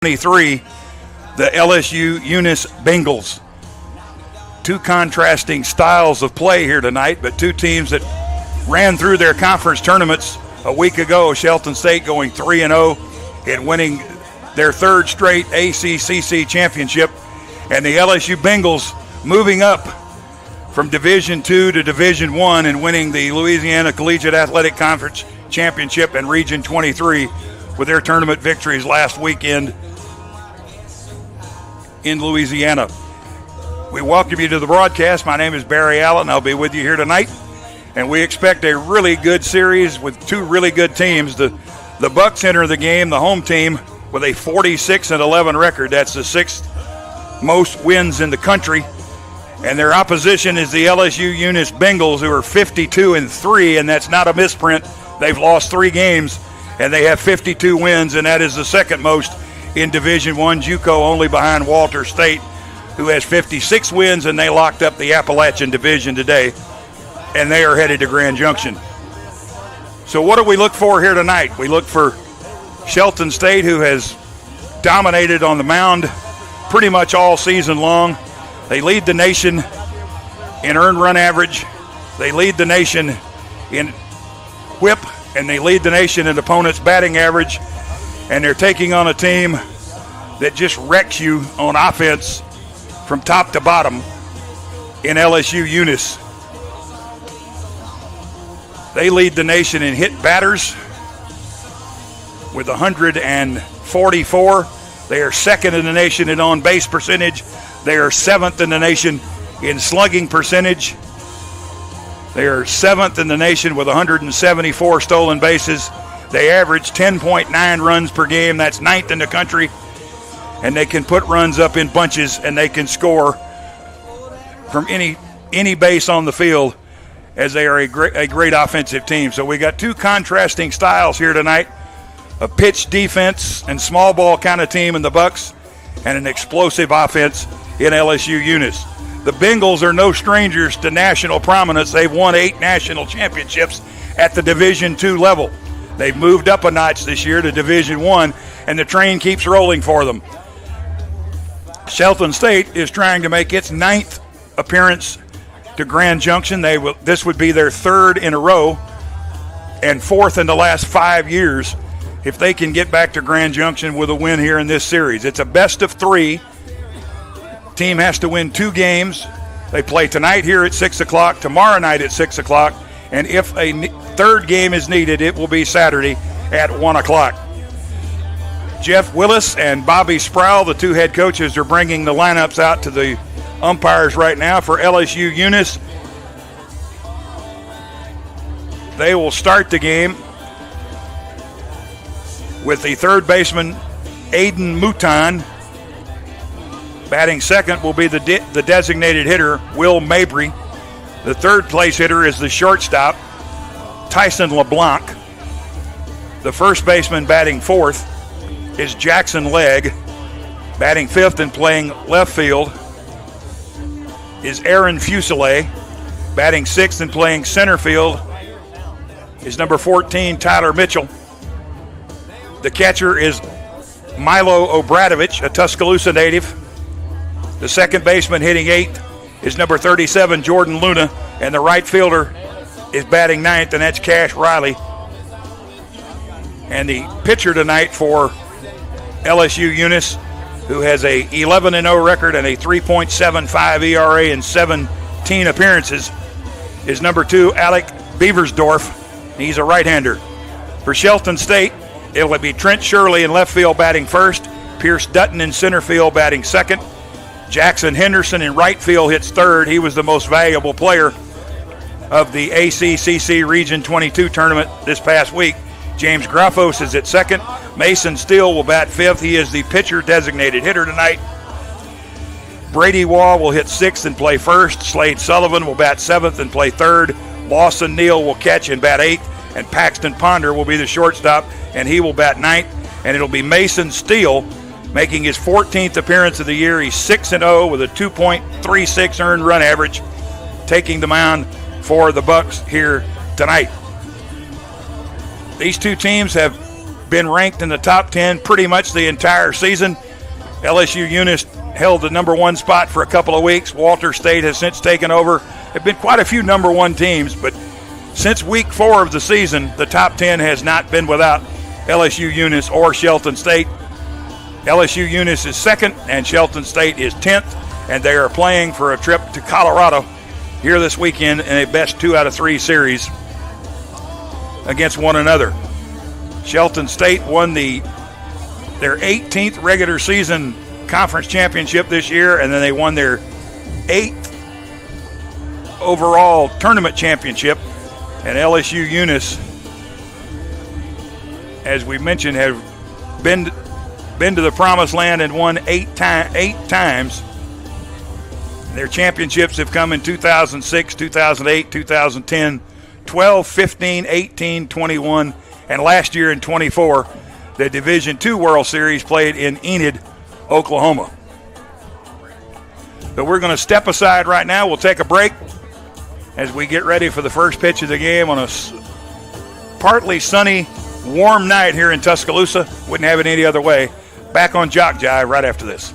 23, the LSU Eunice Bengals. Two contrasting styles of play here tonight, but two teams that ran through their conference tournaments a week ago. Shelton State going 3-0 and winning their third straight ACCC championship, and the LSU Bengals moving up from Division II to Division I and winning the Louisiana Collegiate Athletic Conference Championship and Region 23 with their tournament victories last weekend in Louisiana. We welcome you to the broadcast. My name is Barry Allen. I'll be with you here tonight, and we expect a really good series with two really good teams. The Bucks enter the game, the home team, with a 46-11 record. That's the sixth most wins in the country, and their opposition is the LSU Eunice Bengals, who are 52-3, and that's not a misprint. They've lost 3 games, and they have 52 wins, and that is the second most in Division I JUCO, only behind Walter State, who has 56 wins, and they locked up the Appalachian Division today, and they are headed to Grand Junction. So what do we look for here tonight? We look for Shelton State, who has dominated on the mound pretty much all season long. They lead the nation in earned run average. They lead the nation in whip, and they lead the nation in opponents' batting average. And they're taking on a team that just wrecks you on offense from top to bottom in LSU Eunice. They lead the nation in hit batters with 144. They are second in the nation in on-base percentage. They are seventh in the nation in slugging percentage. They are seventh in the nation with 174 stolen bases. They average 10.9 runs per game. That's ninth in the country. And they can put runs up in bunches, and they can score from any base on the field, as they are a great offensive team. So we got two contrasting styles here tonight, a pitch defense and small ball kind of team in the Bucks, and an explosive offense in LSU Eunice. The Bengals are no strangers to national prominence. They've won 8 national championships at the Division II level. They've moved up a notch this year to Division I, and the train keeps rolling for them. Shelton State is trying to make its 9th appearance to Grand Junction. This would be their 3rd in a row and 4th in the last 5 years if they can get back to Grand Junction with a win here in this series. It's a best of 3. Team has to win 2 games. They play tonight here at 6 o'clock, tomorrow night at 6 o'clock, and if a 3rd game is needed, it will be Saturday at 1 o'clock. Jeff Willis and Bobby Sproul, the 2 head coaches, are bringing the lineups out to the umpires right now for LSU Eunice. They will start the game with the 3rd baseman, Aiden Mouton. Batting second will be the designated hitter, Will Mabry. The 3rd place hitter is the shortstop, Tyson LeBlanc. The first baseman batting 4th is Jackson Legg. Batting 5th and playing left field is Aaron Fuselier. Batting 6th and playing center field is number 14, Tyler Mitchell. The catcher is Milo Obradovich, a Tuscaloosa native. The second baseman hitting 8th is number 37, Jordan Luna, and the right fielder is batting 9th, and that's Cash Riley. And the pitcher tonight for LSU Eunice, who has a 11-0 record and a 3.75 ERA in 17 appearances, is number 2, Alec Beaversdorf. He's a right-hander. For Shelton State, it'll be Trent Shirley in left field batting 1st, Pierce Dutton in center field batting 2nd, Jackson Henderson in right field hits 3rd. He was the most valuable player of the ACCC Region 22 tournament this past week. James Graffos is at 2nd. Mason Steele will bat 5th. He is the pitcher designated hitter tonight. Brady Wall will hit 6th and play 1st. Slade Sullivan will bat 7th and play 3rd. Lawson Neal will catch and bat 8th. And Paxton Ponder will be the shortstop, and he will bat 9th. And it'll be Mason Steele making his 14th appearance of the year. He's 6-0 with a 2.36 earned run average, taking the mound for the Bucks here tonight. These two teams have been ranked in the top 10 pretty much the entire season. LSU Eunice held the number 1 spot for a couple of weeks. Walter State has since taken over. There have been quite a few number 1 teams, but since week 4 of the season, the top 10 has not been without LSU Eunice or Shelton State. LSU Eunice is 2nd, and Shelton State is 10th, and they are playing for a trip to Colorado here this weekend in a best 2 out of 3 series against one another. Shelton State won their 18th regular season conference championship this year, and then they won their 8th overall tournament championship. And LSU Eunice, as we mentioned, have been to the promised land and won 8 times. Their championships have come in 2006, 2008, 2010, 12, 15, 18, 21, and last year in 24, the Division II World Series played in Enid, Oklahoma. But we're going to step aside right now. We'll take a break as we get ready for the first pitch of the game on a partly sunny, warm night here in Tuscaloosa. Wouldn't have it any other way. Back on JockJive right after this.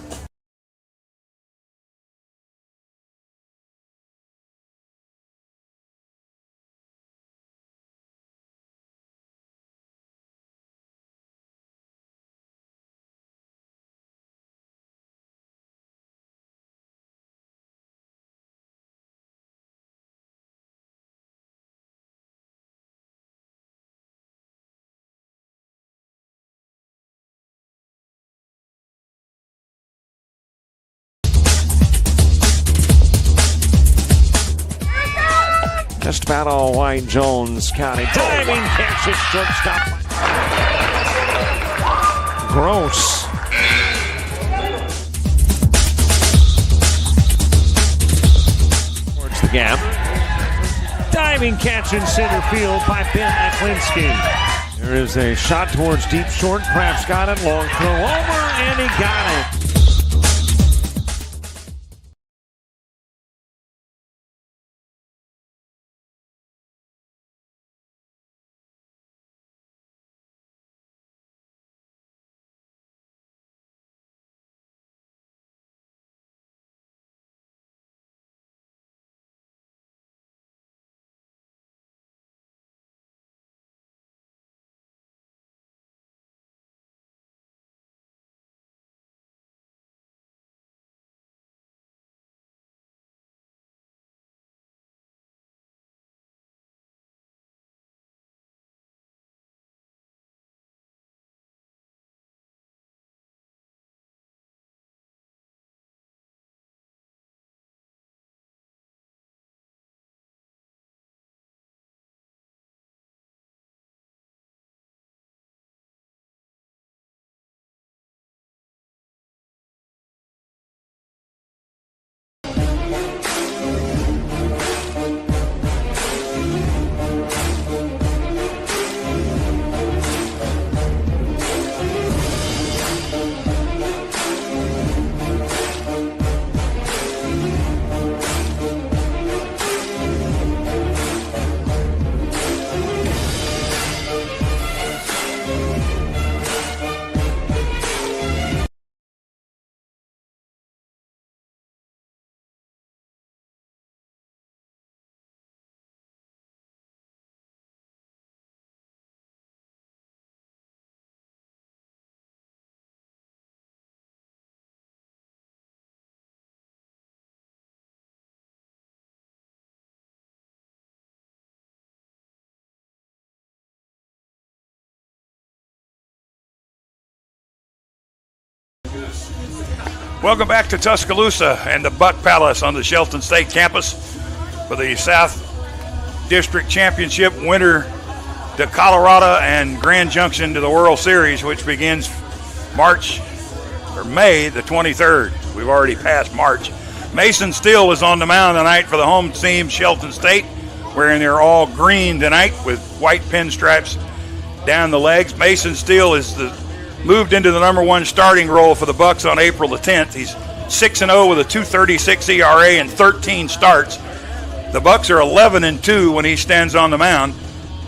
Just about all Wayne Jones County. Diving catch at shortstop. Gross. Towards the gap. Diving catch in center field by Ben Aklinski. There is a shot towards deep short. Kraft's got it. Long throw over, and he got it. Welcome back to Tuscaloosa and the Buck Palace on the Shelton State campus for the South District Championship winner to Colorado and Grand Junction to the World Series, which begins May the 23rd. We've already passed March. Mason Steele is on the mound tonight for the home team, Shelton State, wearing their all green tonight with white pinstripes down the legs. Mason Steele is moved into the number 1 starting role for the Bucks on April the 10th. He's 6-0 with a 2.36 ERA and 13 starts. The Bucks are 11-2 when he stands on the mound.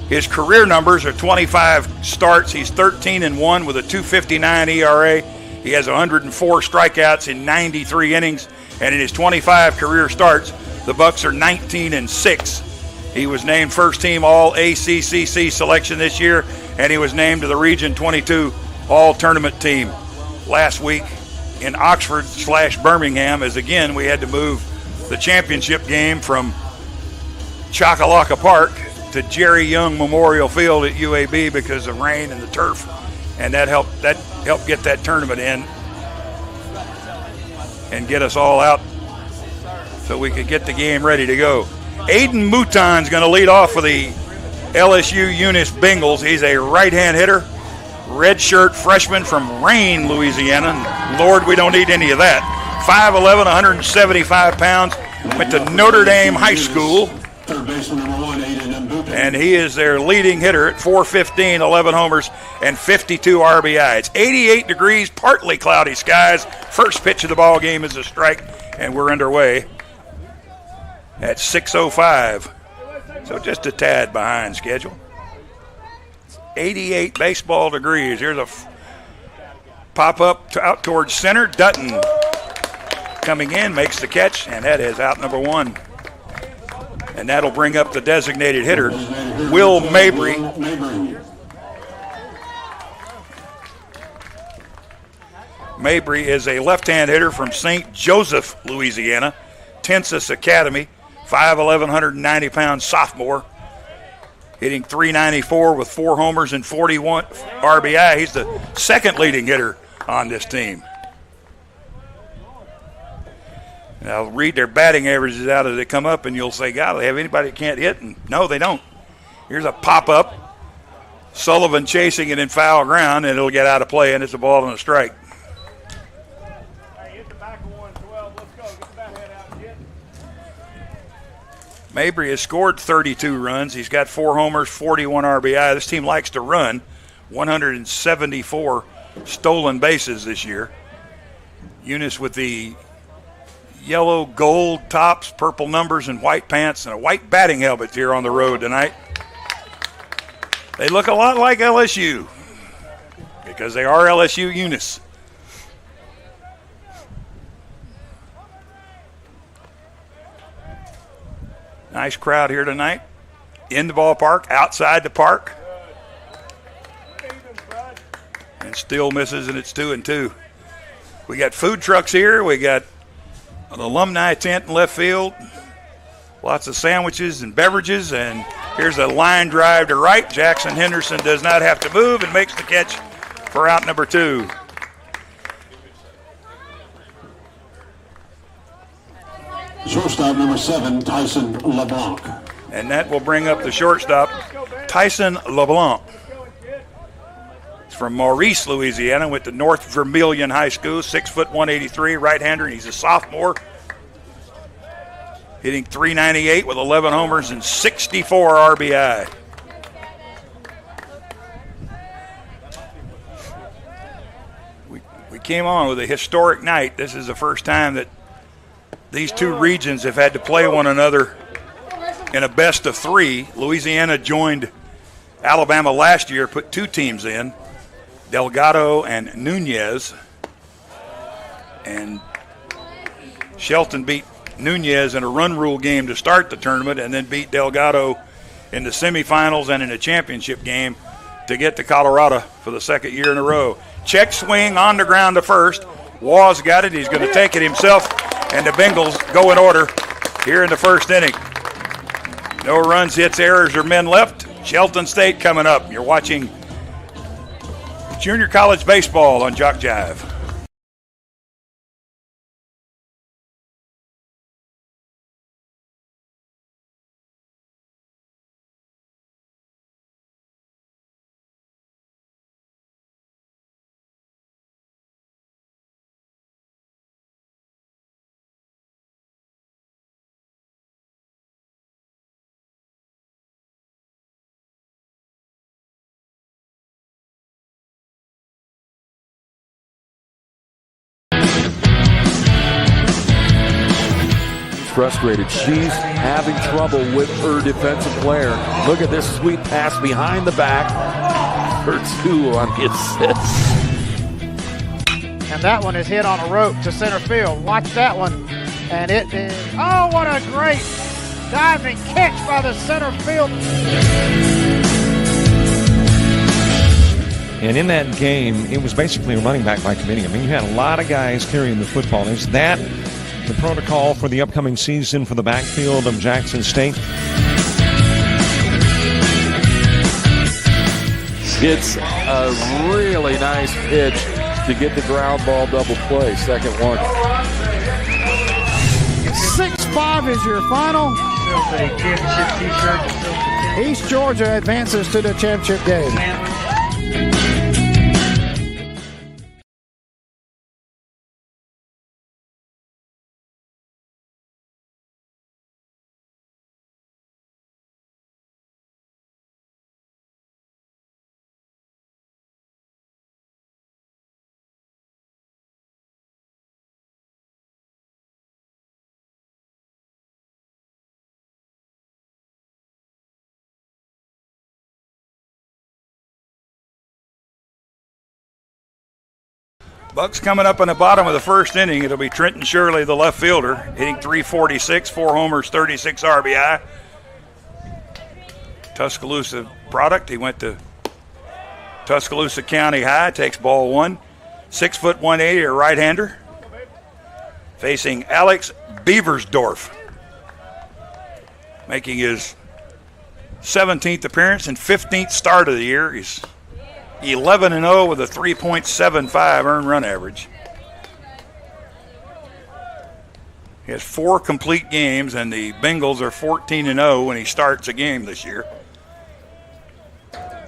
His career numbers are 25 starts. He's 13-1 with a 2.59 ERA. He has 104 strikeouts in 93 innings, and in his 25 career starts, the Bucks are 19-6. He was named first team All ACCC selection this year, and he was named to the Region 22 All Tournament team last week in Oxford/Birmingham, as again we had to move the championship game from Choccolocca Park to Jerry Young Memorial Field at UAB because of rain and the turf, and that helped get that tournament in and get us all out so we could get the game ready to go. Aiden Mouton's going to lead off for the LSU Eunice Bengals. He's a right-hand hitter, redshirt freshman from Rayne, Louisiana. Lord, we don't need any of that. 5'11", 175 pounds, went to Notre Dame High School, and he is their leading hitter at 415, 11 homers, and 52 RBI. It's 88 degrees, partly cloudy skies. First pitch of the ball game is a strike, and we're underway at 6:05, so just a tad behind schedule. 88 baseball degrees. Here's a pop-up out towards center. Dutton coming in, makes the catch, and that is out number one. And that'll bring up the designated hitter, Will Mabry. Mabry is a left-hand hitter from St. Joseph, Louisiana, Tensas Academy, 5'11", 190-pound sophomore, hitting .394 with 4 homers and 41 RBI. He's the second leading hitter on this team. And I'll read their batting averages out as they come up, and you'll say, God, they have anybody that can't hit? And no, they don't. Here's a pop-up. Sullivan chasing it in foul ground, and it'll get out of play, and it's a ball and a strike. Mabry has scored 32 runs. He's got 4 homers, 41 RBI. This team likes to run. 174 stolen bases this year. Eunice with the yellow gold tops, purple numbers, and white pants, and a white batting helmet here on the road tonight. They look a lot like LSU because they are LSU Eunice. Nice crowd here tonight. In the ballpark, outside the park. And still misses, and it's 2-2. We got food trucks here. We got an alumni tent in left field. Lots of sandwiches and beverages. And here's a line drive to right. Jackson Henderson does not have to move and makes the catch for out number 2. Shortstop number 7, Tyson LeBlanc. And that will bring up the shortstop, Tyson LeBlanc. He's from Maurice, Louisiana, went to North Vermilion High School, 6', 183, right-hander, and he's a sophomore. Hitting .398 with 11 homers and 64 RBI. We came on with a historic night. This is the first time that these two regions have had to play one another in a best of 3. Louisiana joined Alabama last year, put 2 teams in, Delgado and Nunez. And Shelton beat Nunez in a run rule game to start the tournament and then beat Delgado in the semifinals and in a championship game to get to Colorado for the second year in a row. Check swing on the ground to first. Waz got it. He's going to take it himself. And the Bengals go in order here in the first inning. No runs, hits, errors, or men left. Shelton State coming up. You're watching junior college baseball on JockJive. frustrated. She's having trouble with her defensive player. Look at this sweet pass behind the back for 2 on the assist. And that one is hit on a rope to center field. Watch that one. And it is, oh, what a great diving catch by the center field. And in that game, it was basically a running back by committee. I mean, you had a lot of guys carrying the football. Is that the protocol for the upcoming season for the backfield of Jackson State? It's a really nice pitch to get the ground ball double play. Second one. 6-5 is your final. East Georgia advances to the championship game. Bucks coming up in the bottom of the first inning. It'll be Trenton Shirley, the left fielder, hitting .346, 4 homers, 36 RBI. Tuscaloosa product. He went to Tuscaloosa County High, takes ball 1. 6'1", 180, a right-hander. Facing Alex Beversdorf, making his 17th appearance and 15th start of the year. He's 11-0 with a 3.75 earned run average. He has 4 complete games, and the Bengals are 14-0 when he starts a game this year.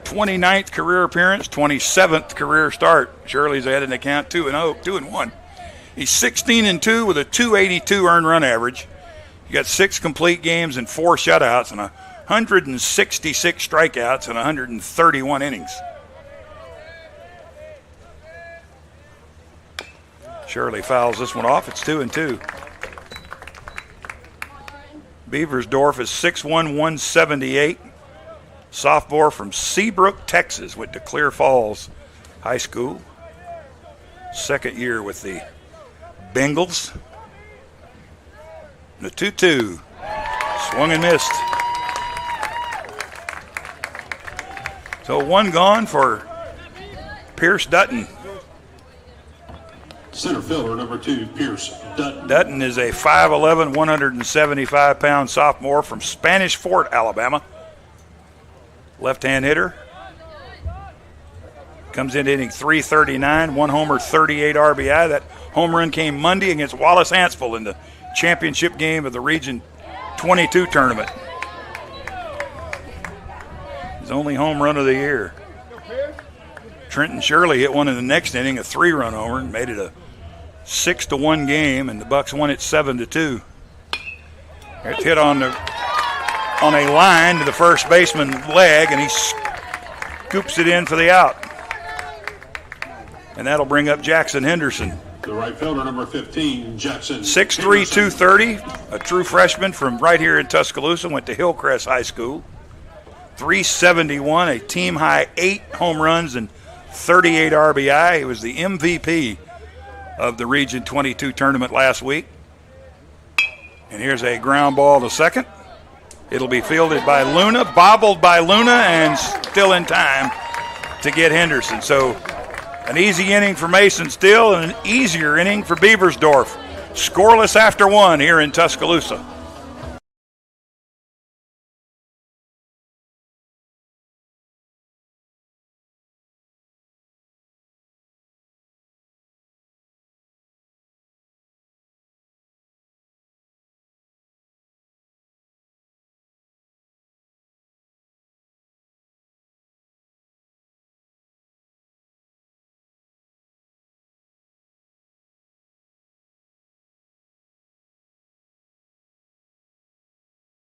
29th career appearance, 27th career start. Shirley's ahead in the count 2-0, 2-1. He's 16-2 with a 282 earned run average. He got 6 complete games and 4 shutouts and 166 strikeouts and 131 innings. Shirley fouls this one off. It's 2-2. Beversdorf is 6'1", 178. Sophomore from Seabrook, Texas. Went to Clear Falls High School. Second year with the Bengals. The 2-2. Swung and missed. So 1 gone for Pierce Dutton. Center fielder, number 2, Pierce Dutton. Dutton is a 5'11", 175-pound sophomore from Spanish Fort, Alabama. Left-hand hitter. Comes in hitting .339, 1 homer, 38 RBI. That home run came Monday against Wallace Hansville in the championship game of the Region 22 tournament. His only home run of the year. Trenton Shirley hit one in the next inning, a 3-run homer, and made it a 6-1 game, and the Bucks won it 7-2. It's hit on a line to the first baseman leg, and he scoops it in for the out. And that'll bring up Jackson Henderson. The right fielder, number 15, Jackson 6'3", 230, a true freshman from right here in Tuscaloosa, went to Hillcrest High School. .371, a team-high 8 home runs and 38 RBI. He was the MVP of the Region 22 tournament last week. And here's a ground ball to second. It'll be fielded by Luna, bobbled by Luna, and still in time to get Henderson. So an easy inning for Mason Still and an easier inning for Beversdorf. Scoreless after 1 here in Tuscaloosa.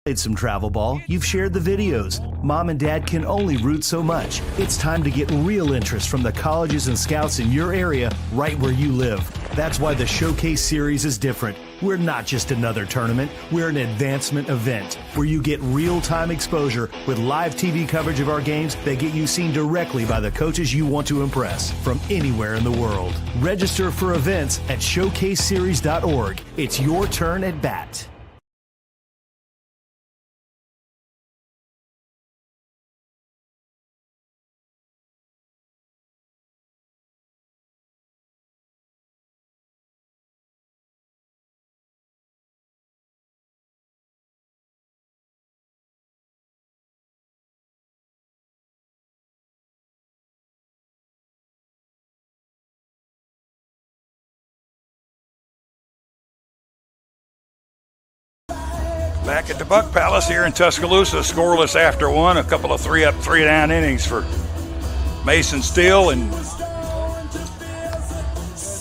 played some travel ball, you've shared the videos. Mom and Dad can only root so much. It's time to get real interest from the colleges and scouts in your area right where you live. That's why the Showcase Series is different. We're not just another tournament, we're an advancement event where you get real-time exposure with live TV coverage of our games that get you seen directly by the coaches you want to impress from anywhere in the world. Register for events at showcaseseries.org. It's your turn at bat. Back at the Buck Palace here in Tuscaloosa, scoreless after one. A couple of 3-up, 3-down innings for Mason Steele and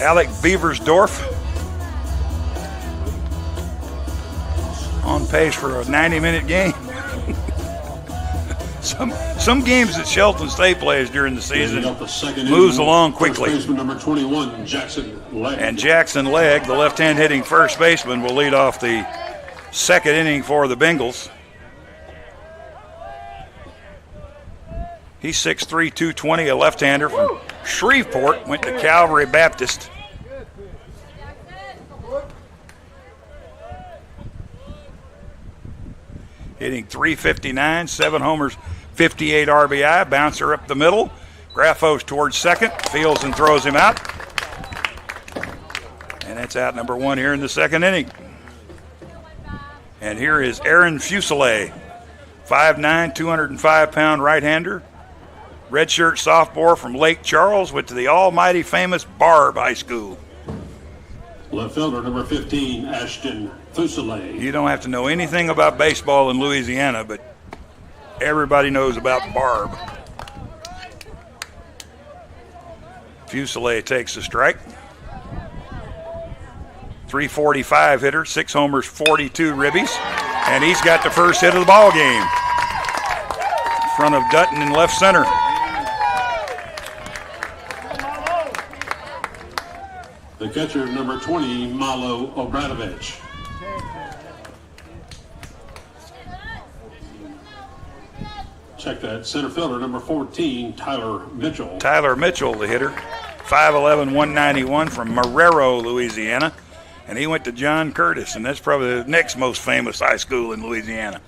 Alec Beaversdorf. On pace for a 90-minute game. Some games that Shelton State plays during the season moves along quickly. First baseman number 21, Jackson Legg. And Jackson Legg, the left-hand hitting first baseman, will lead off the second inning for the Bengals. He's 6'3", 220, a left-hander from Shreveport, went to Calvary Baptist. Hitting .359, 7 homers, 58 RBI, bouncer up the middle. Graffos towards second, fields and throws him out. And that's out number one here in the second inning. And here is Aaron Fuselier, 5'9", 205-pound right-hander. Redshirt sophomore from Lake Charles, went to the almighty famous Barb High School. Left fielder number 15, Ashton Fuselier. You don't have to know anything about baseball in Louisiana, but everybody knows about Barb. Fuselier takes the strike. .345 hitter, 6 homers, 42 ribbies, and he's got the first hit of the ball game. In front of Dutton in left center. The catcher, number 20, Malo Obradovic. Check that. Center fielder, number 14, Tyler Mitchell. Tyler Mitchell, the hitter, 5'11", 191 from Marrero, Louisiana. And he went to John Curtis, and that's probably the next most famous high school in Louisiana.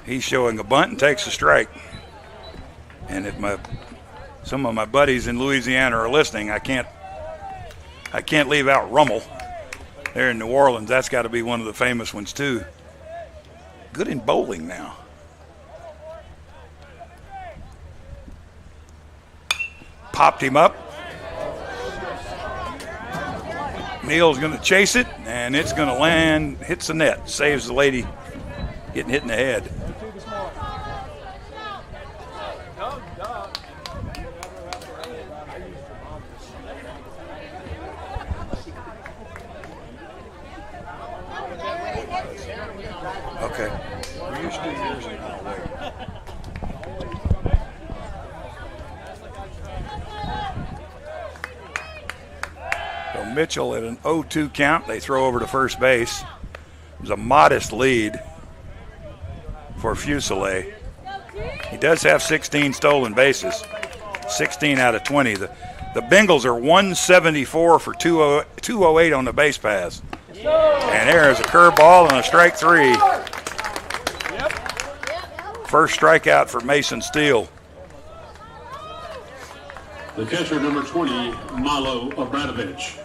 He's showing a bunt and takes a strike. And if some of my buddies in Louisiana are listening, I can't leave out Rummel. There in New Orleans, that's got to be one of the famous ones too. Good in bowling now. Popped him up. Neal's going to chase it, and it's going to land, hits the net, saves the lady getting hit in the head. Okay. We used to do yours in So Mitchell at an 0-2 count. They throw over to first base. It was a modest lead for Fuselier. He does have 16 stolen bases, 16 out of 20. The Bengals are 174 for 208 on the base pass. And there is a curveball and a strike three. First strikeout for Mason Steele. The catcher, number 20, Malo Obradovic.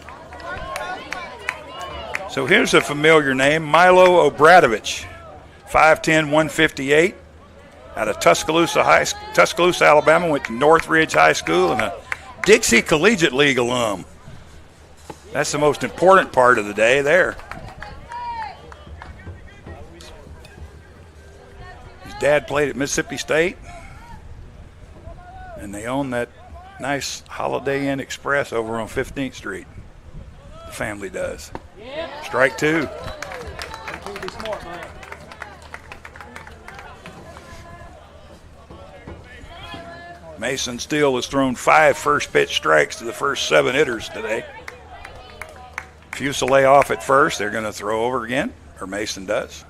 So here's a familiar name, Milo Obradovic, 5'10", 158, out of Tuscaloosa, Alabama, went to Northridge High School and a Dixie Collegiate League alum. That's the most important part of the day there. His dad played at Mississippi State, and they own that nice Holiday Inn Express over on 15th Street. The family does. Strike two. Mason Steele has thrown 5 first pitch strikes to the first 7 hitters today. Fuselier off at first. They're going to throw over again, or Mason does.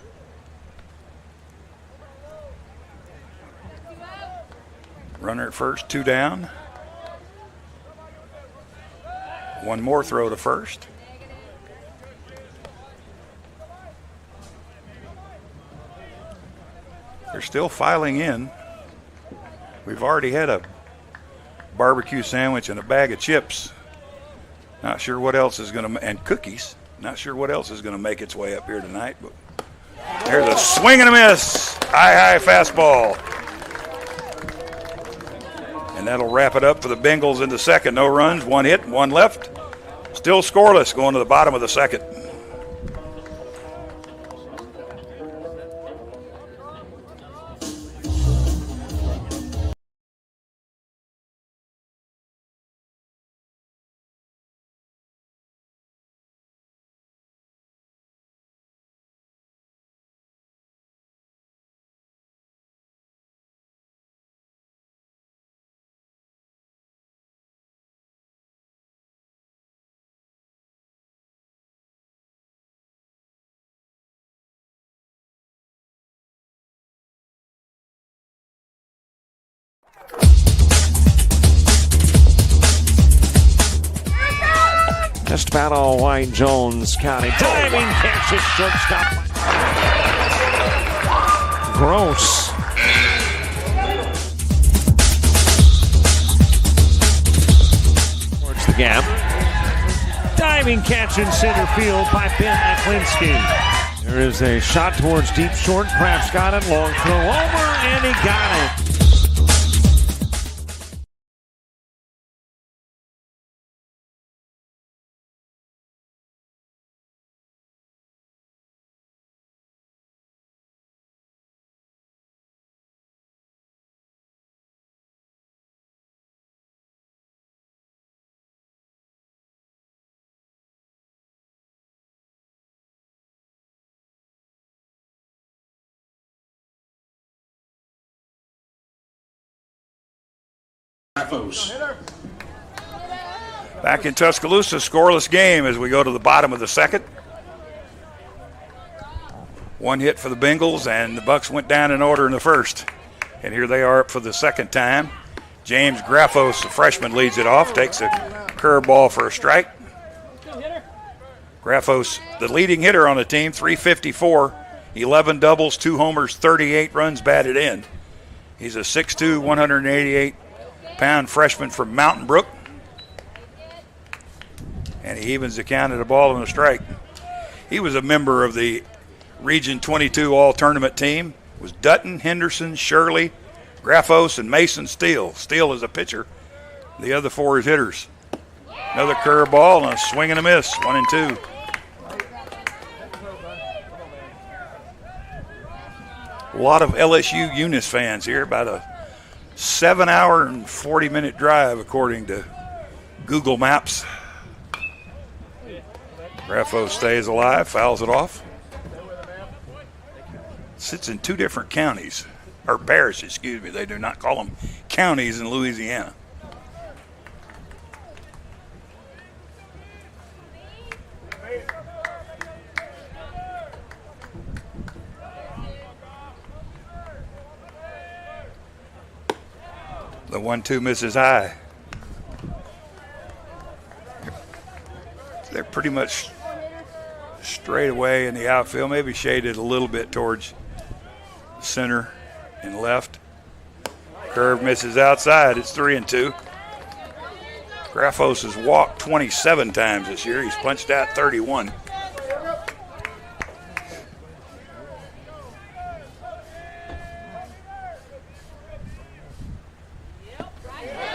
Runner at first, 2 down. One more throw to first. They're still filing in. We've already had a barbecue sandwich and a bag of chips. Not sure what else is going to, and cookies. Not sure what else is going to make its way up here tonight. But there's a swing and a miss. High fastball. And that'll wrap it up for the Bengals in the second. No runs, 1 hit, 1 left. Still scoreless going to the bottom of the second. Just about all Wayne Jones County. Diving catch at shortstop. Gross. Towards the gap. Diving catch in center field by Ben Aklinski. There is a shot towards deep short. Kraft's got it. Long throw over, and he got it. Back in Tuscaloosa, scoreless game as we go to the bottom of the second. 1 hit for the Bengals, and the Bucks went down in order in the first. And here they are up for the second time. James Graffos, the freshman, leads it off, takes a curveball for a strike. Graffos, the leading hitter on the team, 354, 11 doubles, 2 homers, 38 runs batted in. He's a 6'2", 188-pound freshman from Mountain Brook. And he evens the count at a ball and a strike. He was a member of the Region 22 All-Tournament team. It was Dutton, Henderson, Shirley, Graffos, and Mason Steele. Steele is a pitcher. The other 4 is hitters. Another curveball and a swing and a miss, 1-2. A lot of LSU Eunice fans here, about a 7-hour and 40-minute drive according to Google Maps. Graffo stays alive, fouls it off. Sits in 2 different counties, or parishes, excuse me. They do not call them counties in Louisiana. The 1-2 misses high. They're pretty much straight away in the outfield, maybe shaded a little bit towards center and left. Curve misses outside. It's 3-2. Graffos has walked 27 times this year. He's punched out 31.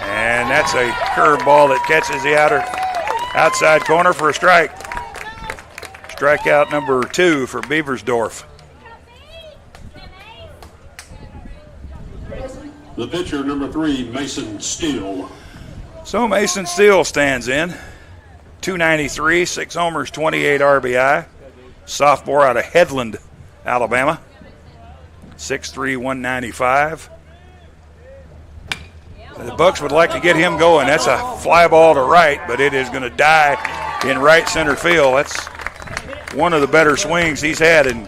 And that's a curveball that catches the outside corner for a strike. Strikeout number 2 for Beaversdorf. The pitcher, number 3, Mason Steele. So Mason Steele stands in. .293, 6 homers, 28 RBI. Sophomore out of Headland, Alabama. 6'3", 195. The Bucks would like to get him going. That's a fly ball to right, but it is going to die in right center field. That's one of the better swings he's had in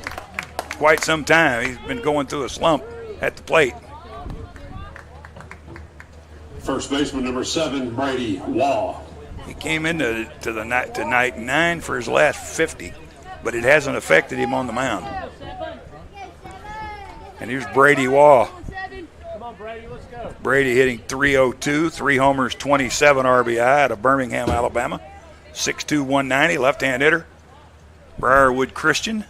quite some time. He's been going through a slump at the plate. First baseman number 7, Brady Wall. He came into night 9 for his last 50, but it hasn't affected him on the mound. And here's Brady Wall. Brady hitting .302, 3 homers, 27 RBI out of Birmingham, Alabama. 6'2", 190, left-hand hitter. Briarwood Christian.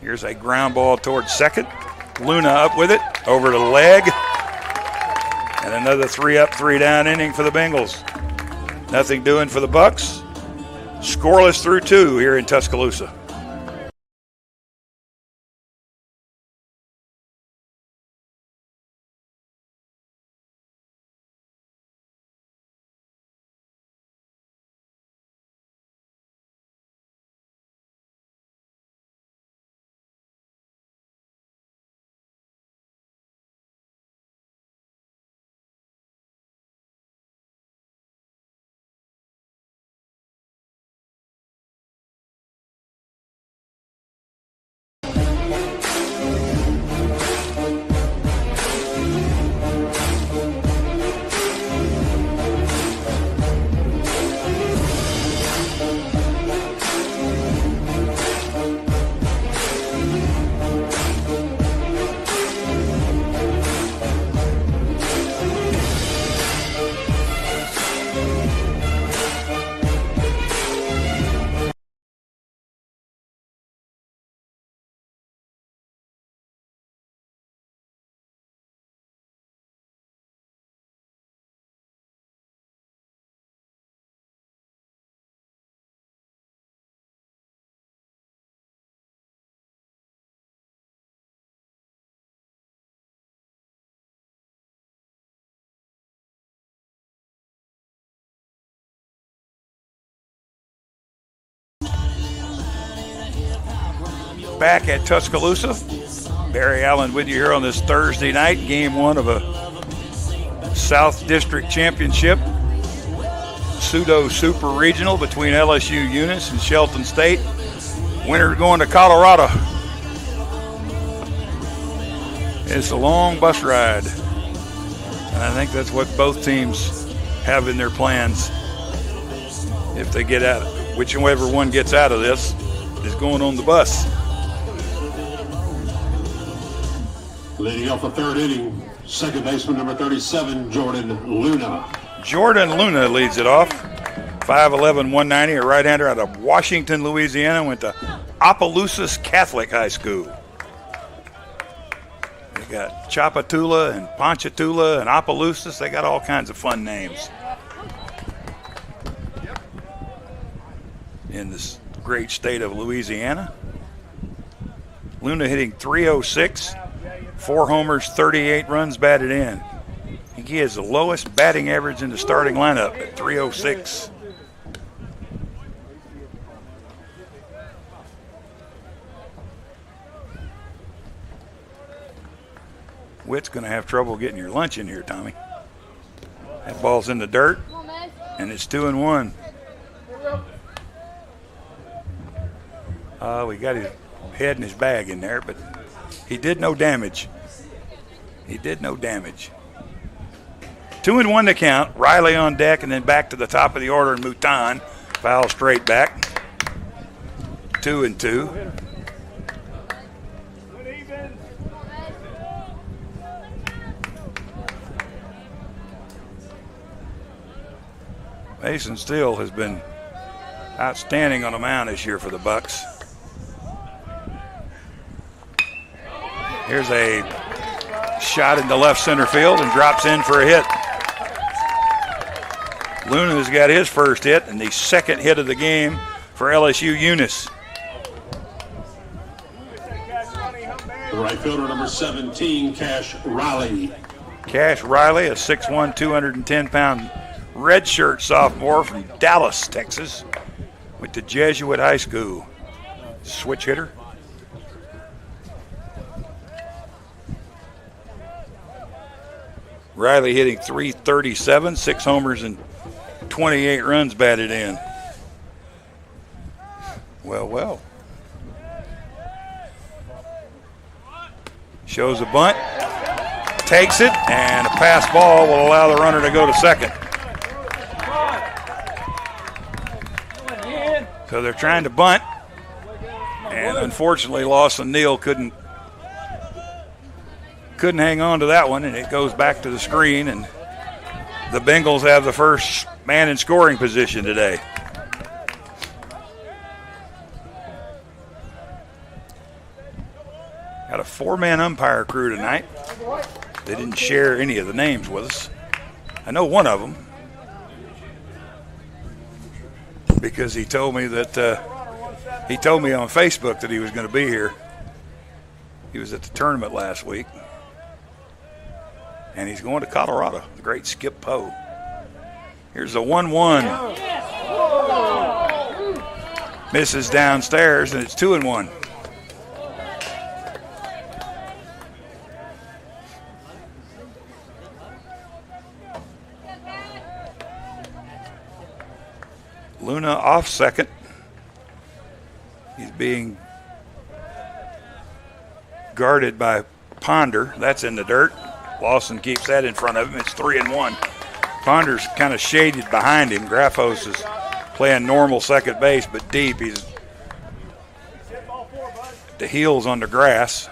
Here's a ground ball towards second. Luna up with it, over to the leg. And another 3 up, 3 down inning for the Bengals. Nothing doing for the Bucks. Scoreless through 2 here in Tuscaloosa. Back at Tuscaloosa. Barry Allen with you here on this Thursday night, game 1 of a South District Championship pseudo super regional between LSU Eunice and Shelton State. Winner going to Colorado. It's a long bus ride, and I think that's what both teams have in their plans. If they get out, whichever one gets out of this is going on the bus. Leading off the 3rd inning, second baseman number 37, Jordan Luna. Jordan Luna leads it off. 5'11", 190, a right-hander out of Washington, Louisiana. Went to Opelousas Catholic High School. They got Chapatula and Ponchatoula and Opelousas. They got all kinds of fun names in this great state of Louisiana. Luna hitting .306. 4 homers, 38 runs batted in. I think he has the lowest batting average in the starting lineup at .306. Witt's going to have trouble getting your lunch in here, Tommy. That ball's in the dirt, and it's 2-1. We got his head and his bag in there, but he did no damage. He did no damage. 2-1 to count. Riley on deck, and then back to the top of the order, and Mouton foul straight back. 2-2. Mason Steele has been outstanding on the mound this year for the Bucks. Here's a shot into left center field and drops in for a hit. Luna's got his first hit and the second hit of the game for LSU Eunice. right fielder number 17, Cash Riley. Cash Riley, a 6'1", 210-pound redshirt sophomore from Dallas, Texas. Went to Jesuit High School. Switch hitter. Riley hitting .337, 6 homers and 28 runs batted in. Well. Shows a bunt, takes it, and a pass ball will allow the runner to go to second. So they're trying to bunt, and unfortunately Lawson Neal couldn't hang on to that one, and it goes back to the screen, and the Bengals have the first man in scoring position today. Got a 4-man umpire crew tonight. They didn't share any of the names with us. I know one of them because he told me that he told me on Facebook that he was going to be here. He was at the tournament last week, and he's going to Colorado. The great Skip Poe. Here's a 1-1. Misses downstairs, and it's 2-1. Luna off second. He's being guarded by Ponder. That's in the dirt. Lawson keeps that in front of him. It's 3-1. Ponder's kind of shaded behind him. Graffos is playing normal second base, but deep. He's the heels on the grass.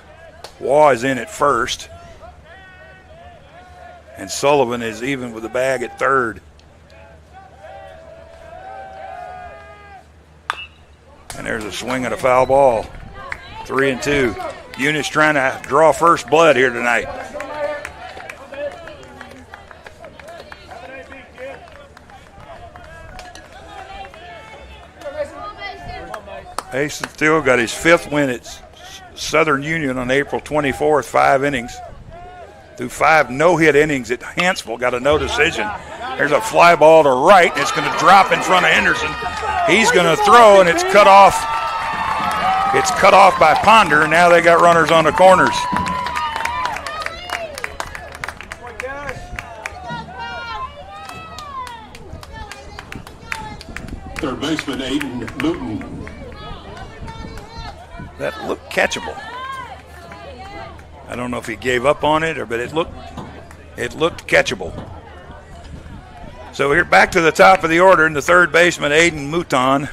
Waugh is in at first. And Sullivan is even with the bag at third. And there's a swing and a foul ball. 3-2. Eunice trying to draw first blood here tonight. Mason Steele got his 5th win at Southern Union on April 24th, 5 innings. Through 5 no-hit innings at Hanceville, got a no decision. There's a fly ball to right. It's going to drop in front of Henderson. He's going to throw, and it's cut off. It's cut off by Ponder, and now they got runners on the corners. Third baseman Aiden Newton. That looked catchable. I don't know if he gave up on it, but it looked catchable. So here back to the top of the order, and the third baseman, Aiden Mouton.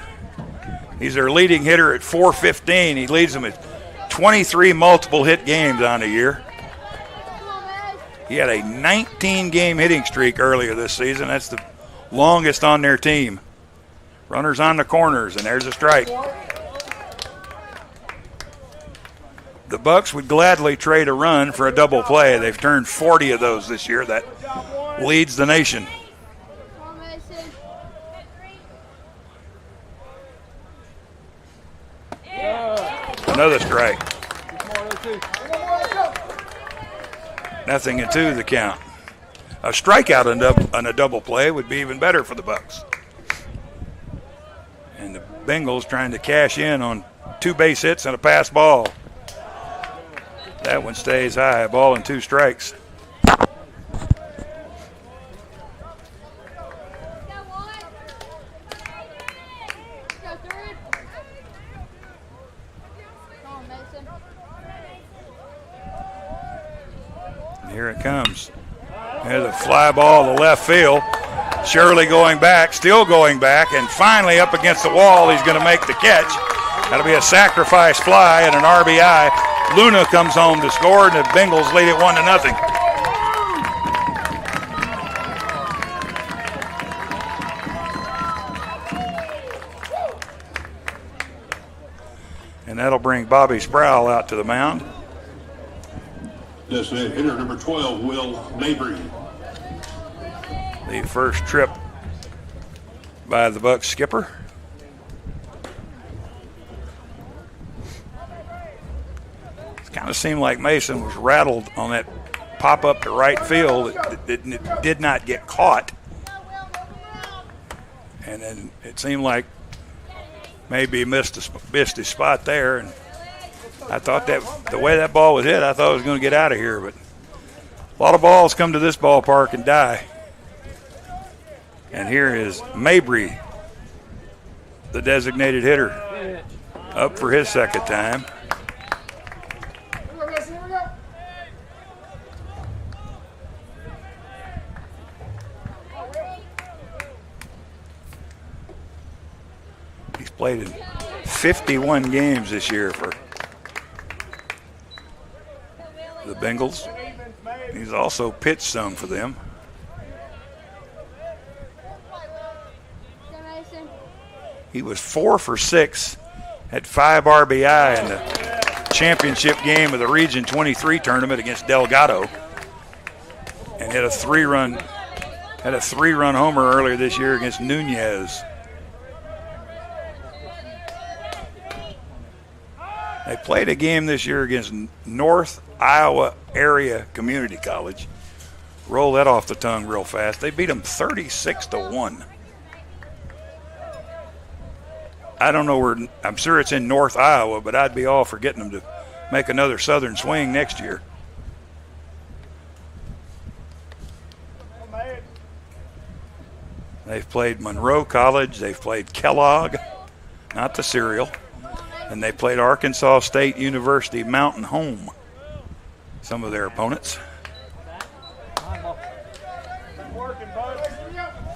He's their leading hitter at .415. He leads them at 23 multiple hit games on the year. He had a 19-game hitting streak earlier this season. That's the longest on their team. Runners on the corners, and there's a strike. The Bucks would gladly trade a run for a double play. They've turned 40 of those this year. That leads the nation. Another strike. 0-2 the count. A strikeout on a double play would be even better for the Bucks. And the Bengals trying to cash in on 2 base hits and a pass ball. That one stays high. A ball and 2 strikes. Here it comes. There's a fly ball to left field. Shirley going back, still going back, and finally up against the wall, he's going to make the catch. That'll be a sacrifice fly and an RBI. Luna comes home to score, and the Bengals lead it 1-0. And that'll bring Bobby Sproul out to the mound. Designated hitter number 12, Will Mabry. The first trip by the Bucks skipper. It's kind Kind of seemed like Mason was rattled on that pop up to right field. It did not get caught. And then it seemed like maybe he missed his spot there. And I thought that the way that ball was hit, I thought it was going to get out of here. But a lot of balls come to this ballpark and die. And here is Mabry, the designated hitter, up for his second time. He's played in 51 games this year for the Bengals. He's also pitched some for them. He was 4 for 6, had 5 RBI in the championship game of the Region 23 tournament against Delgado, and had a 3-run homer earlier this year against Nunez. They played a game this year against North Iowa Area Community College. Roll that off the tongue real fast. They beat them 36-1. I don't know where, I'm sure it's in North Iowa, but I'd be all for getting them to make another Southern swing next year. They've played Monroe College, they've played Kellogg, not the cereal, and they played Arkansas State University Mountain Home, some of their opponents.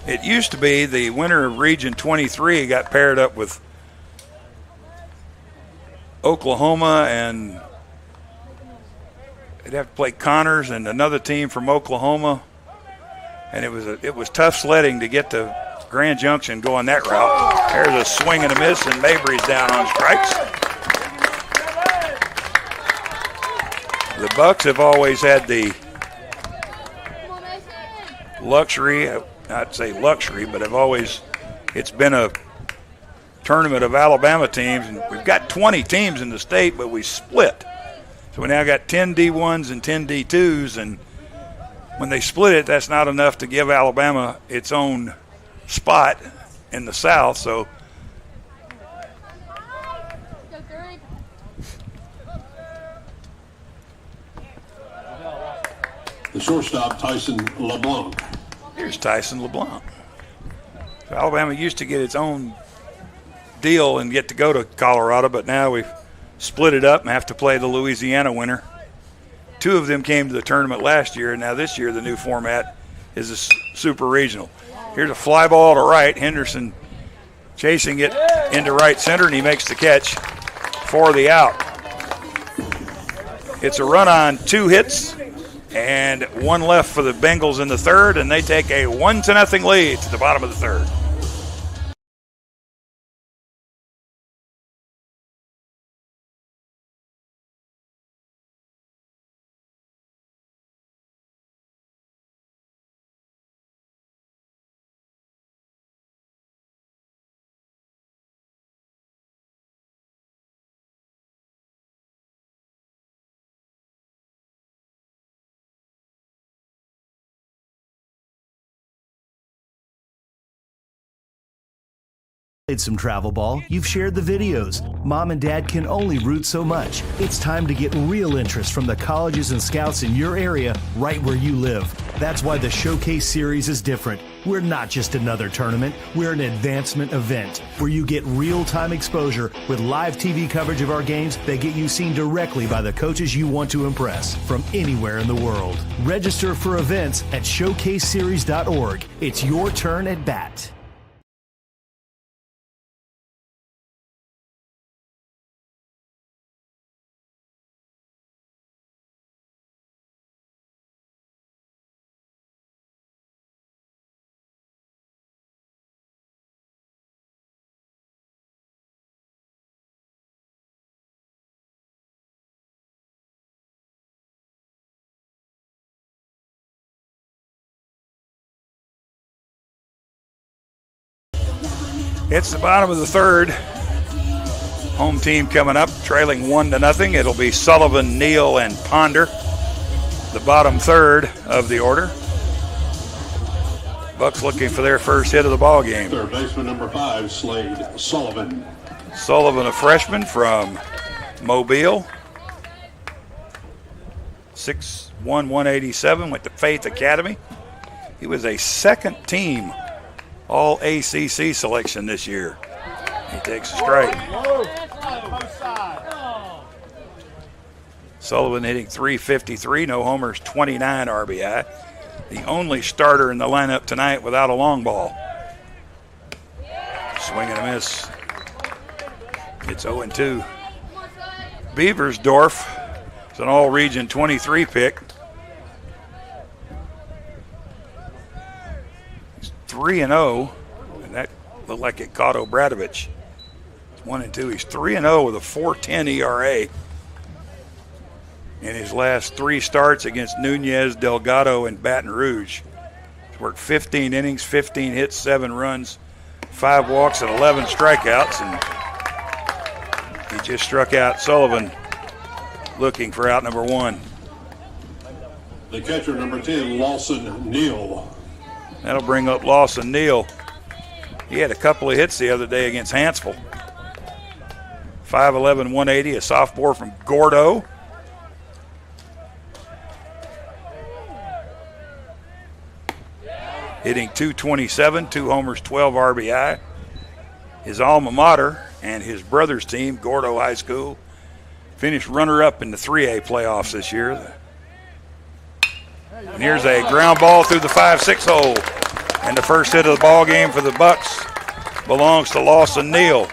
It used to be the winner of Region 23 got paired up with Oklahoma, and they'd have to play Connors and another team from Oklahoma, and it was tough sledding to get to Grand Junction going that route. There's a swing and a miss, and Mabry's down on strikes. The Bucks have always had the luxury, not say luxury, but it's been a tournament of Alabama teams, and we've got 20 teams in the state, but we split. So we now got 10 D1s and 10 D2s, and when they split it, that's not enough to give Alabama its own spot in the South. So the shortstop, Tyson LeBlanc. Here's Tyson LeBlanc. So Alabama used to get its own deal and get to go to Colorado, but now we've split it up and have to play the Louisiana winner. 2 of them came to the tournament last year, and now this year the new format is a super regional. Here's a fly ball to right. Henderson chasing it into right center, and he makes the catch for the out. It's a run on 2 hits and 1 left for the Bengals in the third, and they take a 1-0 lead to the bottom of the third. Played some travel ball, you've shared the videos. Mom and Dad can only root so much. It's time to get real interest from the colleges and scouts in your area, right where you live. That's why the Showcase Series is different. We're not just another tournament, we're an advancement event where you get real-time exposure with live TV coverage of our games that get you seen directly by the coaches you want to impress from anywhere in the world. Register for events at showcaseseries.org. It's your turn at bat. It's the bottom of the third. Home team coming up, trailing 1-0. It'll be Sullivan, Neal, and Ponder, the bottom third of the order. Bucks looking for their first hit of the ball game. Third baseman number 5, Slade Sullivan. Sullivan, a freshman from Mobile. 6'1", 187, went to Faith Academy. He was a second team All ACC selection this year. He takes a strike. Sullivan hitting .353, no homers, 29 RBI. The only starter in the lineup tonight without a long ball. Swing and a miss. It's 0-2. Beaversdorf is an all-region 23 pick. He's 3-0, and that looked like it caught Obradovich. 1-2. He's 3-0 with a 4.10 ERA. In his last 3 starts against Nunez, Delgado, and Baton Rouge. He's worked 15 innings, 15 hits, 7 runs, 5 walks, and 11 strikeouts. And he just struck out Sullivan looking for out number 1. The catcher, number 10, Lawson Neal. That'll bring up Lawson Neal. He had a couple of hits the other day against Hansville. 5'11", 180, a sophomore from Gordo. Hitting .227, 2 homers, 12 RBI. His alma mater and his brother's team, Gordo High School, finished runner-up in the 3A playoffs this year. And here's a ground ball through the 5-6 hole. And the first hit of the ball game for the Bucks belongs to Lawson Neal.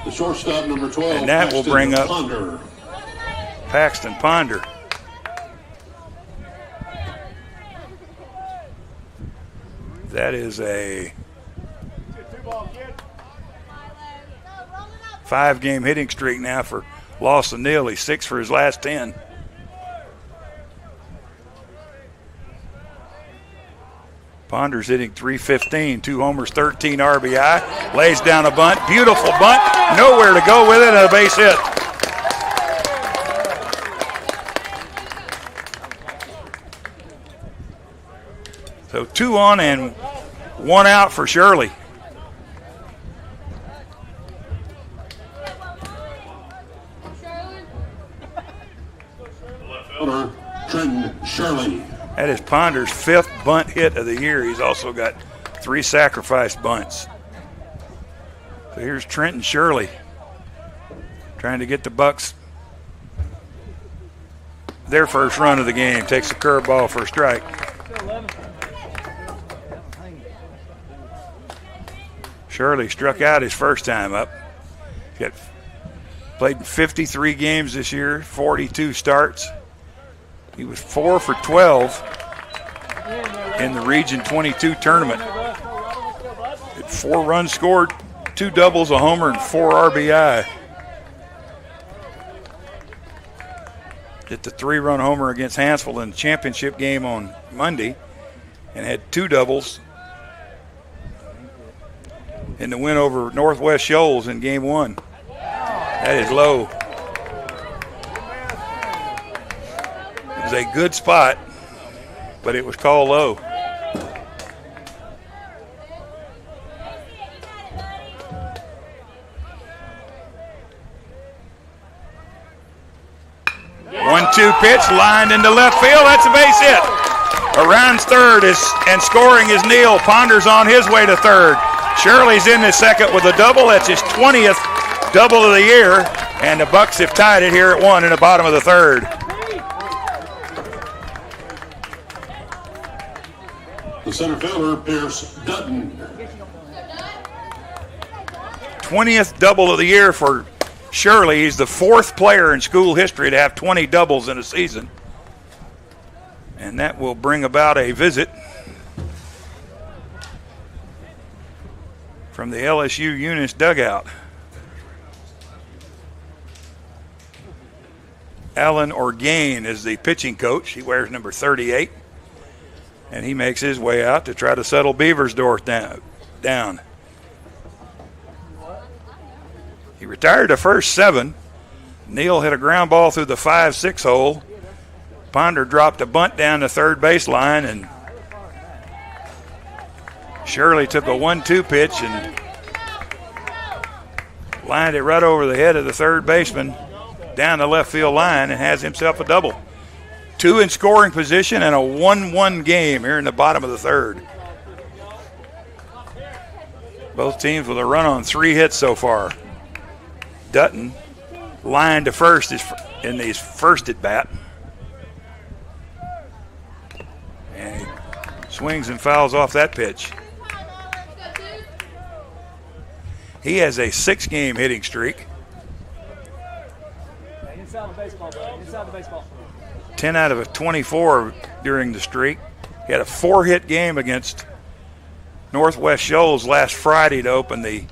The shortstop, number 12, and that will bring up Ponder. Paxton Ponder. That is a 5-game hitting streak now for Lawson Neal. He's 6 for his last 10. Ponder's hitting .315, 2 homers, 13 RBI. Lays down a bunt, beautiful bunt, nowhere to go with it, and a base hit. So 2 on and 1 out for Shirley. Trenton Shirley. That is Ponder's 5th bunt hit of the year. He's also got 3 sacrifice bunts. So here's Trenton Shirley trying to get the Bucks their first run of the game. Takes a curveball for a strike. Shirley struck out his first time up. He played in 53 games this year, 42 starts. He was 4 for 12 in the Region 22 tournament. 4 runs scored, 2 doubles, a homer, and 4 RBI. Hit the 3-run homer against Hansville in the championship game on Monday and had 2 doubles in the win over Northwest Shoals in game 1. That is low. It was a good spot, but it was called low. One-two pitch lined into left field. That's a base hit. Around's third and scoring is Neal. Ponder's on his way to third. Shirley's in the second with a double. That's his 20th double of the year, and the Bucks have tied it here at 1 in the bottom of the third. The center fielder, Pierce Dutton. 20th double of the year for Shirley. He's the 4th player in school history to have 20 doubles in a season. And that will bring about a visit from the LSU Eunice dugout. Alan Orgain is the pitching coach. He wears number 38. And he makes his way out to try to settle Beaversdorf down. He retired the first 7. Neal hit a ground ball through the 5-6 hole. Ponder dropped a bunt down the third base line, and Shirley took a 1-2 pitch and lined it right over the head of the third baseman down the left field line and has himself a double. 2 in scoring position and a 1-1 game here in the bottom of the third. Both teams with a run on 3 hits so far. Dutton lined to first in his first at bat. And he swings and fouls off that pitch. He has a 6-game hitting streak. Inside the baseball, bro. Inside the baseball. 10 out of 24 during the streak. He had a 4-hit game against Northwest Shoals last Friday to open the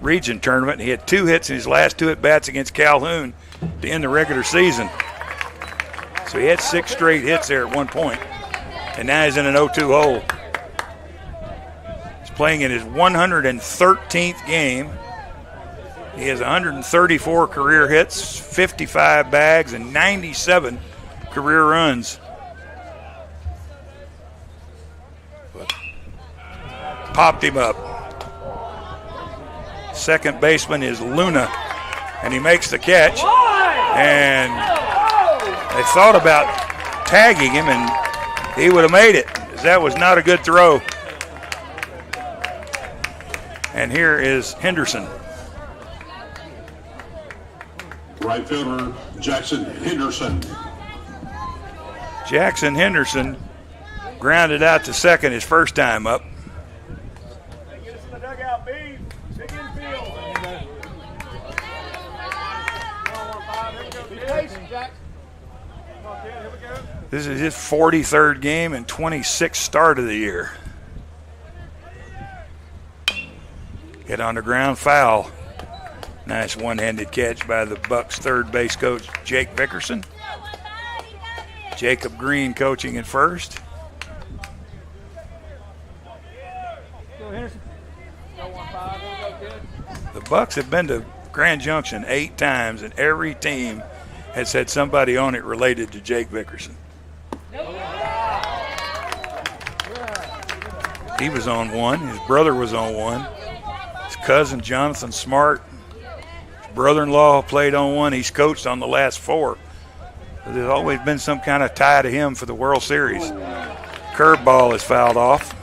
region tournament. He had 2 hits in his last 2 at-bats against Calhoun to end the regular season. So he had 6 straight hits there at one point. And now he's in an 0-2 hole. He's playing in his 113th game. He has 134 career hits, 55 bags, and 97 career runs. But popped him up. Second baseman is Luna, and he makes the catch. And they thought about tagging him, and he would have made it, because that was not a good throw. And here is Henderson. Right fielder, Jackson Henderson. Jackson Henderson grounded out to second his first time up. Get us in the dugout, B. Big infield. Be patient, Jack. Come on, kid. Here we go. This is his 43rd game and 26th start of the year. Hit on the ground, foul. Nice one-handed catch by the Bucks third base coach, Jake Vickerson. Jacob Green coaching at first. Go, Henderson. Go 1-5. Go, kid. The Bucks have been to Grand Junction 8 times, and every team has had somebody on it related to Jake Vickerson. He was on one. His brother was on one. His cousin, Jonathan Smart, his brother-in-law played on one. He's coached on the last 4. There's always been some kind of tie to him for the World Series. Curveball is fouled off.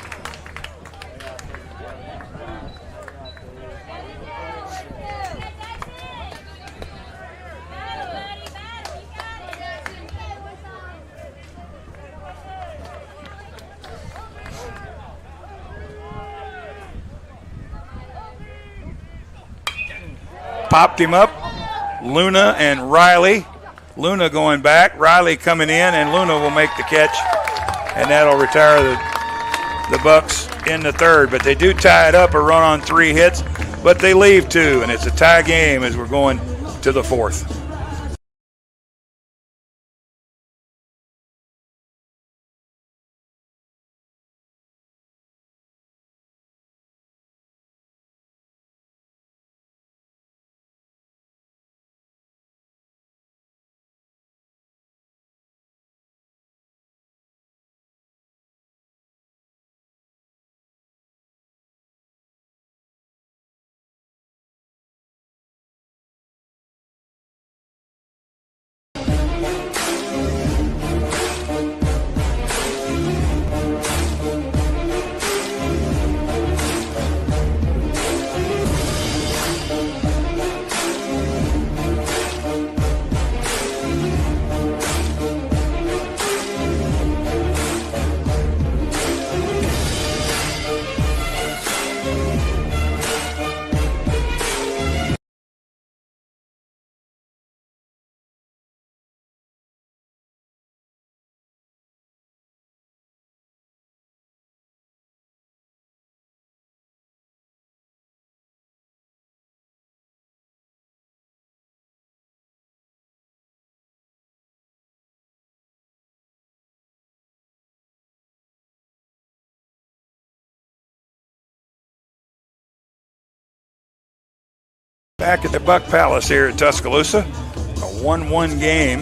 Popped him up. Luna and Riley. Luna going back, Riley coming in, and Luna will make the catch, and that'll retire the Bucks in the third. But they do tie it up, a run on 3 hits, but they leave 2, and it's a tie game as we're going to the 4th. Back at the Buck Palace here at Tuscaloosa, a 1-1 game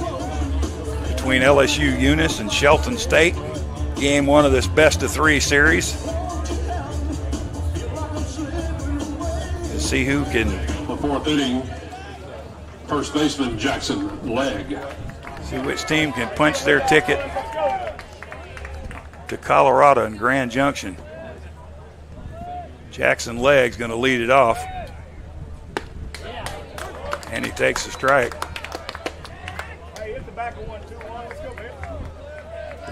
between LSU Eunice and Shelton State. Game 1 of this best-of-3 series. Let's see who can. The fourth inning, first baseman Jackson Legg. See which team can punch their ticket to Colorado and Grand Junction. Jackson Legg's going to lead it off. And he takes a strike.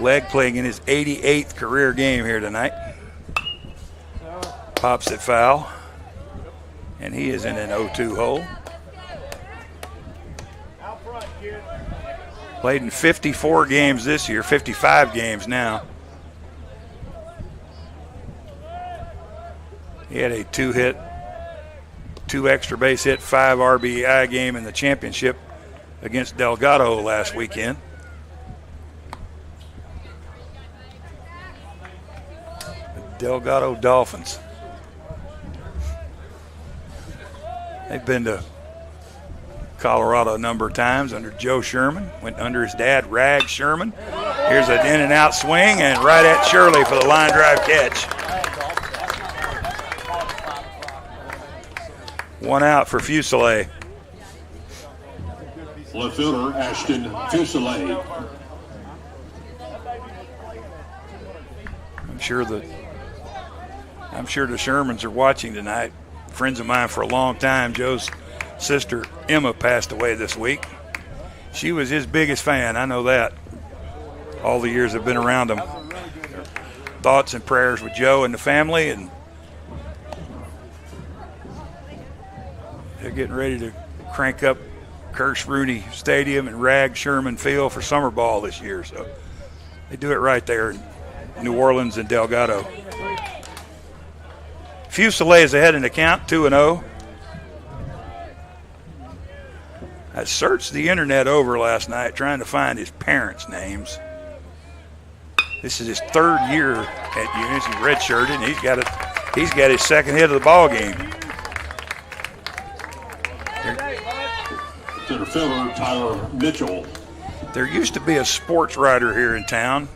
Legg playing in his 88th career game here tonight. Pops it foul. And he is in an 0-2 hole. Played in 54 games this year, 55 games now. He had a 2-hit, 2 extra base hit, 5 RBI game in the championship against Delgado last weekend. The Delgado Dolphins. They've been to Colorado a number of times under Joe Sherman. Went under his dad, Rag Sherman. Here's an in and out swing and right at Shirley for the line drive catch. 1 out for Fuselier. Left fielder Ashton Fuselier. I'm sure the Shermans are watching tonight. Friends of mine for a long time. Joe's sister Emma passed away this week. She was his biggest fan, I know that. All the years I've been around him. Thoughts and prayers with Joe and the family, and they're getting ready to crank up Kirsch Rooney Stadium and Rag Sherman Field for summer ball this year. So they do it right there in New Orleans and Delgado. Fuselier is ahead in the count, 2-0. I searched the internet over last night trying to find his parents' names. This is his 3rd year at Eunice. He's redshirted, and he's got his 2nd hit of the ball game. Center fielder Tyler Mitchell. There used to be a sports writer here in town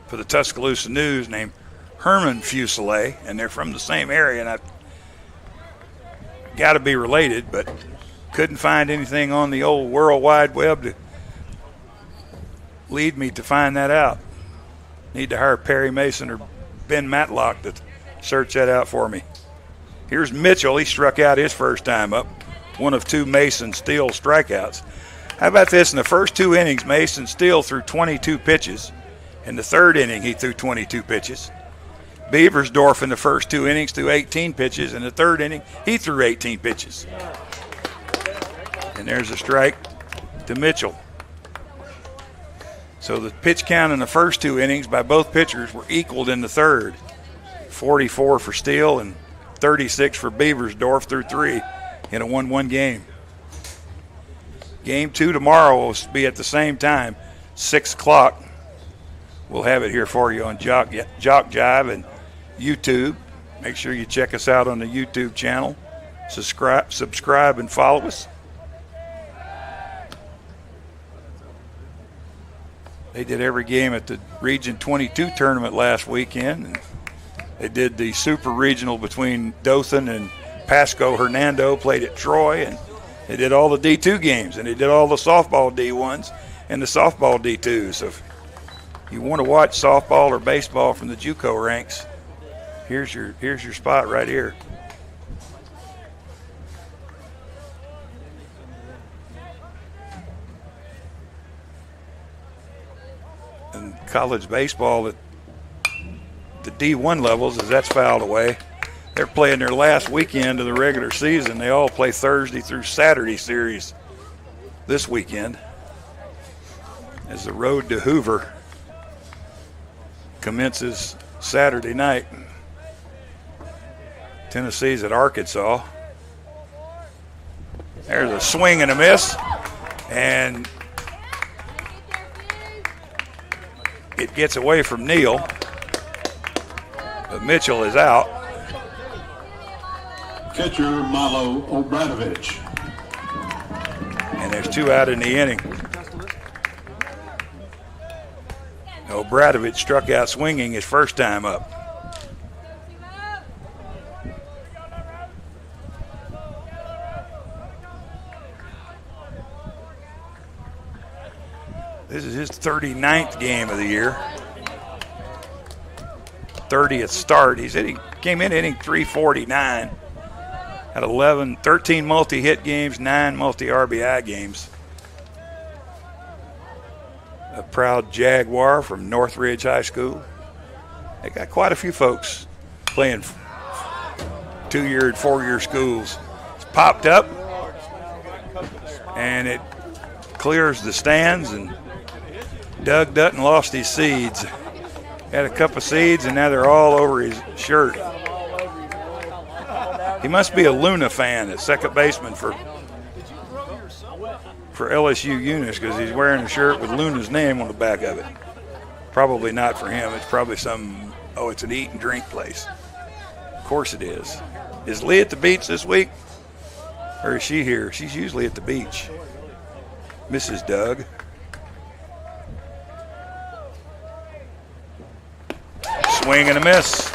for the Tuscaloosa News named Herman Fuselier, and they're from the same area, and I've got to be related, but couldn't find anything on the old World Wide Web to lead me to find that out. Need to hire Perry Mason or Ben Matlock to search that out for me. Here's Mitchell. He struck out his first time up. One of 2 Mason Steele strikeouts. How about this? In the first 2 innings, Mason Steele threw 22 pitches. In the 3rd inning, he threw 22 pitches. Beaversdorf in the first 2 innings threw 18 pitches. In the 3rd inning, he threw 18 pitches. And there's a strike to Mitchell. So the pitch count in the first 2 innings by both pitchers were equaled in the 3rd. 44 for Steele and 36 for Beaversdorf through 3 in a 1-1 game. Game 2 tomorrow will be at the same time, 6 o'clock. We'll have it here for you on JockJive and YouTube. Make sure you check us out on the YouTube channel. Subscribe and follow us. They did every game at the Region 22 tournament last weekend. And they did the Super Regional between Dothan and Pasco Hernando, played at Troy, and they did all the D2 games, and they did all the softball D1s and the softball D2s. So if you want to watch softball or baseball from the JUCO ranks, here's your spot right here. And college baseball at the D1 levels, as that's fouled away, they're playing their last weekend of the regular season. They all play Thursday through Saturday series this weekend as the road to Hoover commences Saturday night. Tennessee's at Arkansas. There's a swing and a miss, and it gets away from Neal, but Mitchell is out. Catcher Milo Obradovic. And there's 2 out in the inning. Obradovich struck out swinging his first time up. This is his 39th game of the year. 30th start. Came in hitting .349. Had 13 multi-hit games, 9 multi-RBI games. A proud Jaguar from Northridge High School. They got quite a few folks playing 2-year and 4-year schools. It's popped up, and it clears the stands, and Doug Dutton lost his seeds. Had a cup of seeds, and now they're all over his shirt. He must be a Luna fan at second baseman for LSU Eunice, because he's wearing a shirt with Luna's name on the back of it. Probably not for him. It's probably it's an eat and drink place. Of course it is. Is Lee at the beach this week? Or is she here? She's usually at the beach. Mrs. Doug. Swing and a miss.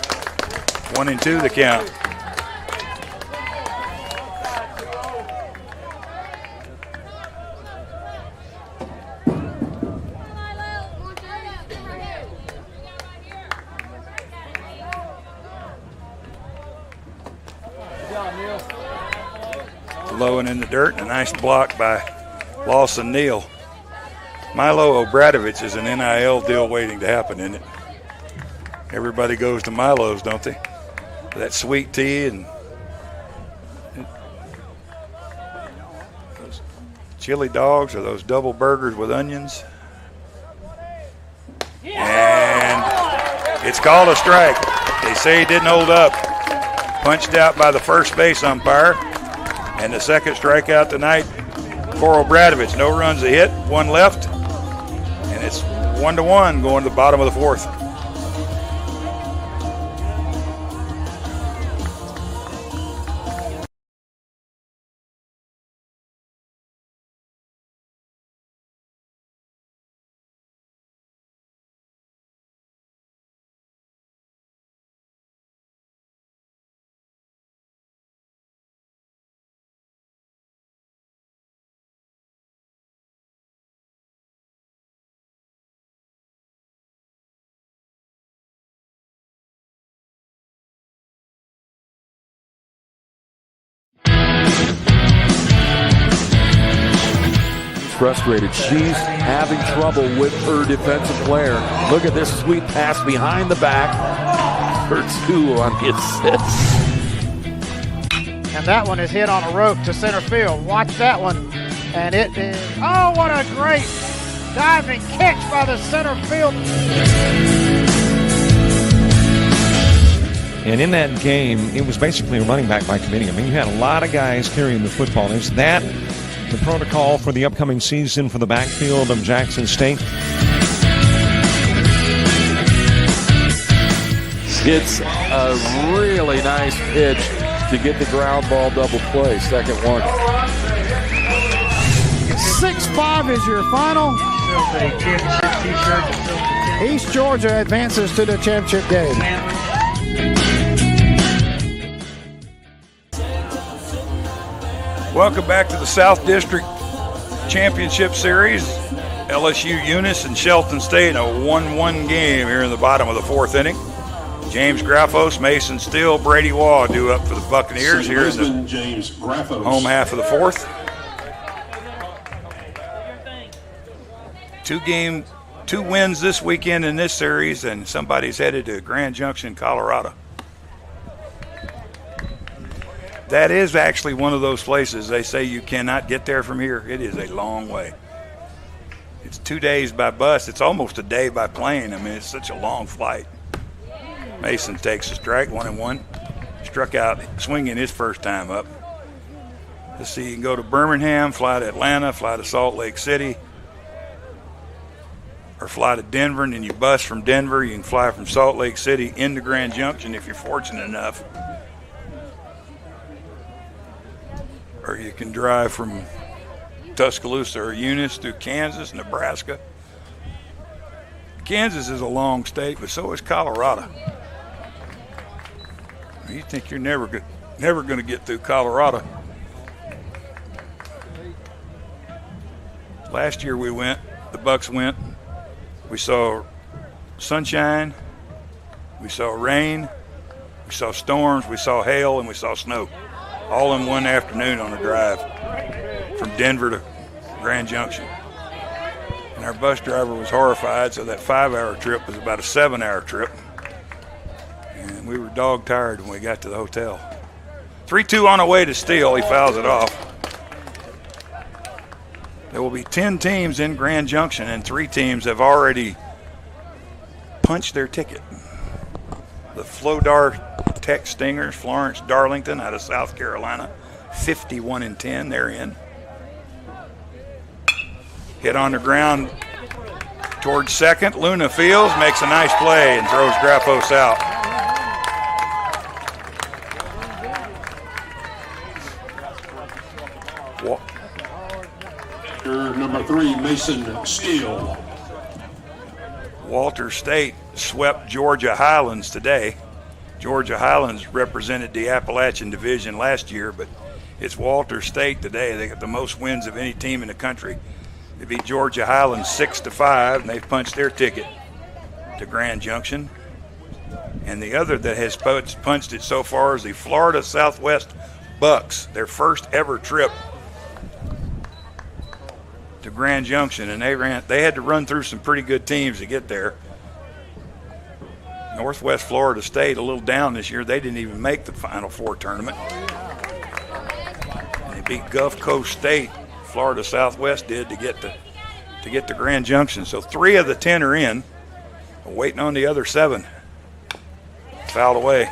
1-2 the count. Low and in the dirt, and a nice block by Lawson Neal. Milo Obradovich is an NIL deal waiting to happen, isn't it? Everybody goes to Milo's, don't they? That sweet tea and those chili dogs or those double burgers with onions. And it's called a strike. They say he didn't hold up. Punched out by the first base umpire. And the second strikeout tonight for Obradovich. No runs a hit, 1 left. And it's 1-1 going to the bottom of the 4th. Frustrated. She's having trouble with her defensive player. Look at this sweet pass behind the back for 2 on the assist. And that one is hit on a rope to center field. Watch that one. And it is, oh, what a great diving catch by the center field. And in that game, it was basically a running back by committee. I mean, you had a lot of guys carrying the football. Is that the protocol for the upcoming season for the backfield of Jackson State? It's a really nice pitch to get the ground ball double play. Second one. 6-5 is your final. East Georgia advances to the championship game. Welcome back to the South District Championship Series. LSU Eunice and Shelton State, a 1-1 game here in the bottom of the 4th inning. James Graffos, Mason Steele, Brady Waugh due up for the Buccaneers here in the home half of the 4th. 2 wins this weekend in this series, and somebody's headed to Grand Junction, Colorado. That is actually one of those places they say you cannot get there from here. It is a long way. It's 2 days by bus. It's almost a day by plane. I mean, it's such a long flight. Mason takes a strike, 1-1. Struck out swinging his first time up. Let's see, you can go to Birmingham, fly to Atlanta, fly to Salt Lake City, or fly to Denver, and then you bus from Denver. You can fly from Salt Lake City into Grand Junction if you're fortunate enough. Or you can drive from Tuscaloosa or Eunice through Kansas, Nebraska. Kansas is a long state, but so is Colorado. You think you're never going to get through Colorado. Last year the Bucks went. We saw sunshine, we saw rain, we saw storms, we saw hail, and we saw snow, all in one afternoon on a drive from Denver to Grand Junction. And our bus driver was horrified, so that 5-hour trip was about a 7-hour trip. And we were dog tired when we got to the hotel. 3-2 on the way to steal. He fouls it off. There will be 10 teams in Grand Junction, and 3 teams have already punched their ticket. The Flodar Tech Stingers, Florence Darlington out of South Carolina, 51-10, they're in. Hit on the ground towards second. Luna Fields makes a nice play and throws Graffos out. Number 3, Mason Steele. Walter State swept Georgia Highlands today. Georgia Highlands represented the Appalachian Division last year, but it's Walter State today. They got the most wins of any team in the country. They beat Georgia Highlands 6-5, and they've punched their ticket to Grand Junction. And the other that has punched it so far is the Florida Southwest Bucks, their first ever trip to Grand Junction, and they had to run through some pretty good teams to get there. Northwest Florida State a little down this year. They didn't even make the Final Four tournament. And they beat Gulf Coast State. Florida Southwest did to get to Grand Junction. So 3 of the 10 are in. We're waiting on the other 7. Fouled away.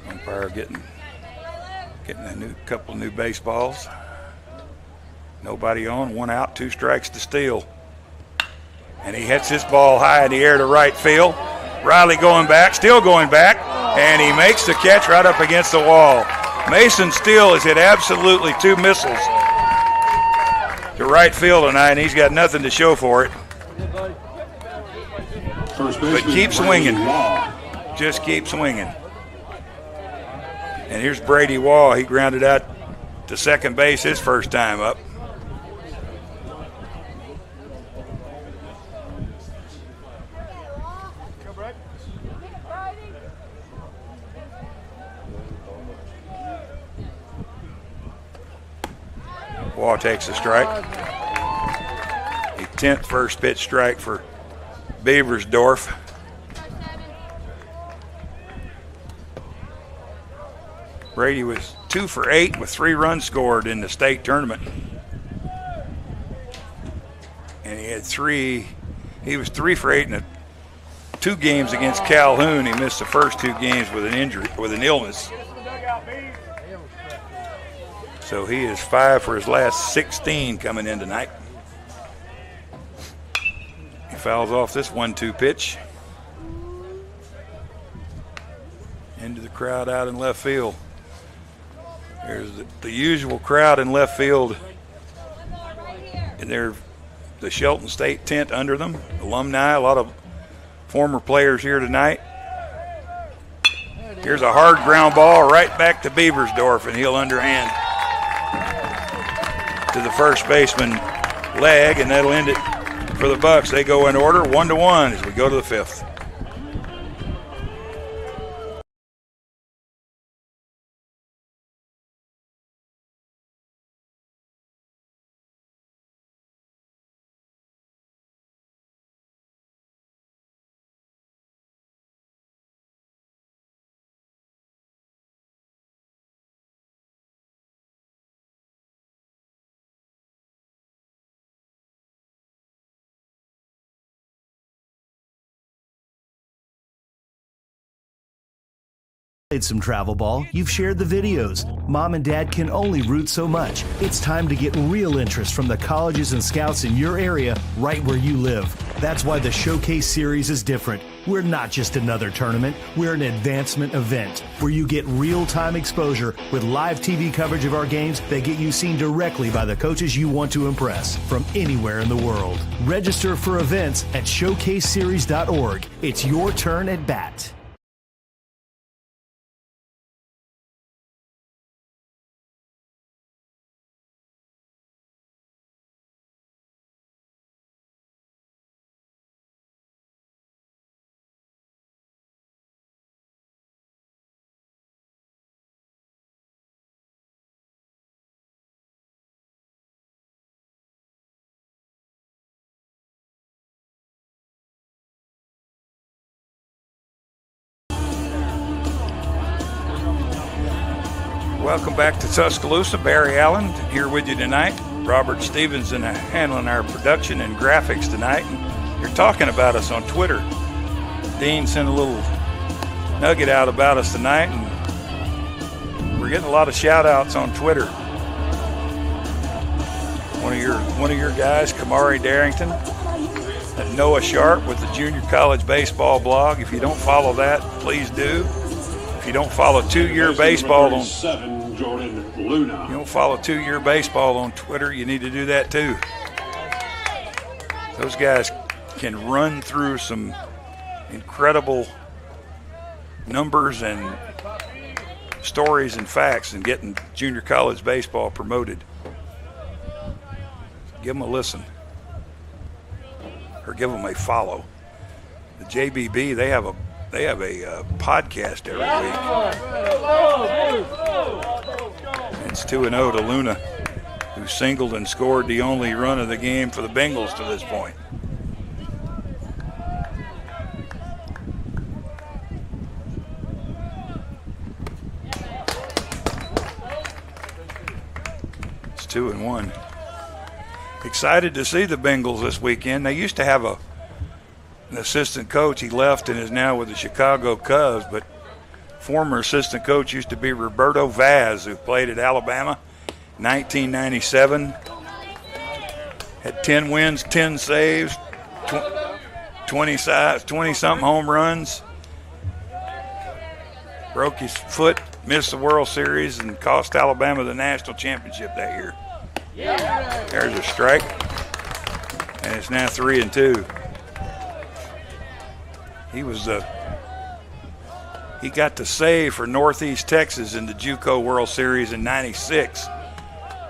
Umpire getting a couple of new baseballs. Nobody on, 1 out, 2 strikes to steal. And he hits his ball high in the air to right field. Riley going back, still going back, and he makes the catch right up against the wall. Mason Steele has hit absolutely 2 missiles to right field tonight, and he's got nothing to show for it. But keep swinging. Just keep swinging. And here's Brady Wall. He grounded out to second base his first time up. Wall takes a strike. A 10th first pitch strike for Beaversdorf. Brady was 2 for 8 with 3 runs scored in the state tournament. And he was 3 for 8 in the 2 games against Calhoun. He missed the first 2 games with an illness. So he is 5 for his last 16 coming in tonight. He fouls off this 1-2 pitch. Into the crowd out in left field. There's the usual crowd in left field. And there's the Shelton State tent under them. Alumni, a lot of former players here tonight. Here's a hard ground ball right back to Beaversdorf, and he'll underhand to the first baseman leg, and that'll end it for the Bucks. They go in order 1-1 as we go to the 5th. played some travel ball. You've shared the videos. Mom and Dad can only root so much. It's time to get real interest from the colleges and scouts in your area, right where you live. That's why the Showcase Series is different. We're not just another tournament. We're an advancement event where you get real-time exposure with live TV coverage of our games that get you seen directly by the coaches you want to impress from anywhere in the world. Register for events at showcaseseries.org. It's your turn at bat. Welcome back to Tuscaloosa. Barry Allen here with you tonight. Robert Stevenson handling our production and graphics tonight. And you're talking about us on Twitter. Dean sent a little nugget out about us tonight, and we're getting a lot of shout-outs on Twitter. One of your guys, Kamari Darrington, and Noah Sharp with the Junior College Baseball blog. If you don't follow that, please do. If you don't follow two-year baseball on Twitter, you need to do that too. Those guys can run through some incredible numbers and stories and facts and getting junior college baseball promoted. Give them a listen or give them a follow. The JBB, they have a podcast every week. It's 2-0 to Luna, who singled and scored the only run of the game for the Bengals to this point. It's 2-1. Excited to see the Bengals this weekend. They used to have an assistant coach. He left and is now with the Chicago Cubs, but former assistant coach used to be Roberto Vaz, who played at Alabama in 1997. Had 10 wins, 10 saves, 20-something home runs. Broke his foot, missed the World Series, and cost Alabama the national championship that year. There's a strike, and it's now 3-2. He got to save for Northeast Texas in the JUCO World Series in '96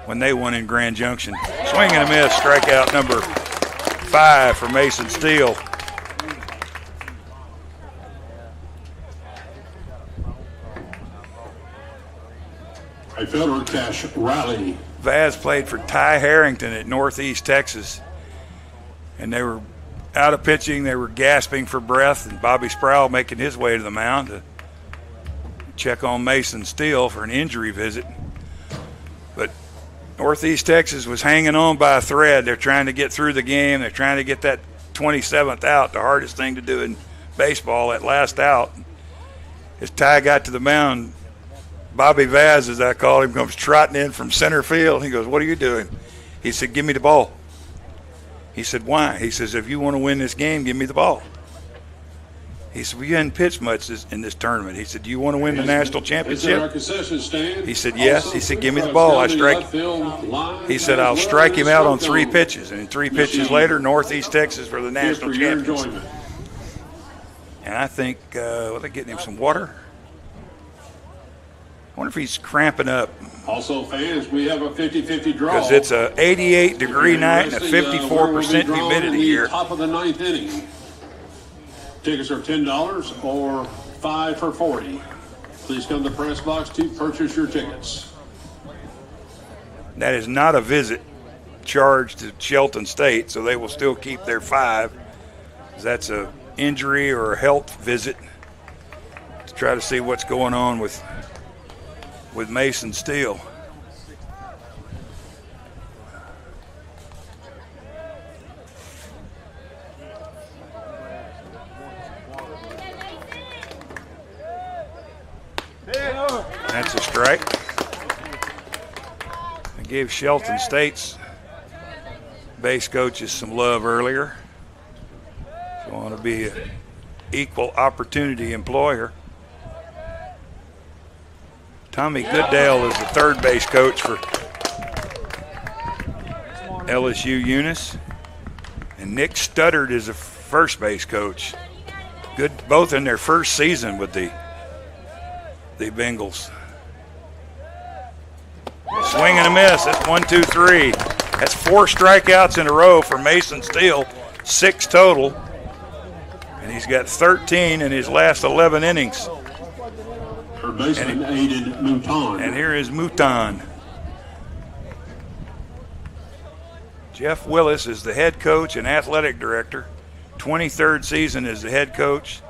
when they won in Grand Junction. Swing and a miss, strikeout number 5 for Mason Steele. Right fielder, Cash Riley. Vaz played for Ty Harrington at Northeast Texas, and they were out of pitching. They were gasping for breath, and Bobby Sproul making his way to the mound to check on Mason Steele for an injury visit. But Northeast Texas was hanging on by a thread. They're trying to get through the game. They're trying to get that 27th out, the hardest thing to do in baseball, that last out. As Ty got to the mound, Bobby Vaz, as I call him, comes trotting in from center field. He goes, "What are you doing?" He said, "Give me the ball." He said, "Why?" He says, "If you want to win this game, give me the ball." He said, "Well, you hadn't pitched much in this tournament." He said, "Do you want to win the national championship?" He said, "Yes." He said, "Give me the ball. He said, "I'll strike him out on 3 pitches." And 3 pitches later, Northeast Texas were the national champions. And I think, they're getting him some water. I wonder if he's cramping up. Also, fans, we have a 50-50 draw. Because it's a 88-degree night and a 54% humidity here. Top of the 9th inning. Tickets are $10 or $5 for $40. Please come to press box to purchase your tickets. That is not a visit charge to Shelton State, so they will still keep their $5. That's a injury or a health visit to try to see what's going on with Mason Steele. That's a strike. I gave Shelton State's base coaches some love earlier. If you want to be an equal opportunity employer. Tommy Goodale is the third base coach for LSU Eunice. And Nick Studdard is the first base coach. Good, both in their first season with the Bengals. Swing and a miss. That's 1, 2, 3. That's 4 strikeouts in a row for Mason Steele, 6 total. And he's got 13 in his last 11 innings. Her baseman, Aiden Mouton. And here is Mouton. Jeff Willis is the head coach and athletic director. 23rd season as the head coach.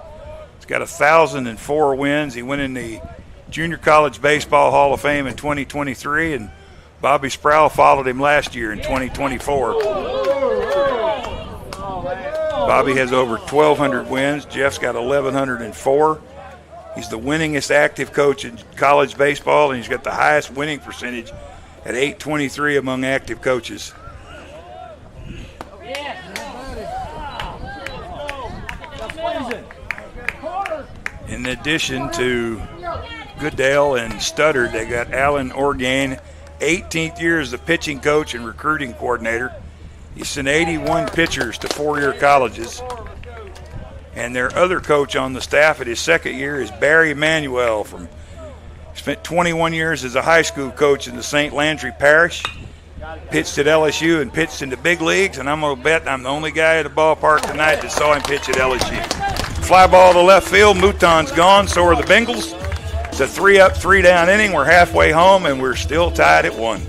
He's got 1,004 wins. He went in the Junior College Baseball Hall of Fame in 2023, and Bobby Sproul followed him last year in 2024. Bobby has over 1,200 wins. Jeff's got 1,104. He's the winningest active coach in college baseball, and he's got the highest winning percentage at .823 among active coaches. In addition to Goodale and Studdard, they got Alan Orgain, 18th year as the pitching coach and recruiting coordinator. He sent 81 pitchers to 4-year colleges. And their other coach on the staff at his second year is Barry Manuel. Spent 21 years as a high school coach in the St. Landry Parish. Pitched at LSU and pitched in the big leagues, and I'm going to bet I'm the only guy at the ballpark tonight that saw him pitch at LSU. Fly ball to left field. Mouton's gone. So are the Bengals. It's a 3-up, 3-down inning. We're halfway home, and we're still tied at 1.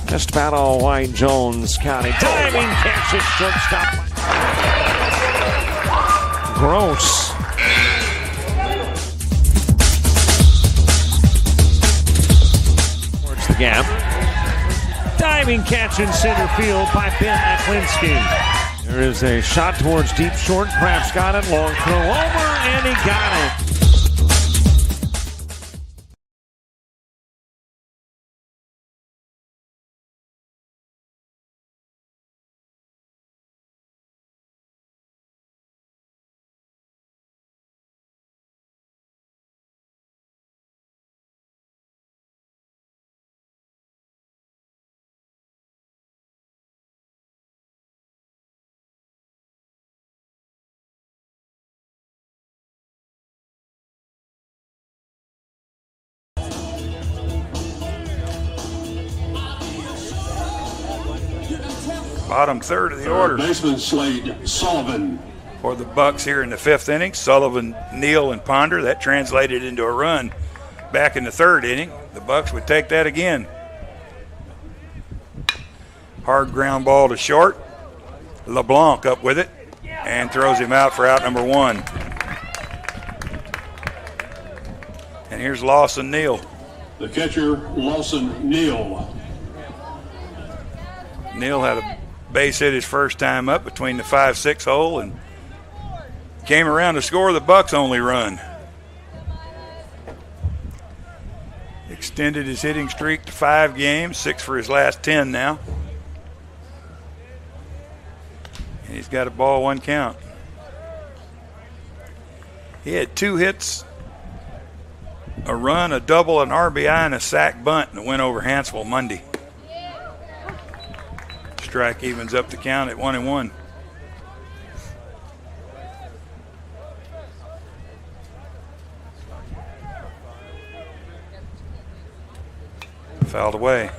Just about all White Jones County. Diving catch at shortstop. Gross. Towards the gap. Diving catch in center field by Ben Aklinski. There is a shot towards deep short. Crafts got it. Long throw over, and he got it. Bottom third of the order. Baseman Slade Sullivan. For the Bucks here in the 5th inning. Sullivan, Neal, and Ponder. That translated into a run back in the 3rd inning. The Bucks would take that again. Hard ground ball to short. LeBlanc up with it and throws him out for out number 1. And here's Lawson Neal. The catcher, Lawson Neal. Neal had a base hit his first time up between the 5-6 hole and came around to score the Bucks' only run. Extended his hitting streak to 5 games, 6 for his last 10 now. And he's got a ball 1 count. He had 2 hits, a run, a double, an RBI, and a sack bunt in the win over Hansville Monday. Strike evens up the count at 1-1. Fouled away.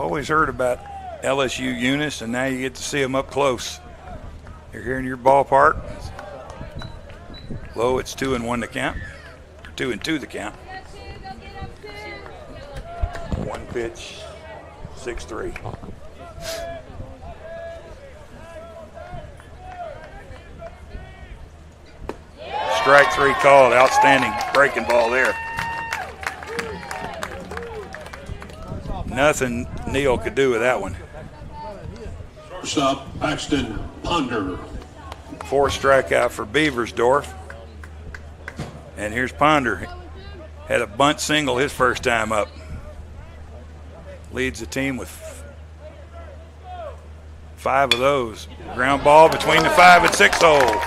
always heard about LSU Eunice, and now you get to see them up close. You're here in your ballpark. Low, it's 2-1 the count, or 2-2 the count. 1 pitch, 6-3. Strike 3 called. Outstanding breaking ball there. Nothing Neal could do with that one. Shortstop, Paxton Ponder. 4th strikeout for Beaversdorf. And here's Ponder. Had a bunt single his first time up. Leads the team with 5 of those. Ground ball between the 5 and 6 hole.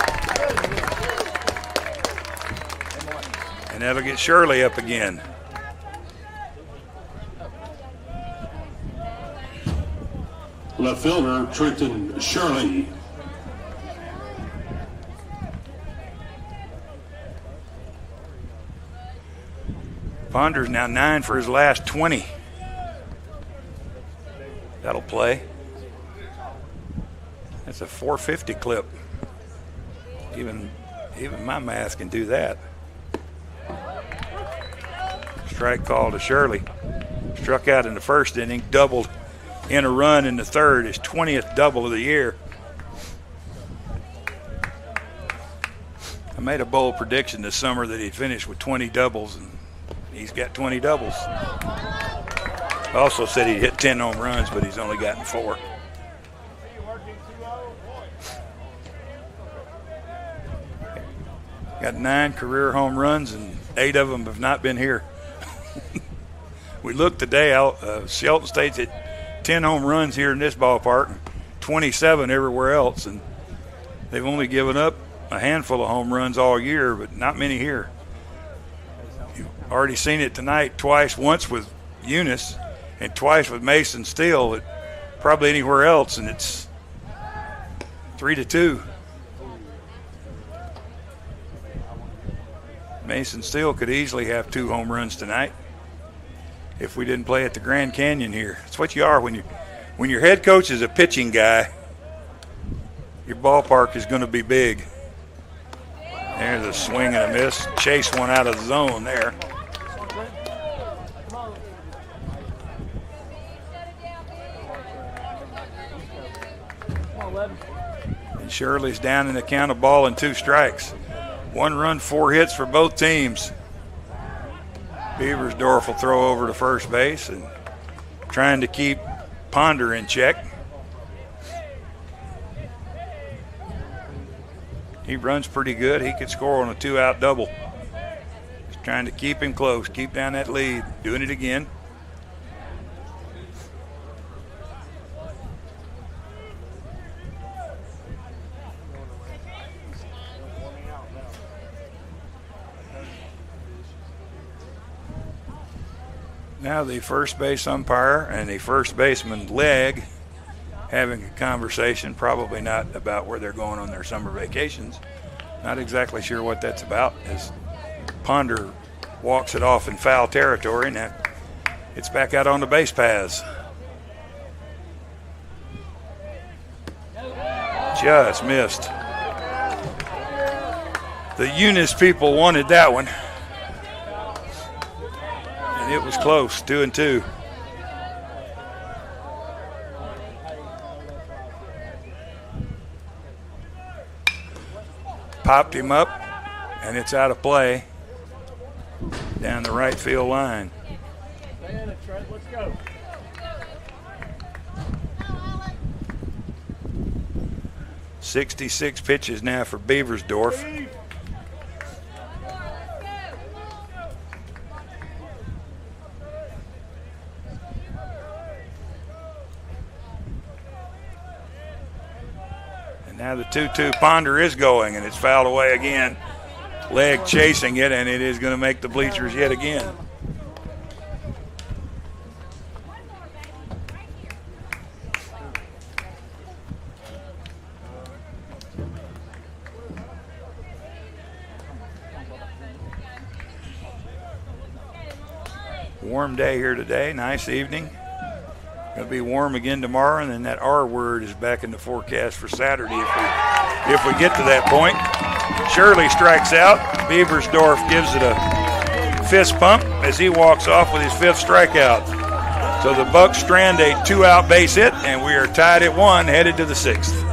And that'll get Shirley up again. Left fielder, Trenton Shirley. Ponder's now 9 for his last 20. That'll play. That's a 450 clip. Even my math can do that. Strike call to Shirley. Struck out in the first inning, doubled in a run in the third, his 20th double of the year. I made a bold prediction this summer that he'd finish with 20 doubles, and he's got 20 doubles. I also said he'd hit 10 home runs, but he's only gotten 4. Got 9 career home runs, and 8 of them have not been here. We looked today, Shelton State's at 10 home runs here in this ballpark, 27 everywhere else, and they've only given up a handful of home runs all year, but not many here. You've already seen it tonight twice, once with Eunice and twice with Mason Steele, probably anywhere else, and it's 3-2. Mason Steele could easily have 2 home runs tonight if we didn't play at the Grand Canyon here. That's what you are when your head coach is a pitching guy. Your ballpark is going to be big. There's a swing and a miss. Chase one out of the zone there. And Shirley's down in the count of ball and 2 strikes. 1 run, 4 hits for both teams. Beaversdorf will throw over to first base and trying to keep Ponder in check. He runs pretty good. He could score on a 2-out double. He's trying to keep him close, keep down that lead. Doing it again. Now the first base umpire and the first baseman leg having a conversation, probably not about where they're going on their summer vacations. Not exactly sure what that's about, as Ponder walks it off in foul territory. Now it's back out on the base paths. Just missed. The Eunice people wanted that one. And it was close, 2-2. Popped him up, and it's out of play down the right field line. Let's go. 66 pitches now for Beaversdorf. Now the 2-2 Ponder is going, and it's fouled away again. Leg chasing it, and it is going to make the bleachers yet again. Warm day here today, nice evening. Going to be warm again tomorrow, and then that R word is back in the forecast for Saturday if we get to that point. Shirley strikes out. Beaversdorf gives it a fist pump as he walks off with his 5th strikeout. So the Bucks strand a 2-out base hit, and we are tied at 1, headed to the 6th.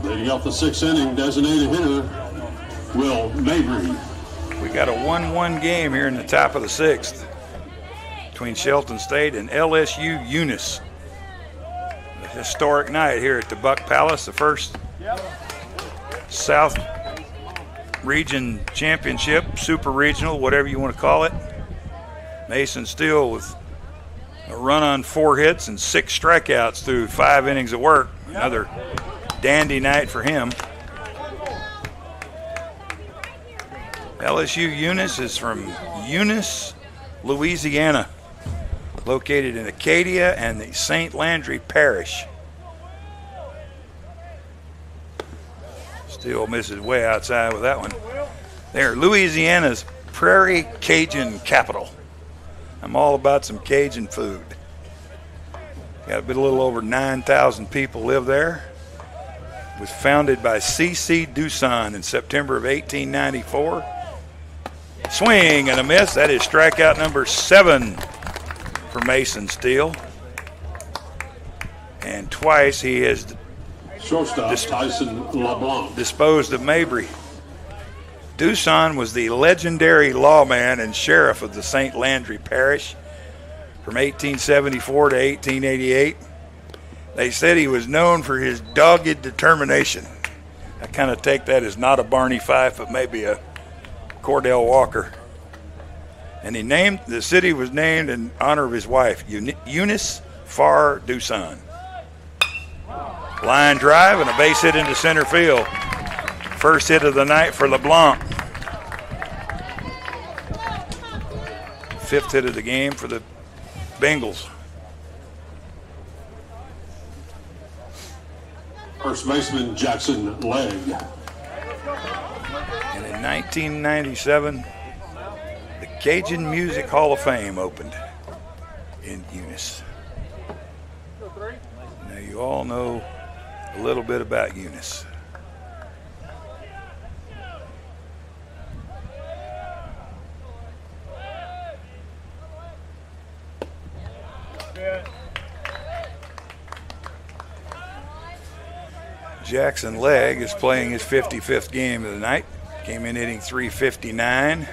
Leading off the 6th inning, designated hitter, Will Mabry. We got a 1-1 game here in the top of the 6th between Shelton State and LSU Eunice. A historic night here at the Buck Palace, the first South Region Championship, Super Regional, whatever you want to call it. Mason Steele with a run on 4 hits and 6 strikeouts through 5 innings of work. Another dandy night for him. LSU Eunice is from Eunice, Louisiana, located in Acadia and the St. Landry Parish. Still misses way outside with that one. They're Louisiana's Prairie Cajun capital. I'm all about some Cajun food. Got a little over 9,000 people live there. Was founded by C.C. Duson in September of 1894. Swing and a miss. That is strikeout number 7 for Mason Steele. And twice he has Shortstop Tyson LeBlanc disposed of Mabry. Duson was the legendary lawman and sheriff of the St. Landry Parish from 1874 to 1888. They said he was known for his dogged determination. I kind of take that as not a Barney Fife, but maybe a Cordell Walker. And the city was named in honor of his wife, Eunice Farr Duson. Line drive and a base hit into center field. First hit of the night for LeBlanc. 5th hit of the game for the Bengals. First baseman Jackson Legg. And in 1997, the Cajun Music Hall of Fame opened in Eunice. Now you all know a little bit about Eunice. Jackson Legg is playing his 55th game of the night. Came in hitting .359.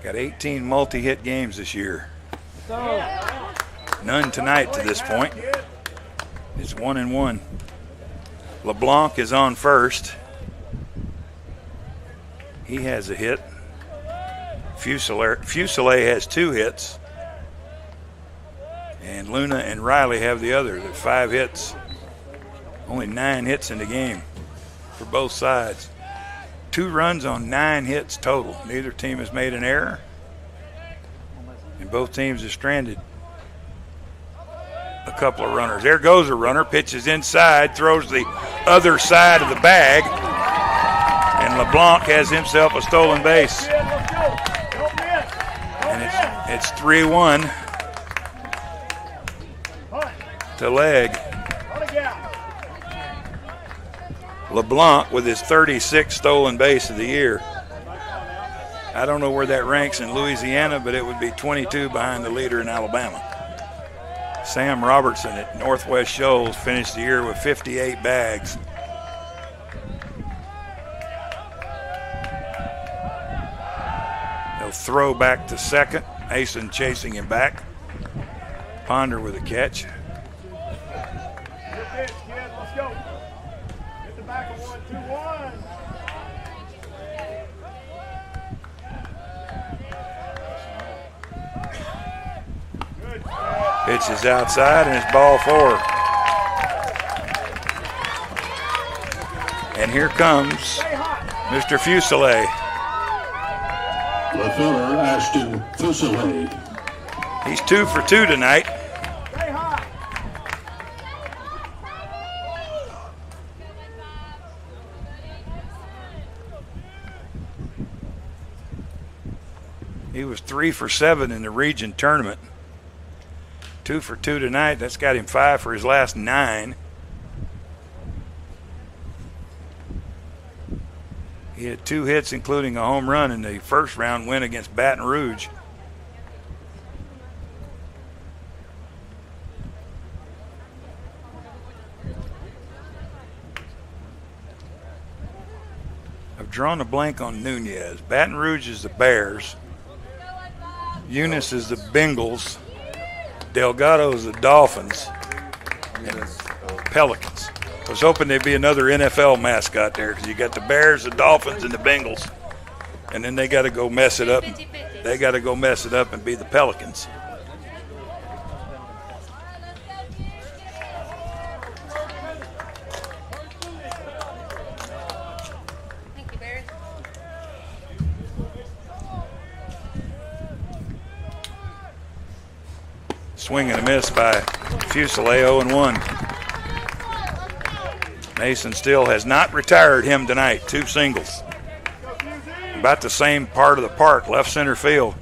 Got 18 multi-hit games this year. None tonight to this point. It's 1-1. LeBlanc is on first. He has a hit. Fuselier has 2 hits. And Luna and Riley have the other. They're 5 hits. Only 9 hits in the game for both sides. 2 runs on 9 hits total. Neither team has made an error, and both teams have stranded a couple of runners. There goes a runner, pitches inside, throws the other side of the bag, and LeBlanc has himself a stolen base. And it's 3-1 to Leg. LeBlanc with his 36th stolen base of the year. I don't know where that ranks in Louisiana, but it would be 22 behind the leader in Alabama. Sam Robertson at Northwest Shoals finished the year with 58 bags. They'll throw back to second. Mason chasing him back. Ponder with a catch. Pitch is outside and it's ball 4. And here comes Mr. Fuselier. Left fielder Ashton Fuselier. He's 2 for 2 tonight. He was 3 for 7 in the region tournament. 2 for 2 tonight. That's got him 5 for his last 9. He had 2 hits, including a home run in the first round win against Baton Rouge. I've drawn a blank on Nunez. Baton Rouge is the Bears. Eunice is the Bengals. Delgado is the Dolphins. And Pelicans. I was hoping there'd be another NFL mascot there because you got the Bears, the Dolphins, and the Bengals. And then they got to go mess it up. They got to go mess it up and be the Pelicans. Swing and a miss by Fuselier, 0-1. Mason still has not retired him tonight. 2 singles. About the same part of the park, left center field.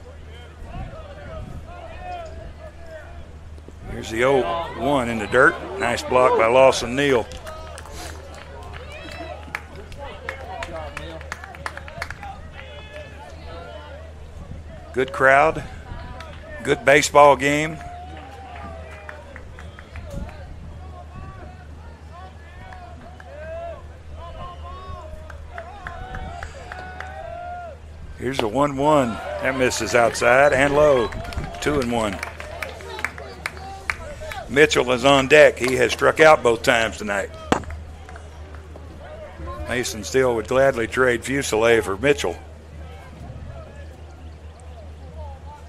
Here's the 0-1 in the dirt. Nice block by Lawson Neal. Good crowd. Good baseball game. Here's a 1-1. That misses outside and low. 2-1. Mitchell is on deck. He has struck out both times tonight. Mason still would gladly trade Fuselier for Mitchell.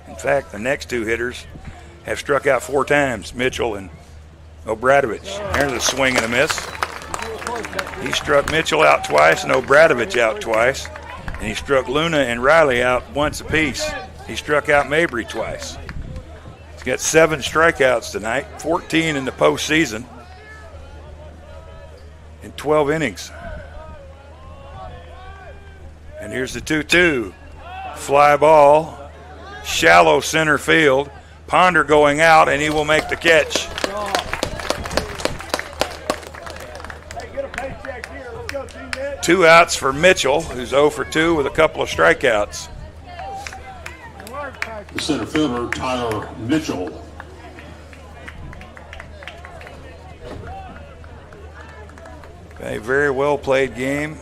In fact, the next 2 hitters have struck out 4 times, Mitchell and Obradovich. There's a swing and a miss. He struck Mitchell out twice and Obradovich out twice. And he struck Luna and Riley out once apiece. He struck out Mabry twice. He's got 7 strikeouts tonight, 14 in the postseason, in 12 innings. And here's the 2-2. Fly ball, shallow center field. Ponder going out, and he will make the catch. Two outs for Mitchell, who's 0 for 2 with a couple of strikeouts. The center fielder, Tyler Mitchell. A very well played game.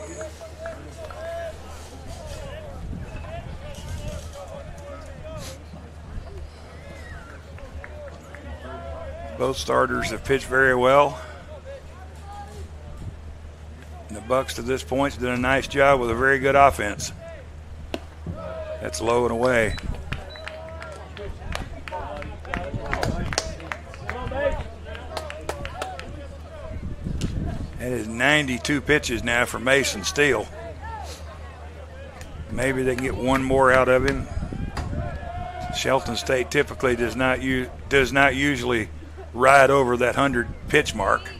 Both starters have pitched very well. And the Bucks to this point have done a nice job with a very good offense. That's low and away. That is 92 pitches now for Mason Steele. Maybe they can get one more out of him. Shelton State typically does not usually ride over that 100 pitch mark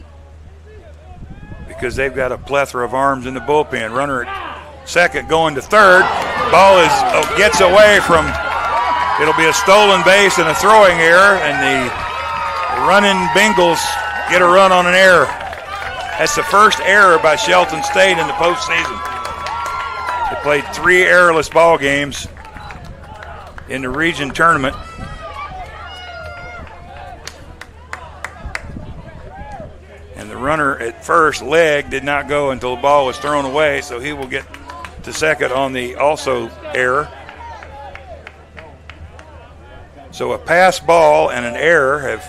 because they've got a plethora of arms in the bullpen. Runner at second going to third. Ball gets away from. It'll be a stolen base and a throwing error, and the running Bengals get a run on an error. That's the first error by Shelton State in the postseason. They played 3 errorless ball games in the region tournament. And the runner at first leg did not go until the ball was thrown away, so he will get to second on the also error. So a pass ball and an error have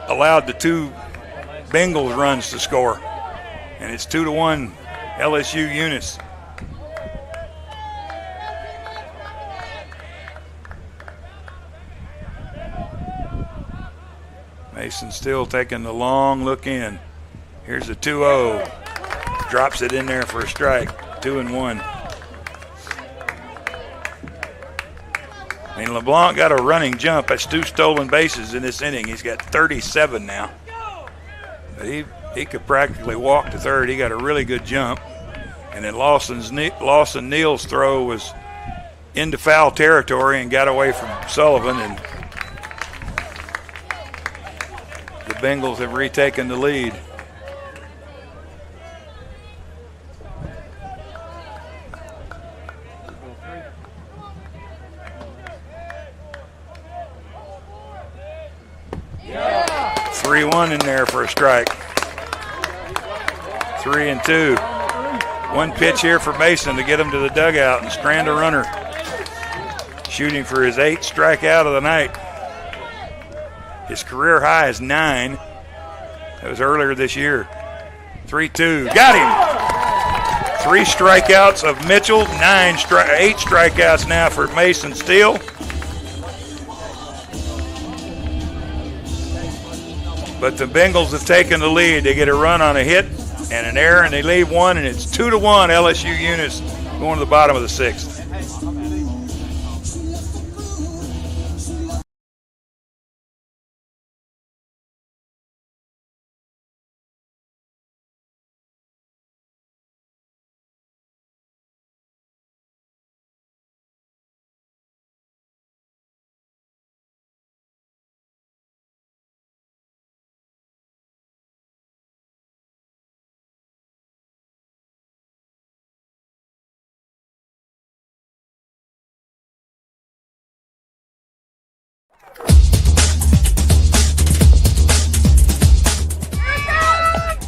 allowed the 2 Bengals runs to score. And it's 2-1 LSU Eunice. Mason still taking the long look in. Here's the 2-0. Drops it in there for a strike. 2-1. I mean, LeBlanc got a running jump. That's 2 stolen bases in this inning. He's got 37 now. But he could practically walk to third. He got a really good jump. And then Lawson Neal's throw was into foul territory and got away from Sullivan. And the Bengals have retaken the lead. Yeah. 3-1 in there for a strike. 3-2. 1 pitch here for Mason to get him to the dugout and strand a runner. Shooting for his 8th strikeout of the night. His career high is 9. That was earlier this year. 3-2. Got him. 3 strikeouts of Mitchell. 8 strikeouts now for Mason Steele. But the Bengals have taken the lead. They get a run on a hit and an error, and they leave 1, and it's 2-1 LSU Eunice going to the bottom of the 6th.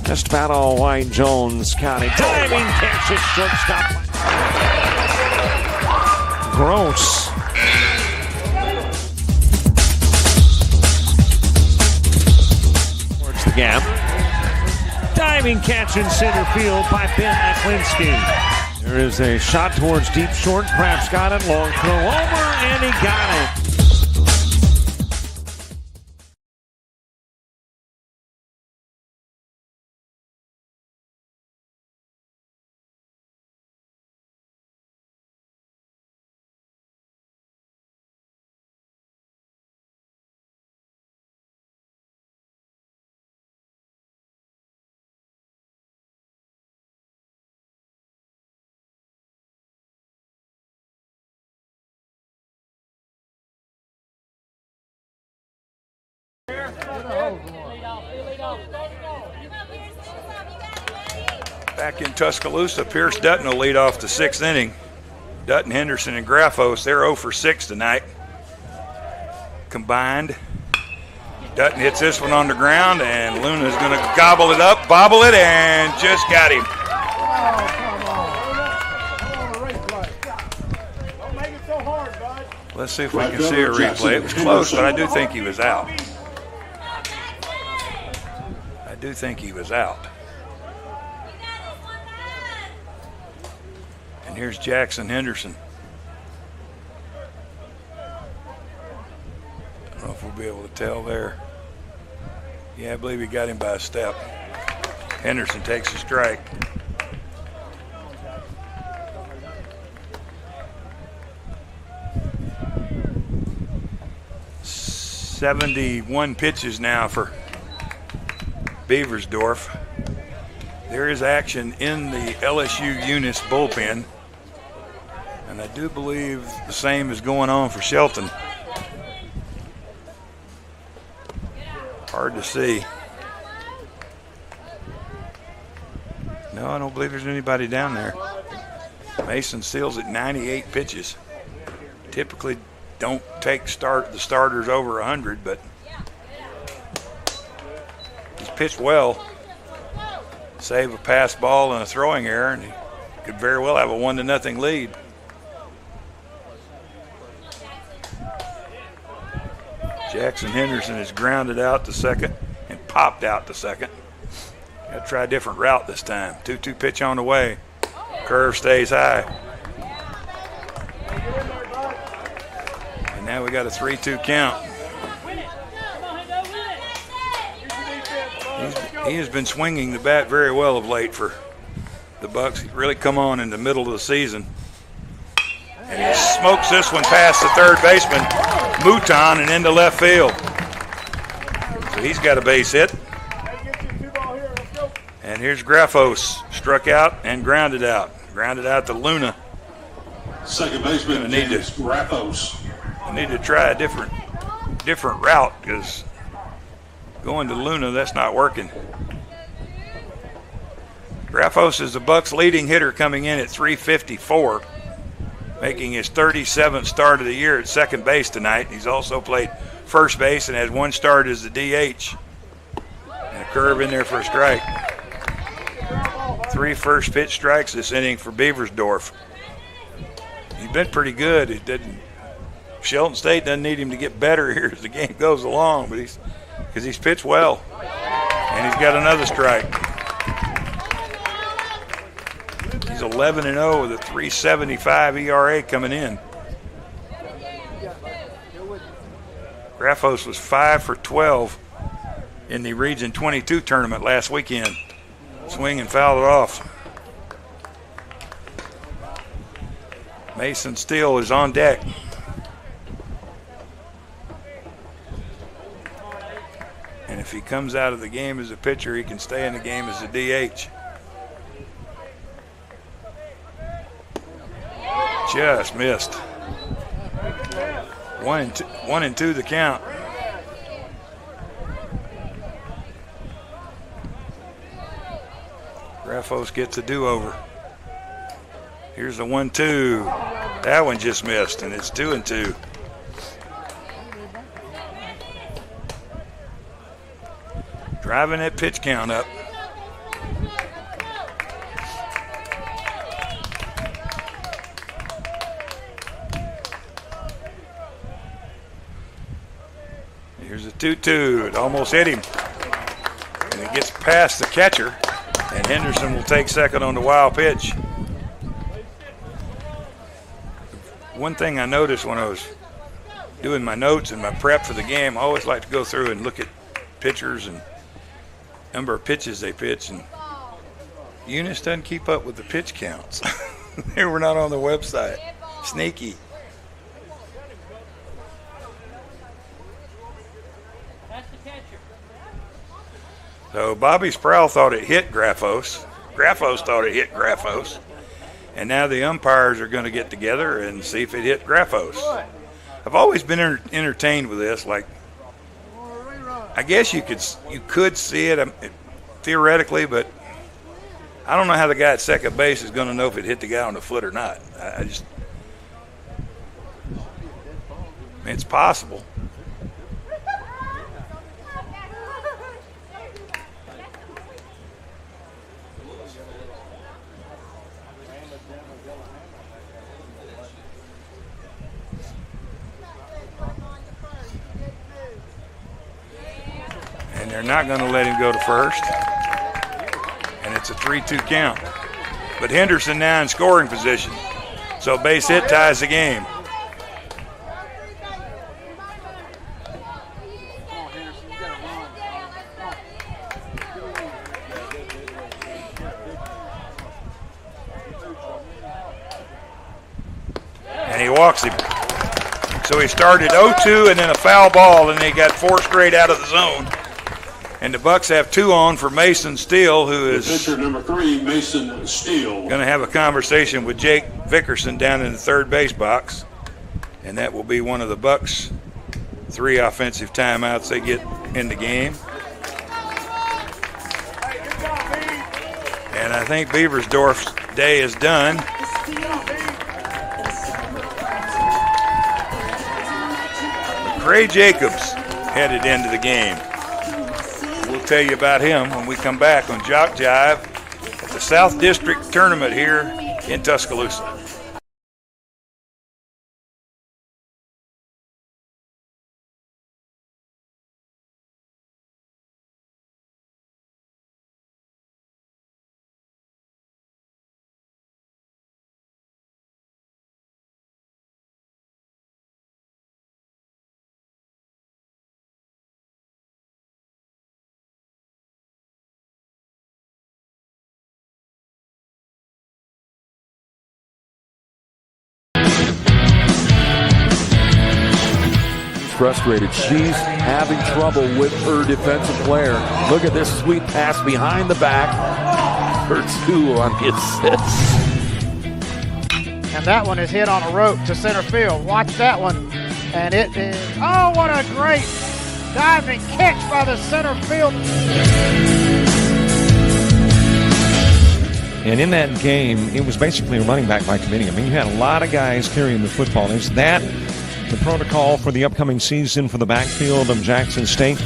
Just about all White Jones County. Diving catch at shortstop. Gross. Towards the gap. Diving catch in center field by Ben Aklinski. There is a shot towards deep short. Krabs got it. Long throw over, and he got it. Back in Tuscaloosa, Pierce Dutton will lead off the 6th inning. Dutton, Henderson, and Graffos, they're 0 for 6 tonight. Combined. Dutton hits this one on the ground, and Luna's going to gobble it up, bobble it, and just got him. Let's see if we can see a replay. It was close, but I do think he was out. I do think he was out. And here's Jackson Henderson. I don't know if we'll be able to tell there. Yeah, I believe he got him by a step. Henderson takes a strike. "71 pitches now for Beversdorf." There is action in the LSU Eunice bullpen, and I do believe the same is going on for Shelton. Hard to see. No, I don't believe there's anybody down there. Mason Steele's at 98 pitches. Typically don't take the starters over 100, but he's pitched well. Save a pass ball and a throwing error, and he could very well have a 1-0 lead. Jackson Henderson is grounded out to second and popped out to second. Got to try a different route this time. 2-2 pitch on the way. Curve stays high. And now we got a 3-2 count. He has been swinging the bat very well of late for the Bucks. He really come on in the middle of the season. And he smokes this one past the third baseman, Mouton, and into left field. So he's got a base hit. And here's Graffos, struck out and grounded out. Grounded out to Luna. Second baseman, Graffos. I need to try a different route, because going to Luna, that's not working. Graffos is the Bucks' leading hitter, coming in at .354, making his 37th start of the year at second base tonight. He's also played first base and has one start as the DH. And a curve in there for a strike. 3 first pitch strikes this inning for Beversdorf. He's been pretty good. Shelton State doesn't need him to get better here as the game goes along, but because he's pitched well. And he's got another strike. He's 11-0 with a 3.75 ERA coming in. Graffos was 5 for 12 in the Region 22 tournament last weekend. Swing and fouled it off. Mason Steele is on deck. And if he comes out of the game as a pitcher, he can stay in the game as a DH. Just missed. 1-2 the count. Graffos gets a do-over. Here's the 1-2. That one just missed, and it's 2-2. Driving that pitch count up. Here's a 2-2. It almost hit him. And it gets past the catcher, and Henderson will take second on the wild pitch. One thing I noticed when I was doing my notes and my prep for the game, I always like to go through and look at pitchers and number of pitches they pitch, and Eunice doesn't keep up with the pitch counts. They were not on the website. Sneaky. So Bobby Sproul thought it hit Graffos. Graffos thought it hit Graffos. And now the umpires are going to get together and see if it hit Graffos. I've always been entertained with this. Like, I guess you could see it theoretically, but I don't know how the guy at second base is going to know if it hit the guy on the foot or not. I mean, it's possible. They're not going to let him go to first. And it's a 3-2 count. But Henderson now in scoring position. So base hit ties the game. walks him. So he started 0-2 and then a foul ball, and they got 4 straight out of the zone. And the Bucks have 2 on for Mason Steele, who is pitcher number 3, Mason Steele. Going to have a conversation with Jake Vickerson down in the third base box. And that will be one of the Bucks' 3 offensive timeouts they get in the game. And I think Beaversdorf's day is done. Cray Jacobs headed into the game. We'll tell you about him when we come back on Jock Jive at the South District Tournament here in Tuscaloosa. Frustrated. She's having trouble with her defensive player. Look at this sweet pass behind the back. Her 2 on the assist. And that one is hit on a rope to center field. Watch that one. And it is, oh, what a great diving catch by the center field. And in that game, it was basically a running back by committee. I mean, you had a lot of guys carrying the football. Is that the protocol for the upcoming season for the backfield of Jackson State?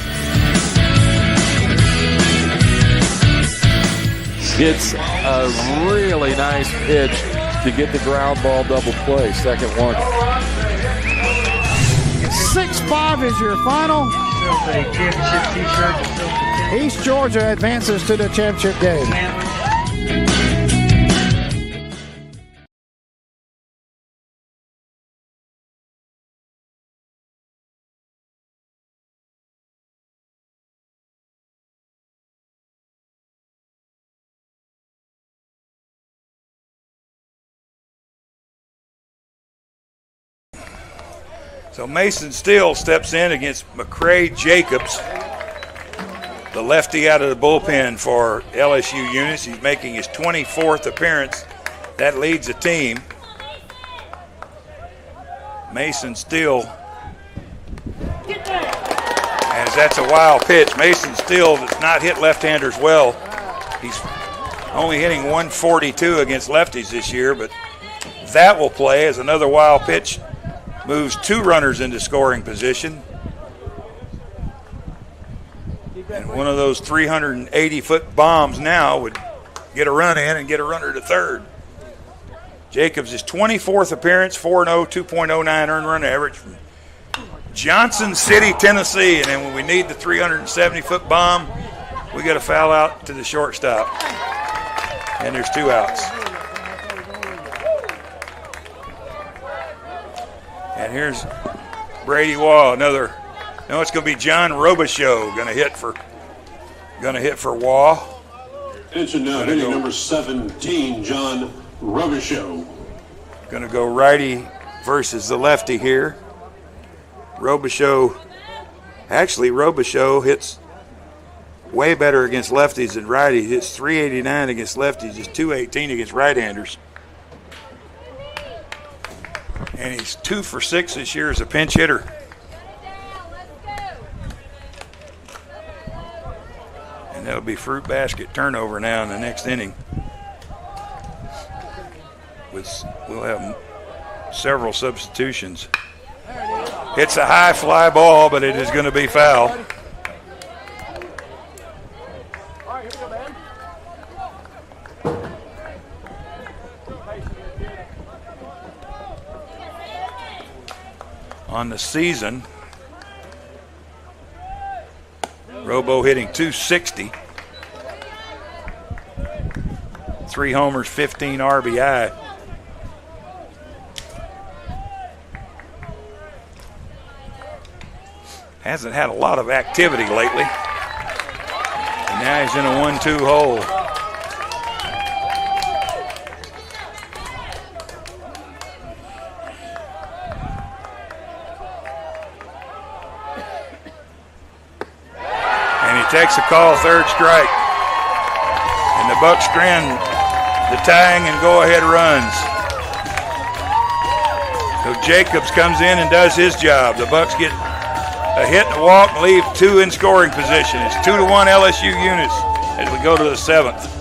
It's a really nice pitch to get the ground ball double play. Second one. 6-5 is your final. East Georgia advances to the championship game. So Mason Steele steps in against McCray Jacobs, the lefty out of the bullpen for LSU Eunice. He's making his 24th appearance. That leads the team. Mason Steele, as that's a wild pitch. Mason Steele does not hit left-handers well. He's only hitting 142 against lefties this year, but that will play as another wild pitch. Moves 2 runners into scoring position. And one of those 380-foot bombs now would get a run in and get a runner to third. Jacobs' 24th appearance, 4-0, 2.09 earned run average from Johnson City, Tennessee. And then when we need the 370-foot bomb, we get a foul out to the shortstop. And there's 2 outs. And here's Brady Wall, another. No, it's going to be John Robichaux going to hit for Wall. Attention now, hitting number 17, John Robichaux. Going to go righty versus the lefty here. Robichaux hits way better against lefties than righties. Hits 389 against lefties, just 218 against right-handers. And he's 2 for 6 this year as a pinch hitter. And that'll be fruit basket turnover now in the next inning. We'll have several substitutions. It's a high fly ball, but it is going to be foul. On the season, Robo hitting 260, 3 homers, 15 RBI. Hasn't had a lot of activity lately. And now he's in a 1-2 hole. takes the call, third strike. And the Bucks strand the tying and go-ahead runs. So Jacobs comes in and does his job. The Bucks get a hit and a walk and leave 2 in scoring position. It's 2-1 LSU Eunice as we go to the 7th.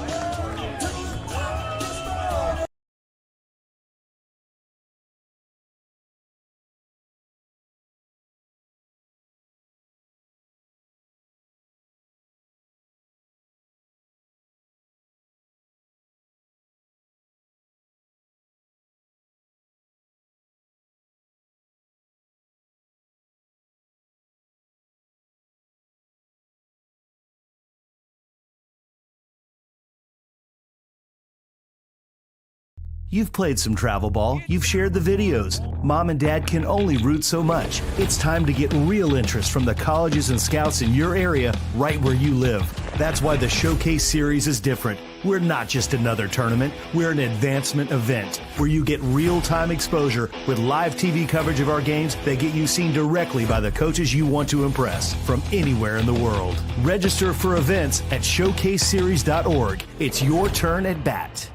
You've played some travel ball, you've shared the videos. Mom and Dad can only root so much. It's time to get real interest from the colleges and scouts in your area, right where you live. That's why the Showcase Series is different. We're not just another tournament, we're an advancement event where you get real-time exposure with live TV coverage of our games that get you seen directly by the coaches you want to impress from anywhere in the world. Register for events at showcaseseries.org. It's your turn at bat.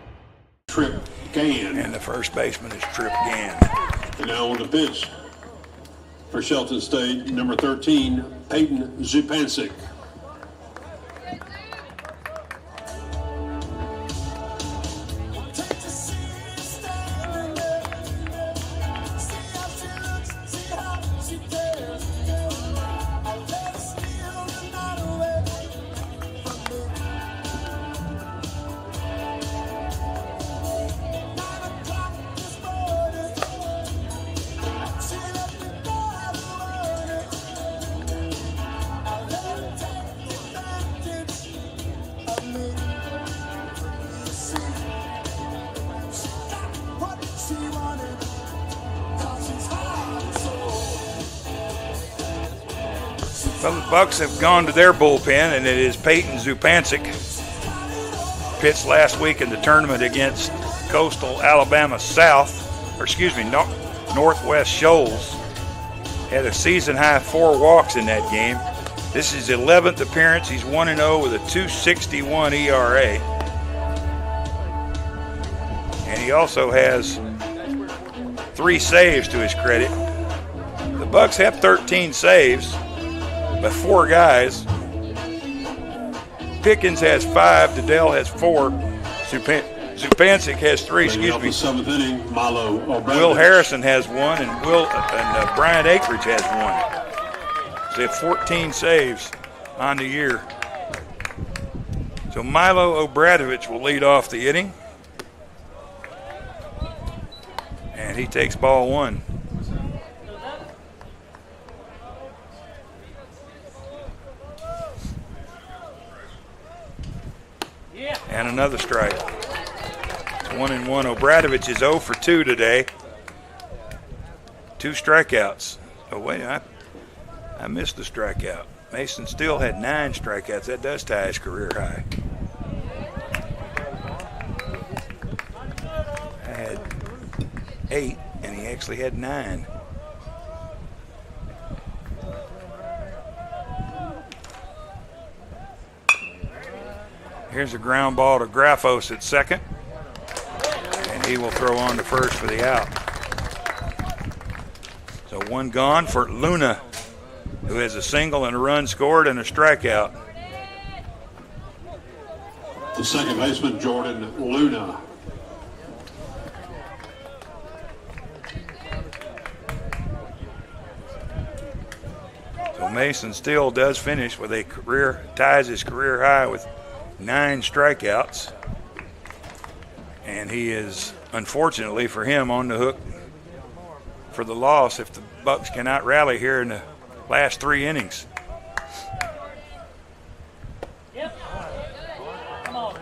Trip Gann. And the first baseman is Trip Gann. And now on the pitch for Shelton State, number 13, Peyton Zupancic. Well, the Bucks have gone to their bullpen, and it is Peyton Zupancic. Pitched last week in the tournament against Coastal Alabama Northwest Shoals. Had a season-high 4 walks in that game. This is his 11th appearance. He's 1-0 with a 2.61 ERA. And he also has 3 saves to his credit. The Bucks have 13 saves, but 4 guys. Pickens has 5, Dedell has 4, Zupancic has 3, Seventh inning, Milo Obradovich. Will Harrison has 1, and Bryant Akridge has 1. So they have 14 saves on the year. So Milo Obradovich will lead off the inning. And he takes ball 1. And another strike. It's 1-1. Obradovich is 0 for 2 today. 2 strikeouts. Oh, wait, I missed the strikeout. Mason Steele had 9 strikeouts. That does tie his career high. I had 8, and he actually had 9. Here's a ground ball to Grafos at second, and he will throw on to first for the out. So 1 gone for Luna, who has a single and a run scored and a strikeout. The second baseman, Jordan Luna. So Mason Steele does finish with ties his career high with 9 strikeouts, and he is, unfortunately for him, on the hook for the loss if the Bucks cannot rally here in the last 3 innings. Yep. Come on.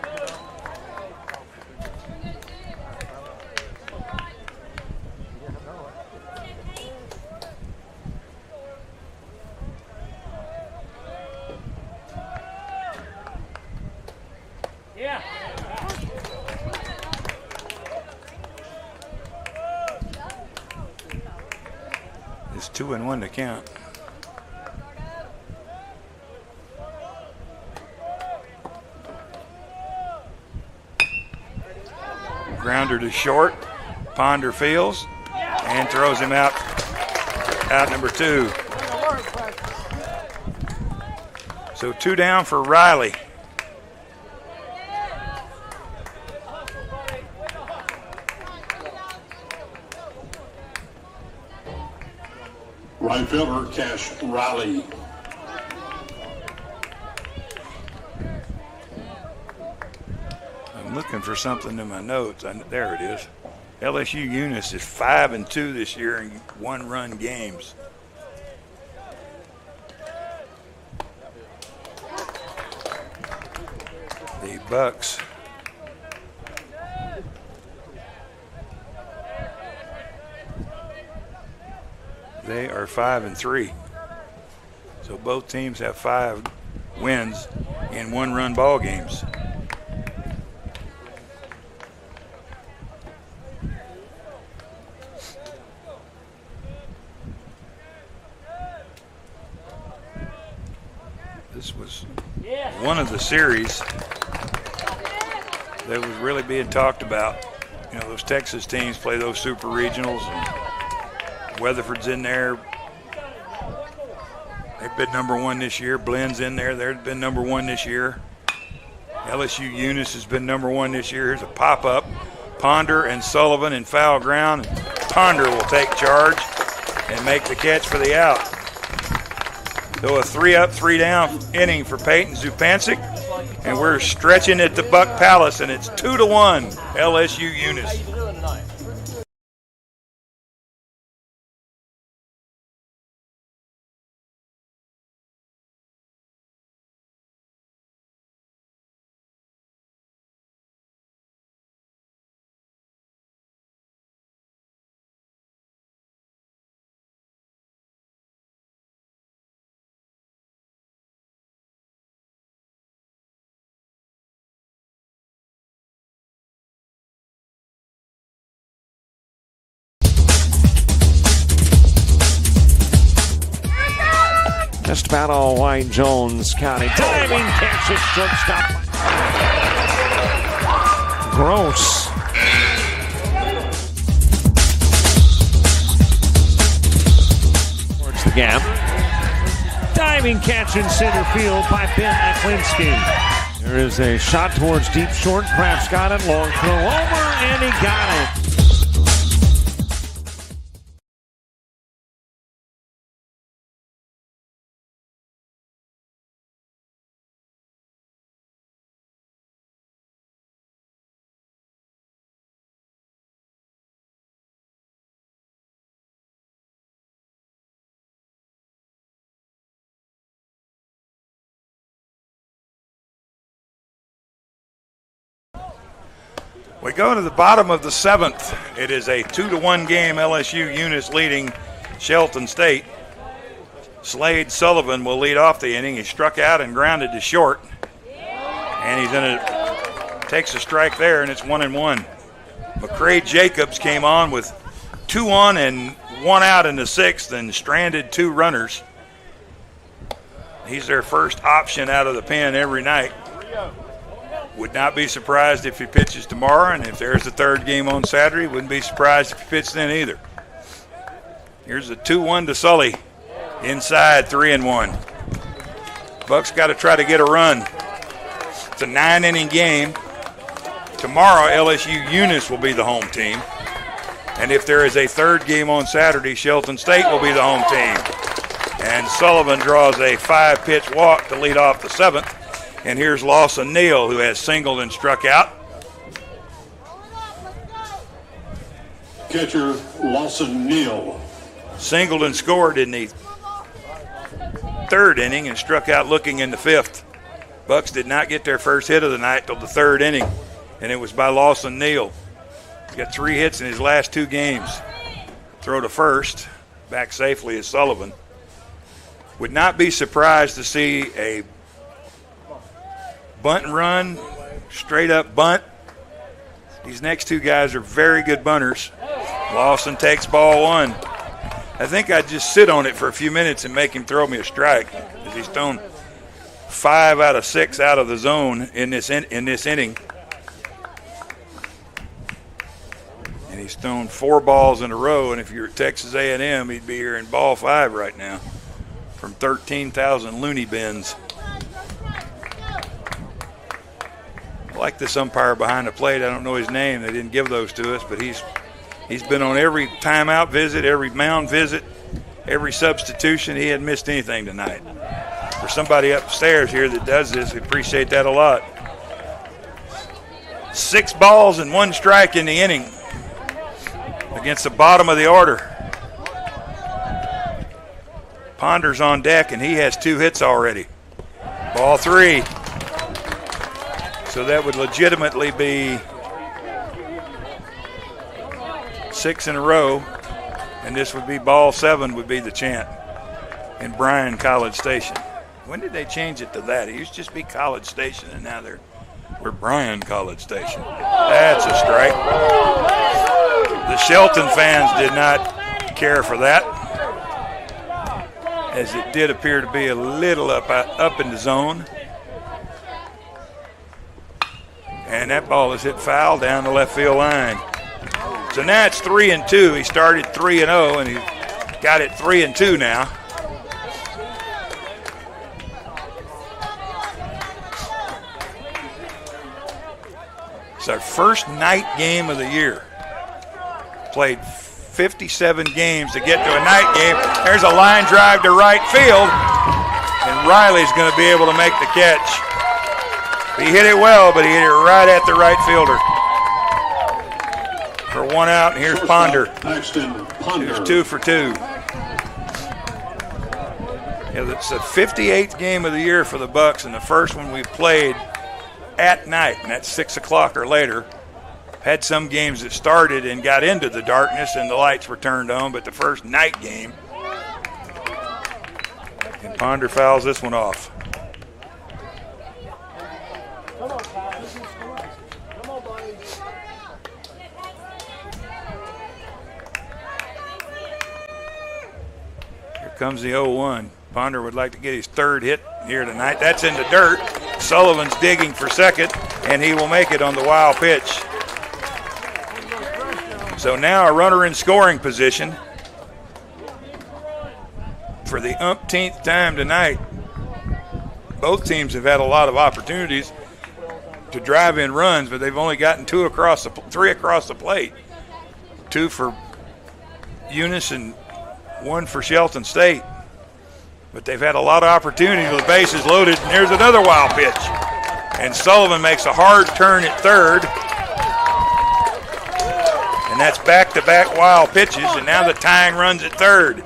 Yeah. It's 2-1 to count. Grounder to short. Ponder fields and throws him out number 2. So 2 down for Riley. Right fielder, Cash Riley. I'm looking for something in my notes. There it is. LSU Eunice is 5-2 this year in 1-run games. The Bucks they are 5-3. So both teams have 5 wins in 1-run ball games. This was one of the series that was really being talked about. You know, those Texas teams play those super regionals, and Weatherford's in there. They've been number 1 this year. Blenn's in there. They've been number 1 this year. LSU Eunice has been number 1 this year. Here's a pop-up. Ponder and Sullivan in foul ground. Ponder will take charge and make the catch for the out. So a 3-up, 3-down inning for Peyton Zupancic. And we're stretching at the Buck Palace, and it's 2-1 LSU Eunice. Just about all White Jones County. Diving catch at shortstop. Gross. Towards the gap. Diving catch in center field by Ben Aklinski. There is a shot towards deep short. Crafts got it. Long throw over, and he got it. We go to the bottom of the 7th. It is a 2-1 game. LSU Eunice leading Shelton State. Slade Sullivan will lead off the inning. He struck out and grounded to short. And he's takes a strike there, and it's 1-1. McCray Jacobs came on with 2 on and 1 out in the 6th and stranded 2 runners. He's their first option out of the pen every night. Would not be surprised if he pitches tomorrow, and if there's a 3rd game on Saturday, wouldn't be surprised if he pitched then either. Here's a 2-1 to Sully. Inside, 3-1. Bucks got to try to get a run. It's a 9-inning game. Tomorrow, LSU Eunice will be the home team. And if there is a 3rd game on Saturday, Shelton State will be the home team. And Sullivan draws a 5-pitch walk to lead off the 7th. And here's Lawson Neal, who has singled and struck out. Catcher Lawson Neal. Singled and scored in the 3rd inning and struck out looking in the 5th. Bucks did not get their first hit of the night till the 3rd inning, and it was by Lawson Neal. He's got 3 hits in his last 2 games. Throw to first, back safely is Sullivan. Would not be surprised to see a bunt and run, straight up bunt. These next 2 guys are very good bunters. Lawson takes ball 1. I think I'd just sit on it for a few minutes and make him throw me a strike, because he's thrown 5 out of 6 out of the zone in this inning. He's thrown 4 balls in a row, and if you're at Texas A&M, he'd be here in ball 5 right now from 13,000 loony bins. I like this umpire behind the plate. I don't know his name. They didn't give those to us, but he's been on every timeout visit, every mound visit, every substitution. He hadn't missed anything tonight. For somebody upstairs here that does this, we appreciate that a lot. 6 balls and 1 strike in the inning against the bottom of the order. Ponder's on deck, and he has 2 hits already. Ball 3. So that would legitimately be 6 in a row, and this would be ball 7 would be the chant in Bryan College Station. When did they change it to that? It used to just be College Station, and now we're Bryan College Station. That's a strike. The Shelton fans did not care for that, as it did appear to be a little up in the zone. And that ball is hit foul down the left field line. So now it's 3-2. He started 3-0, and he got it 3-2 now. It's our first night game of the year. Played 57 games to get to a night game. There's a line drive to right field, and Riley's going to be able to make the catch. He hit it well, but he hit it right at the right fielder. For 1 out, and here's Ponder. Here's 2 for 2. Yeah, it's the 58th game of the year for the Bucks, and the first one we played at night, and that's 6 o'clock or later. Had some games that started and got into the darkness and the lights were turned on, but the first night game. And Ponder fouls this one off. Here comes the 0-1. Ponder would like to get his 3rd hit here tonight. That's in the dirt. Sullivan's digging for second, and he will make it on the wild pitch. So now a runner in scoring position for the umpteenth time tonight. Both teams have had a lot of opportunities to drive in runs, but they've only gotten 3 across the plate. 2 for Eunice and 1 for Shelton State. But they've had a lot of opportunities with the bases loaded, and there's another wild pitch. And Sullivan makes a hard turn at 3rd. And that's back-to-back wild pitches, and now the tying runs at 3rd.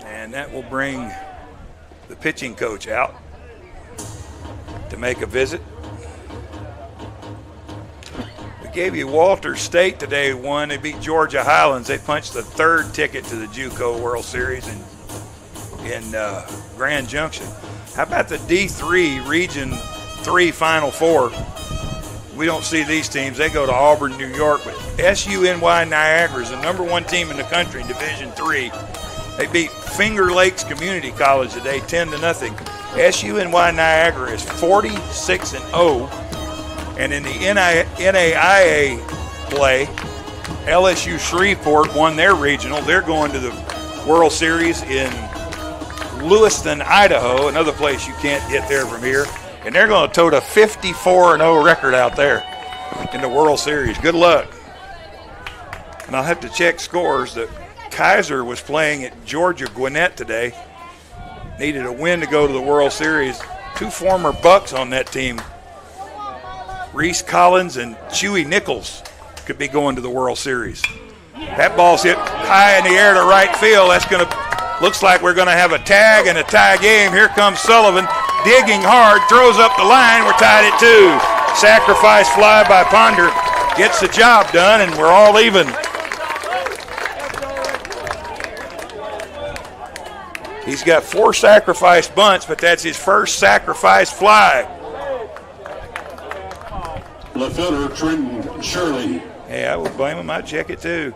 And that will bring the pitching coach out to make a visit. We gave you Walters State today won. They beat Georgia Highlands. They punched the 3rd ticket to the JUCO World Series in Grand Junction. How about the D3 Region 3 Final Four? We don't see these teams. They go to Auburn, New York. But SUNY Niagara is the #1 team in the country in Division 3. They beat Finger Lakes Community College today 10-0. SUNY Niagara is 46-0. And in the NAIA play, LSU Shreveport won their regional. They're going to the World Series in Lewiston, Idaho, another place you can't get there from here. And they're going to tote a 54-0 record out there in the World Series. Good luck. And I'll have to check scores. That Kaiser was playing at Georgia Gwinnett today. Needed a win to go to the World Series. 2 former Bucks on that team. Reese Collins and Chewy Nichols could be going to the World Series. That ball's hit high in the air to right field. That's going to looks like we're going to have a tag and a tie game. Here comes Sullivan, digging hard, throws up the line. We're tied at 2. Sacrifice fly by Ponder gets the job done, and we're all even. He's got 4 sacrifice bunts, but that's his first sacrifice fly. Left fielder Trenton Shirley. Hey, I would blame him. I'd check it too.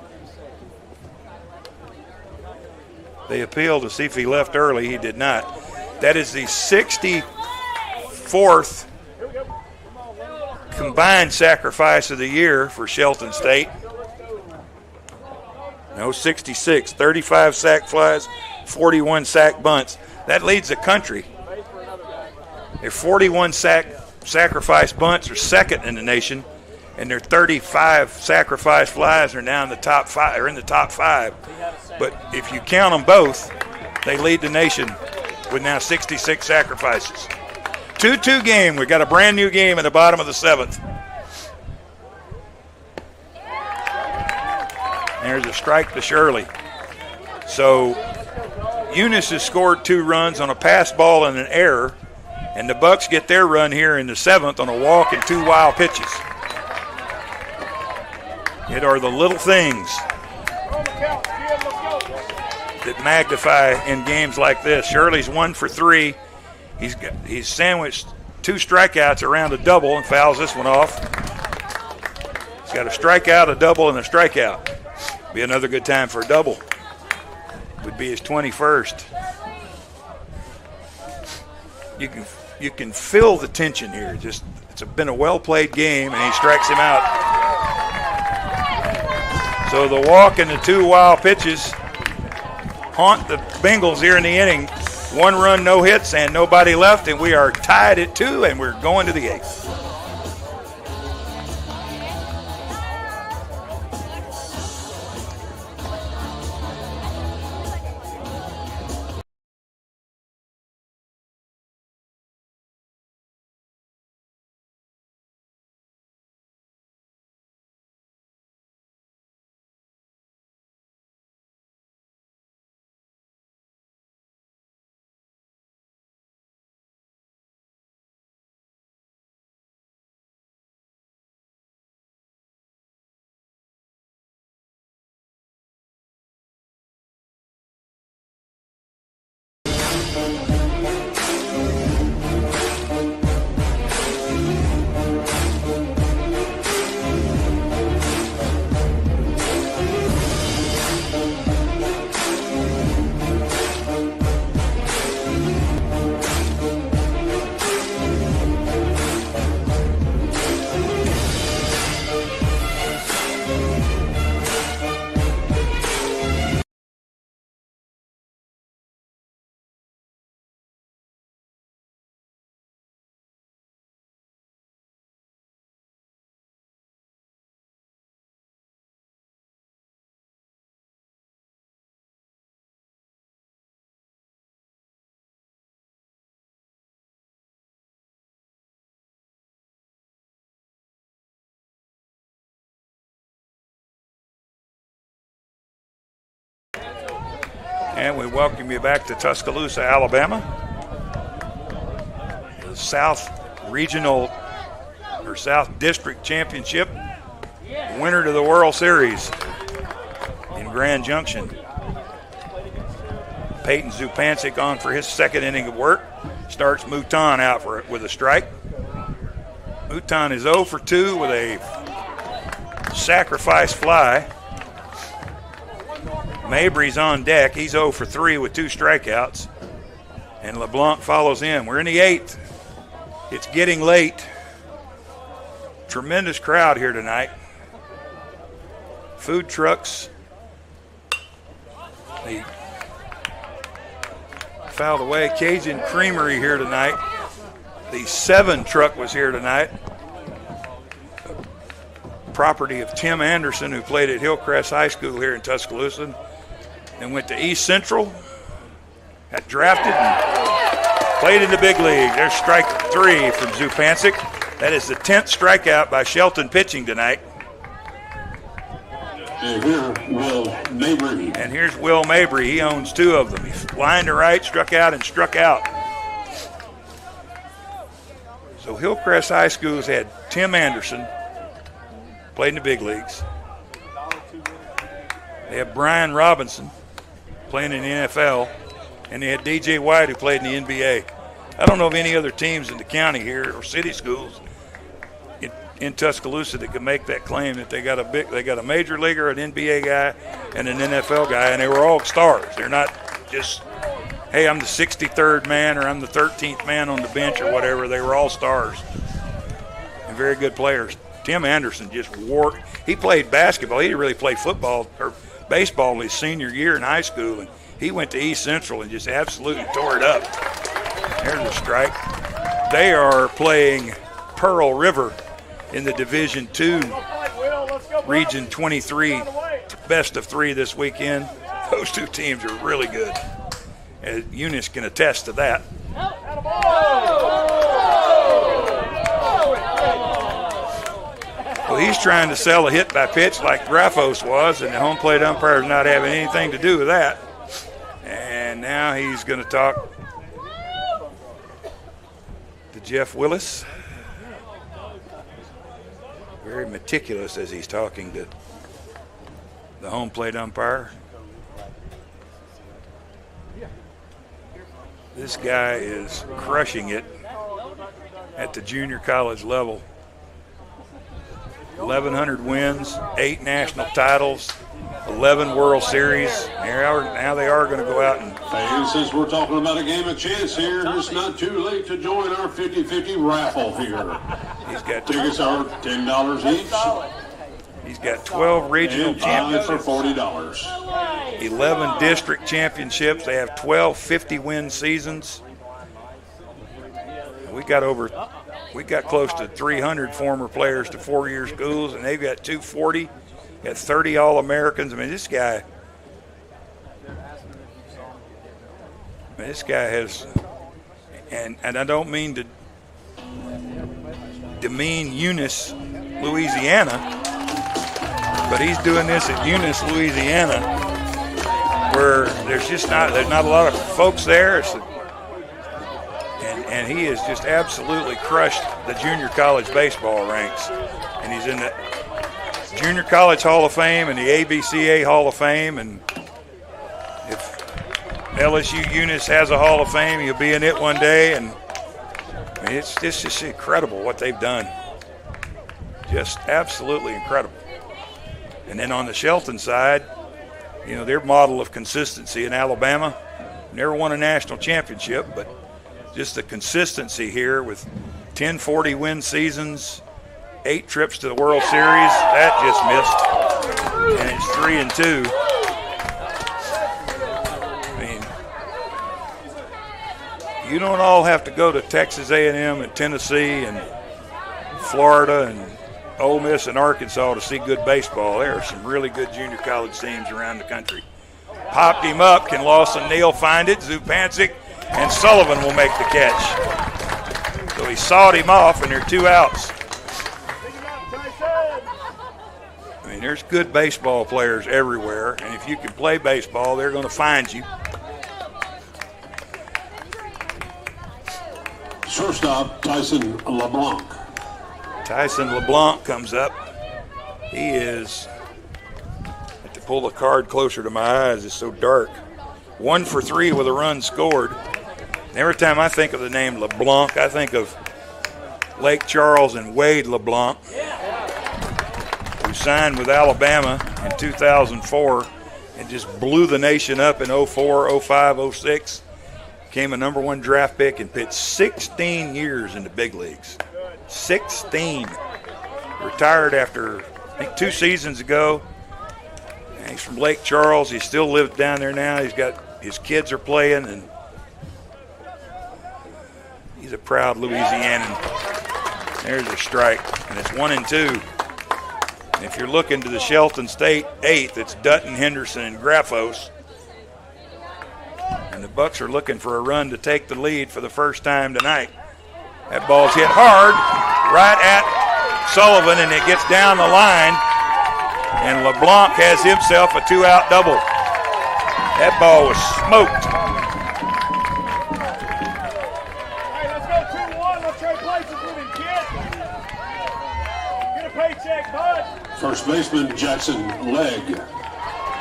They appealed to see if he left early. He did not. That is the 64th combined sacrifice of the year for Shelton State. No, 66, 35 sack flies, 41 sack bunts. That leads the country. Their 41 sacrifice bunts are second in the nation, and their 35 sacrifice flies are now in the top five. But if you count them both, they lead the nation with now 66 sacrifices. 2-2 game. We got a brand new game at the bottom of the 7th. There's a strike to Shirley. So Eunice has scored 2 runs on a pass ball and an error, and the Bucks get their run here in the 7th on a walk and 2 wild pitches. It are the little things that magnify in games like this. Shirley's 1 for 3. He's sandwiched 2 strikeouts around a double and fouls this one off. He's got a strikeout, a double, and a strikeout. Be another good time for a double. Would be his 21st. You can feel the tension here. It's been a well-played game, and he strikes him out. So the walk and the 2 wild pitches haunt the Bengals here in the inning. 1 run, no hits, and nobody left, and we are tied at 2, and we're going to the 8th. And we welcome you back to Tuscaloosa, Alabama. The South Regional or South District Championship, winner to the World Series in Grand Junction. Peyton Zupancic on for his 2nd inning of work. Starts Mouton out with a strike. Mouton is 0 for 2 with a sacrifice fly. Mabry's on deck. He's 0 for 3 with 2 strikeouts. And LeBlanc follows him. We're in the 8th. It's getting late. Tremendous crowd here tonight. Food trucks. They fouled away. Cajun Creamery here tonight. The 7 truck was here tonight. Property of Tim Anderson, who played at Hillcrest High School here in Tuscaloosa. Then went to East Central, got drafted, and played in the big league. There's strike 3 from Zupancic. That is the 10th strikeout by Shelton pitching tonight. And here, Will Mabry. And here's Will Mabry. He owns 2 of them. He's lined to right, struck out, and struck out. So Hillcrest High School's had Tim Anderson, played in the big leagues. They have Brian Robinson playing in the NFL, and they had DJ White, who played in the NBA. I don't know of any other teams in the county here or city schools in Tuscaloosa that can make that claim that they got a major leaguer, an NBA guy, and an NFL guy, and they were all stars. They're not just hey, I'm the 63rd man or I'm the 13th man on the bench or whatever. They were all stars and very good players. Tim Anderson just wore – he played basketball. He didn't really play football or baseball in his senior year in high school, and he went to East Central and just absolutely tore it up. There's a strike. They are playing Pearl River in the Division II Region 23 best of 3 this weekend. Those two teams are really good. Eunice can attest to that. Well, he's trying to sell a hit by pitch like Graffos was, and the home plate umpire's not having anything to do with that. And now he's going to talk to Jeff Willis. Very meticulous as he's talking to the home plate umpire. This guy is crushing it at the junior college level. 1,100 wins, 8 national titles, 11 World Series. Now they are going to go out and... And since we're talking about a game of chance here, it's not too late to join our 50-50 raffle here. He's got tickets are $10 each. He's got 12 regional championships. For $40. 11 district championships. They have 12 50-win seasons. We got close to 300 former players to 4-year schools, and they've got 240. Got 30 All-Americans. I mean, this guy has, and I don't mean to demean Eunice, Louisiana, but he's doing this at Eunice, Louisiana, where there's not a lot of folks there. And he has just absolutely crushed the junior college baseball ranks. And he's in the Junior College Hall of Fame and the ABCA Hall of Fame. And if LSU Eunice has a Hall of Fame, he'll be in it one day. And I mean, it's just incredible what they've done. Just absolutely incredible. And then on the Shelton side, you know, their model of consistency in Alabama, never won a national championship, but just the consistency here with 10 40-win seasons, 8 trips to the World Series. That just missed. And it's 3-2. I mean, you don't all have to go to Texas A&M and Tennessee and Florida and Ole Miss and Arkansas to see good baseball. There are some really good junior college teams around the country. Popped him up. Can Lawson Neal find it? Zupancic and Sullivan will make the catch. So he sawed him off, and there are 2 outs. I mean, there's good baseball players everywhere, and if you can play baseball, they're going to find you. Shortstop, Tyson LeBlanc. Tyson LeBlanc comes up. He is, I have to pull the card closer to my eyes, it's so dark. 1 for 3 with a run scored. Every time I think of the name LeBlanc, I think of Lake Charles and Wade LeBlanc, who signed with Alabama in 2004 and just blew the nation up in 04, 05, 06. Became a #1 draft pick and pitched 16 years in the big leagues. 16. Retired after, I think, 2 seasons ago. And he's from Lake Charles. He still lives down there now. His kids are playing, and he's a proud Louisianan. There's a strike, and it's 1-2. And if you're looking to the Shelton State 8th, it's Dutton, Henderson, and Graffos. And the Bucks are looking for a run to take the lead for the first time tonight. That ball's hit hard right at Sullivan, and it gets down the line. And LeBlanc has himself a 2-out double. That ball was smoked. Hey, let's go 2-1. Let's trade places with him, kid. Get a paycheck, bud. First baseman, Jackson Legg.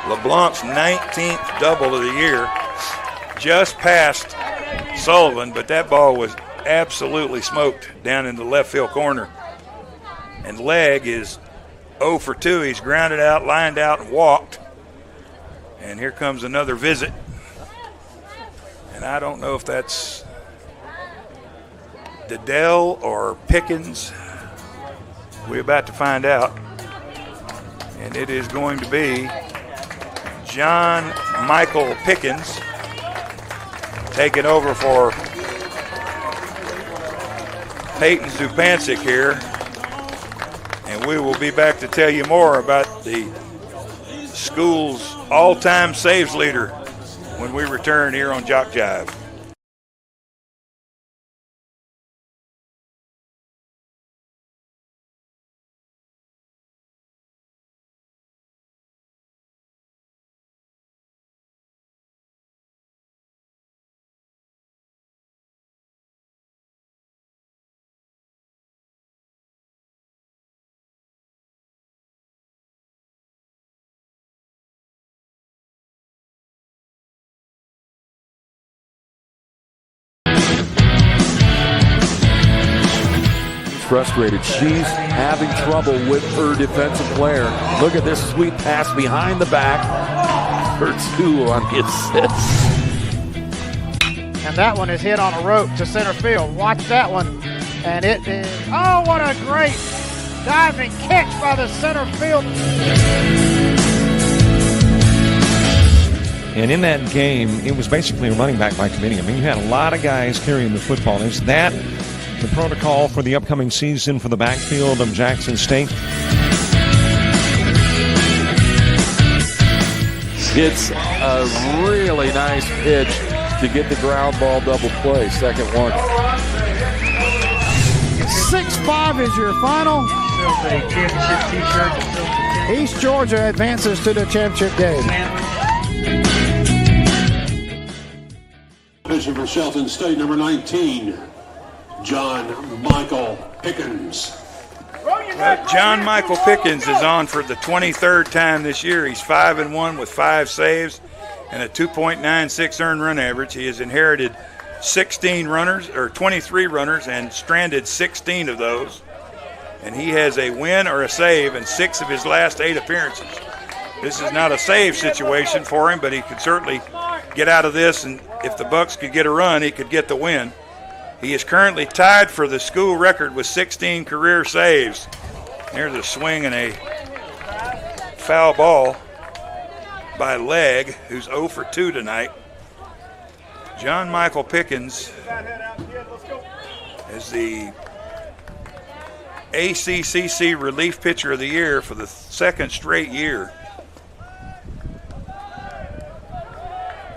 LeBlanc's 19th double of the year. Just past Sullivan, but that ball was absolutely smoked down in the left field corner. And Legg is 0 for 2. He's grounded out, lined out, and walked. And here comes another visit. And I don't know if that's Dedell or Pickens. We're about to find out. And it is going to be John Michael Pickens taking over for Peyton Zupancic here. And we will be back to tell you more about the school's all-time saves leader when we return here on JockJive. Frustrated. She's having trouble with her defensive player. Look at this sweet pass behind the back for 2 on the assist. And that one is hit on a rope to center field. Watch that one. And it is, oh, what a great diving catch by the center field. And in that game, it was basically a running back by committee. I mean, you had a lot of guys carrying the football. Is that the protocol for the upcoming season for the backfield of Jackson State? It's a really nice pitch to get the ground ball double play. Second one. 6-5 is your final. East Georgia advances to the championship game. Pitching for Shelton State, number 19, John Michael Pickens. John Michael Pickens is on for the 23rd time this year. He's 5-1 with 5 saves and a 2.96 earned run average. He has inherited 23 runners and stranded 16 of those. And he has a win or a save in 6 of his last 8 appearances. This is not a save situation for him, but he could certainly get out of this, and if the Bucks could get a run, he could get the win. He is currently tied for the school record with 16 career saves. There's a swing and a foul ball by Legg, who's 0 for 2 tonight. John Michael Pickens is the ACCC Relief Pitcher of the Year for the 2nd straight year.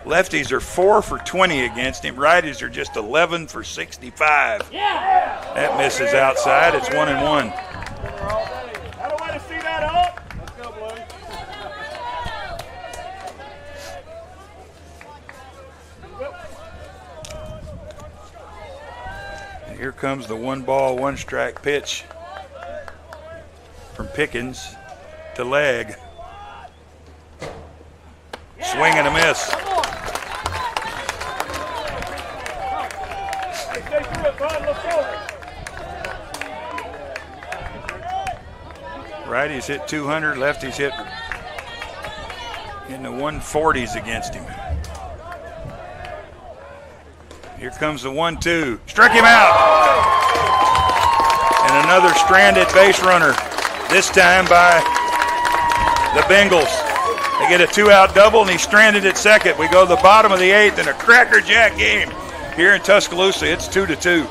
Lefties are 4 for 20 against him. Righties are just 11 for 65. That misses outside. It's 1-1. I don't want to see that up. Let's go, Blue. And here comes the 1-ball, 1-strike pitch from Pickens to Legg. Swing and a miss. Righties hit 200, lefties hit in the 140s against him. Here comes the 1-2. Struck him out. And another stranded base runner, this time by the Bengals. They get a 2-out double, and he's stranded at second. We go to the bottom of the 8th in a crackerjack game here in Tuscaloosa. It's 2-2.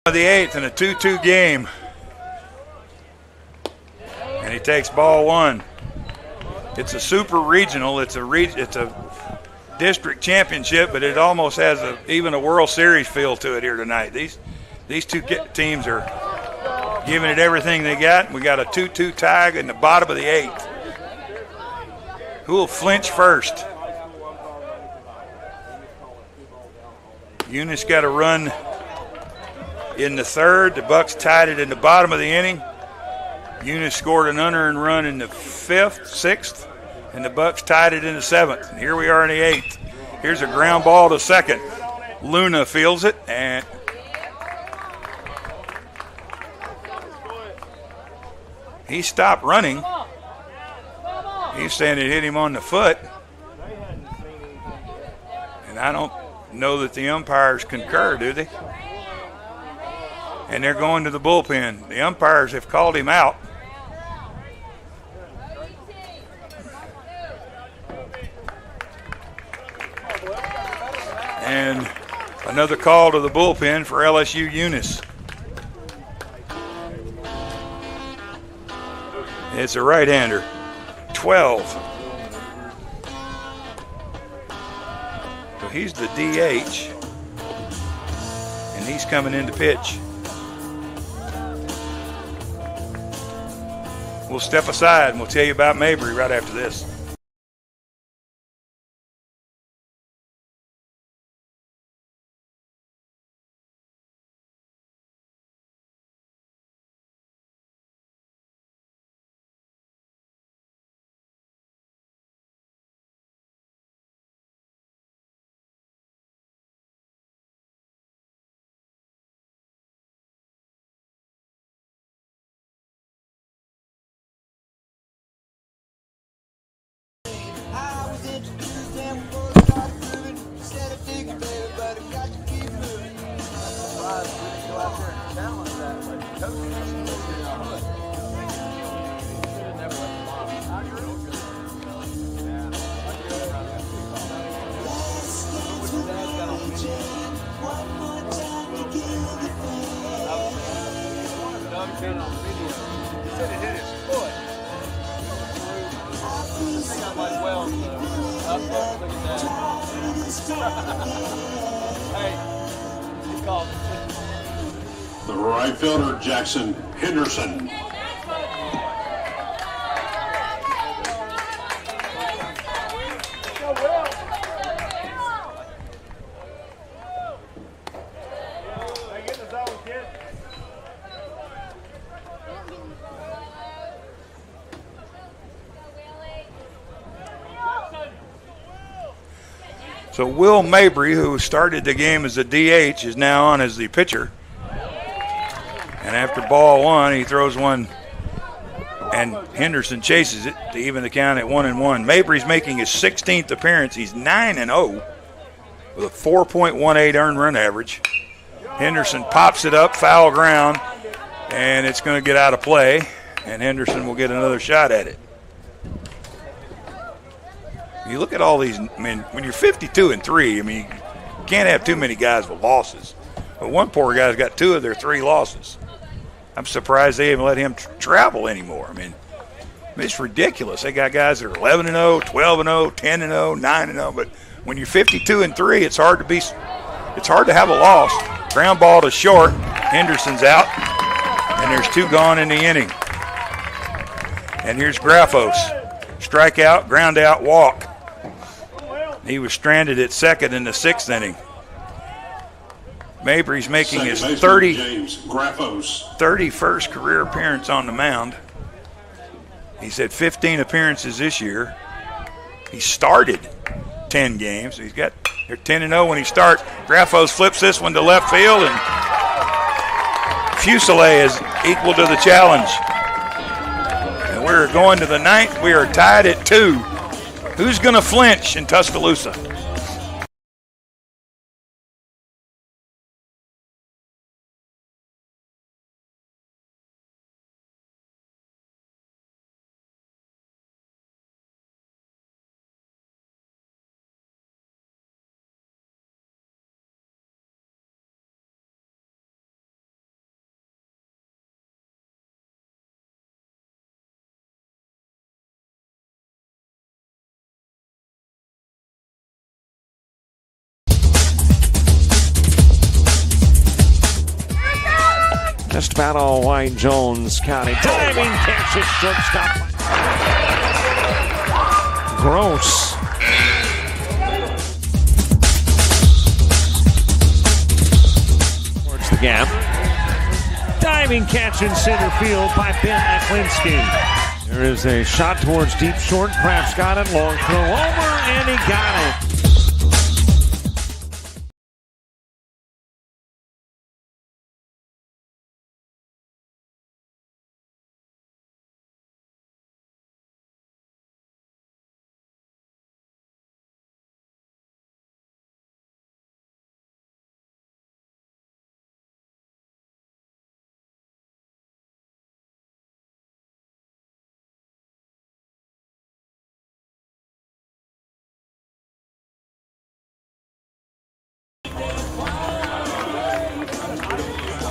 Of the 8th in a 2-2 game. And he takes ball 1. It's a super regional. It's a district championship, but it almost has even a World Series feel to it here tonight. These two teams are giving it everything they got. We got a 2-2 tie in the bottom of the 8th. Who will flinch first? Eunice got a run in the 3rd. The Bucks tied it in the bottom of the inning. Eunice scored an unearned run in the 5th, 6th, and the Bucks tied it in the 7th. And here we are in the 8th. Here's a ground ball to second. Luna fields it, and he stopped running. He's saying it hit him on the foot. And I don't know that the umpires concur, do they? And they're going to the bullpen. The umpires have called him out. And another call to the bullpen for LSU Eunice. It's a right-hander. 12. So he's the DH. And he's coming in to pitch. We'll step aside and we'll tell you about Mabry right after this. The right fielder, Jackson Henderson. So Will Mabry, who started the game as a DH, is now on as the pitcher. And after ball 1, he throws one, and Henderson chases it to even the count at 1-1. Mabry's making his 16th appearance. He's 9-0 with a 4.18 earned run average. Henderson pops it up, foul ground, and it's going to get out of play, and Henderson will get another shot at it. You look at all these, I mean, when you're 52-3, I mean, you can't have too many guys with losses. But one poor guy's got 2 of their 3 losses. I'm surprised they even let him travel anymore. I mean, it's ridiculous. They got guys that are 11-0, 12-0, 10-0, 9-0. But when you're 52-3, it's hard to have a loss. Ground ball to short. Henderson's out, and there's 2 gone in the inning. And here's Graffos. Strikeout, ground out, walk. He was stranded at second in the 6th inning. Mabry's making his 31st career appearance on the mound. He's had 15 appearances this year. He started 10 games. They're 10-0 when he starts. Graffos flips this one to left field, and Fuselier is equal to the challenge. And we're going to the 9th. We are tied at 2. Who's going to flinch in Tuscaloosa? Just about all white Jones County. Diving catch at shortstop. Gross. Towards the gap. Diving catch in center field by Ben Aklinski. There is a shot towards deep short. Kraft's got it. Long throw over, and he got it.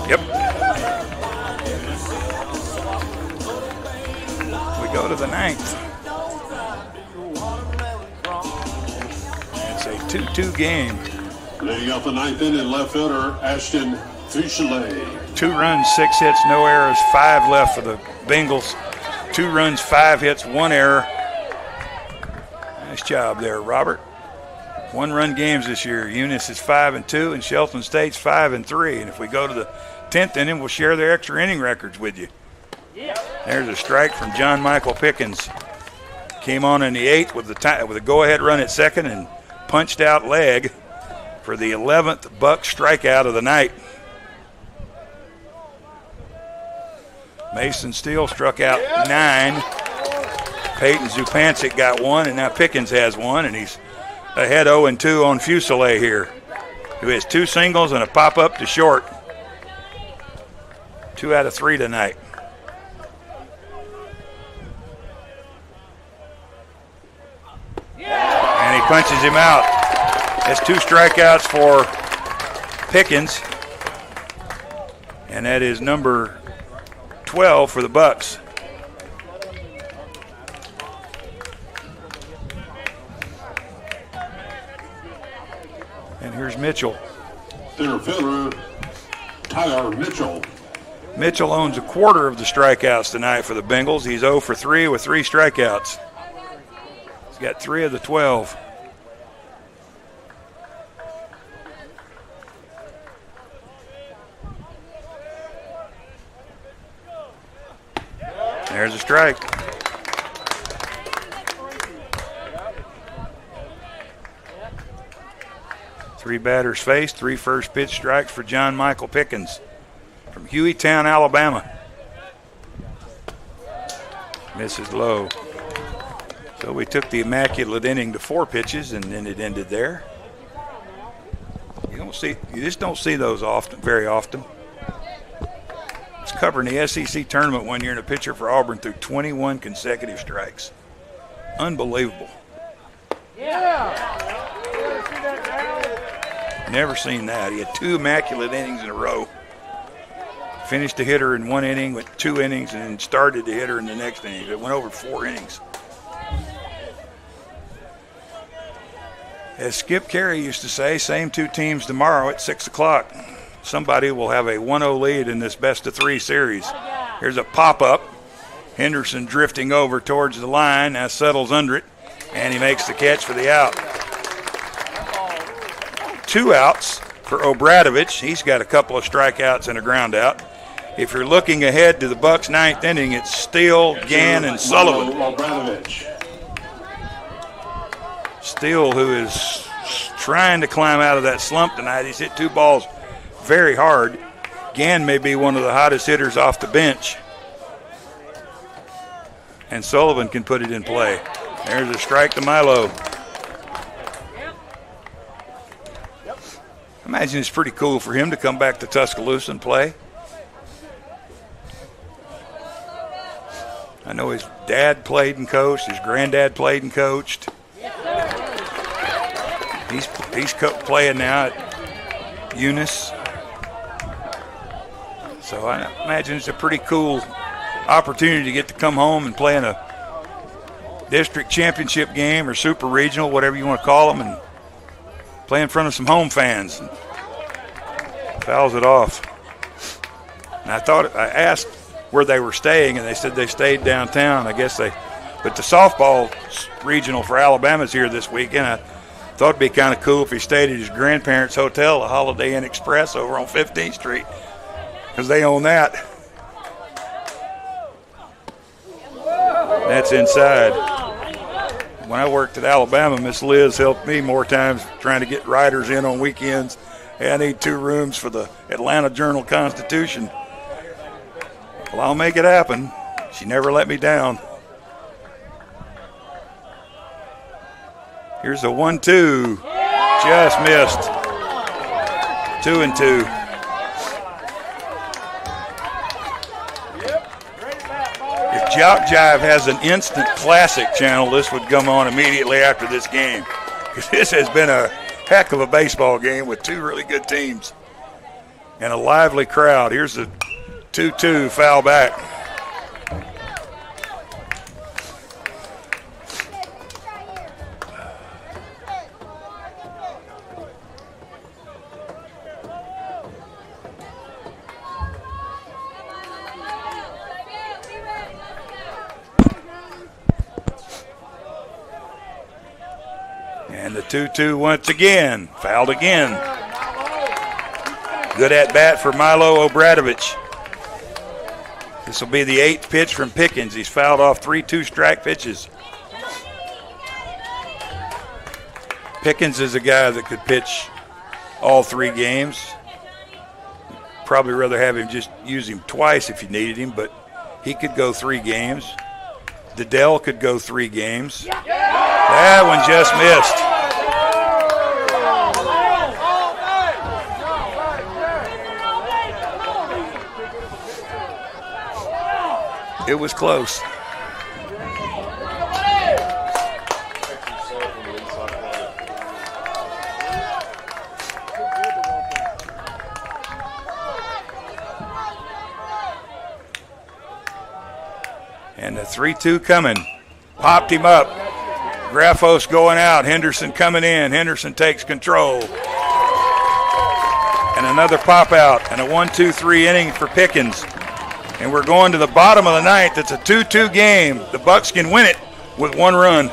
Yep. We go to the 9th. It's a 2-2 game. Leading off the 9th inning, left fielder Ashton Fichelet. 2 runs, 6 hits, no errors, 5 left for the Bengals. 2 runs, 5 hits, 1 error. Nice job there, Robert. 1-run games this year. Eunice is 5-2, and Shelton State's 5-3. And if we go to the 10th inning, we'll share their extra inning records with you. There's a strike from John Michael Pickens. Came on in the 8th with a go-ahead run at second and punched out leg for the 11th Buck strikeout of the night. Mason Steele struck out 9. Peyton Zupancic got 1, and now Pickens has 1, and he's ahead 0-2 on Fuselier here, who has 2 singles and a pop-up to short. 2 out of 3 tonight. And he punches him out. That's 2 strikeouts for Pickens, and that is number 12 for the Bucks. And here's Mitchell. Center fielder Tyler Mitchell. Mitchell owns a quarter of the strikeouts tonight for the Bengals. He's 0 for 3 with 3 strikeouts. He's got 3 of the 12. There's a strike. Three batters faced, 3 first pitch strikes for John Michael Pickens from Hueytown, Alabama. Misses low. So we took the immaculate inning to 4 pitches, and then it ended there. You just don't see those very often. I was covering the SEC tournament one year, and a pitcher for Auburn threw 21 consecutive strikes. Unbelievable. Never seen that. He had 2 immaculate innings in a row. Finished the hitter in 1 inning, went 2 innings, and then started the hitter in the next inning. It went over 4 innings. As Skip Carey used to say, same 2 teams tomorrow at 6 o'clock. Somebody will have a 1-0 lead in this best-of-3 series. Here's a pop-up. Henderson drifting over towards the line. Now settles under it, and he makes the catch for the out. 2 outs for Obradovich. He's got a couple of strikeouts and a ground out. If you're looking ahead to the Bucks' 9th inning, it's Steele, Gann, and Sullivan. Steele, who is trying to climb out of that slump tonight. He's hit 2 balls very hard. Gann may be one of the hottest hitters off the bench. And Sullivan can put it in play. There's a strike to Milo. I imagine it's pretty cool for him to come back to Tuscaloosa and play. I know his dad played and coached. His granddad played and coached. He's playing now at Eunice. So I imagine it's a pretty cool opportunity to get to come home and play in a district championship game or super regional, whatever you want to call them, and play in front of some home fans. Fouls it off. And I asked where they were staying, and they said they stayed downtown. I guess but the softball regional for Alabama's here this weekend. I thought it'd be kind of cool if he stayed at his grandparents' hotel, the Holiday Inn Express over on 15th Street, because they own that. That's inside. When I worked at Alabama, Miss Liz helped me more times trying to get writers in on weekends. Hey, I need 2 rooms for the Atlanta Journal-Constitution. Well, I'll make it happen. She never let me down. Here's a 1-2. Just missed. 2-2. If JockJive has an instant classic channel, this would come on immediately after this game. Because this has been a heck of a baseball game with 2 really good teams and a lively crowd. Here's a 2-2 foul back. And the 2-2 once again, fouled again. Good at bat for Milo Obradovich. This will be the 8th pitch from Pickens. He's fouled off 3 2-strike pitches. Pickens is a guy that could pitch all 3 games. Probably rather have him just use him twice if you needed him, but he could go 3 games. Dedell could go 3 games. That one just missed. It was close. And the 3-2 coming. Popped him up. Graffos going out. Henderson coming in. Henderson takes control. And another pop out. And a 1-2-3 inning for Pickens. And we're going to the bottom of the 9th. It's a 2-2 game. The Bucks can win it with 1 run.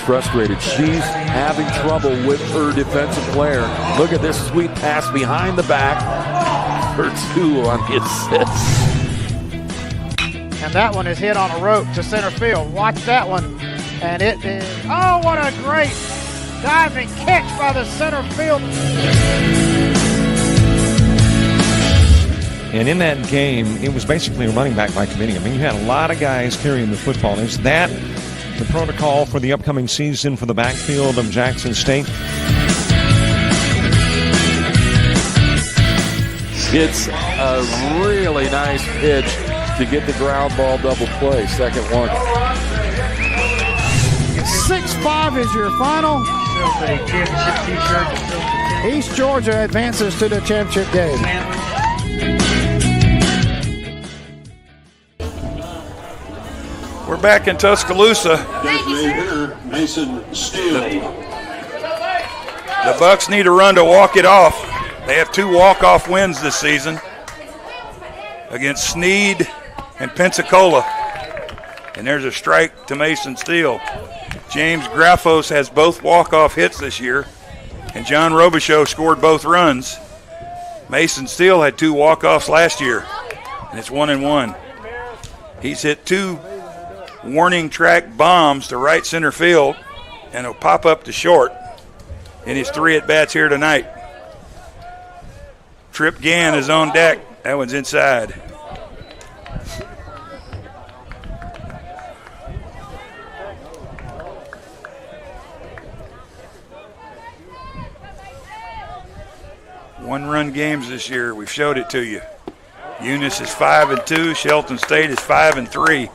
Frustrated. She's having trouble with her defensive player. Look at this sweet pass behind the back for 2 on the assist. And that one is hit on a rope to center field. Watch that one. And it is, oh, what a great diving catch by the center field. And in that game, it was basically a running back by committee. I mean, you had a lot of guys carrying the football. Is that the protocol for the upcoming season for the backfield of Jackson State? It's a really nice pitch to get the ground ball double play. Second one. 6-5 is your final. East Georgia advances to the championship game. We're back in Tuscaloosa. Mason Steele. The Bucks need a run to walk it off. They have 2 walk-off wins this season against Snead and Pensacola. And there's a strike to Mason Steele. James Graffos has both walk-off hits this year, and John Robichaux scored both runs. Mason Steele had 2 walk-offs last year, and it's 1-1. He's hit 2 warning track bombs to right center field, and he'll pop up to short in his 3 at-bats here tonight. Trip Gann is on deck. That one's inside. One-run games this year. We've showed it to you. Eunice is 5-2. Shelton State is 5-3.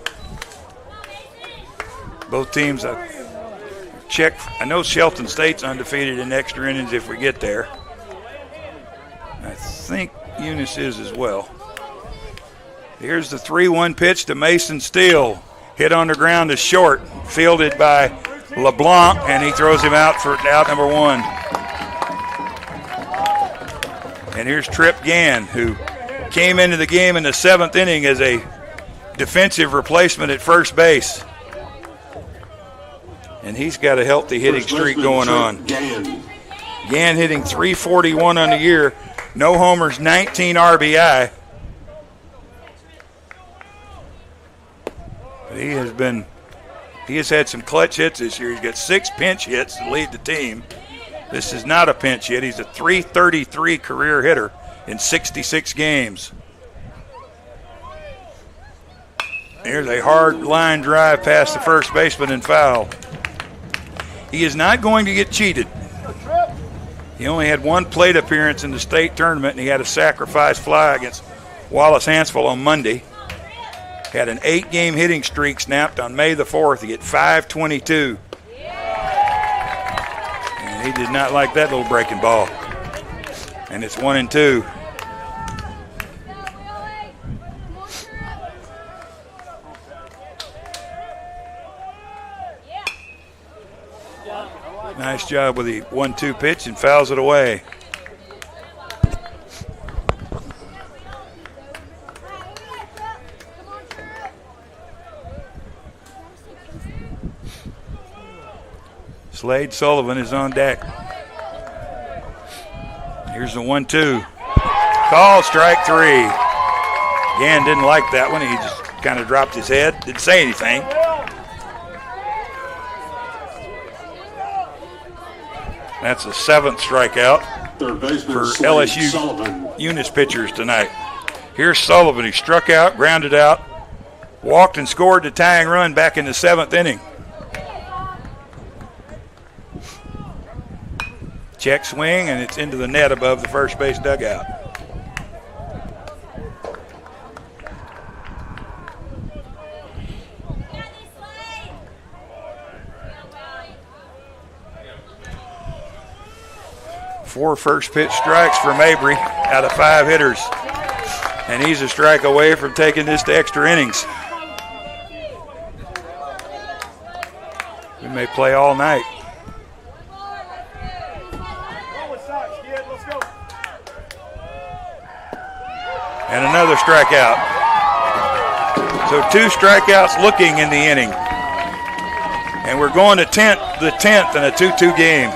Both teams, I know Shelton State's undefeated in extra innings if we get there. I think Eunice is as well. Here's the 3-1 pitch to Mason Steele. Hit on the ground is short. Fielded by LeBlanc, and he throws him out for out number 1. And here's Trip Gann, who came into the game in the 7th inning as a defensive replacement at first base. And he's got a healthy hitting streak going on. Gann hitting .341 on the year. No homers, 19 RBI. But he has had some clutch hits this year. He's got 6 pinch hits to lead the team. This is not a pinch hit. He's a .333 career hitter in 66 games. Here's a hard line drive past the first baseman and foul. He is not going to get cheated. He only had 1 plate appearance in the state tournament, and he had a sacrifice fly against Wallace Hansville on Monday. Had an 8-game hitting streak snapped on May the 4th. He hit .522. And he did not like that little breaking ball. And it's 1-2. Nice job with the 1-2 pitch and fouls it away. Slade Sullivan is on deck. Here's the 1-2. Call, strike 3. Gann didn't like that one. He just kind of dropped his head, didn't say anything. That's the 7th strikeout for LSU Eunice pitchers tonight. Here's Sullivan. He struck out, grounded out, walked and scored the tying run back in the 7th inning. Check swing, and it's into the net above the first base dugout. Four first pitch strikes for Mabry out of 5 hitters. And he's a strike away from taking this to extra innings. We may play all night. And another strikeout. So 2 strikeouts looking in the inning. And we're going to the 10th in a 2-2 game.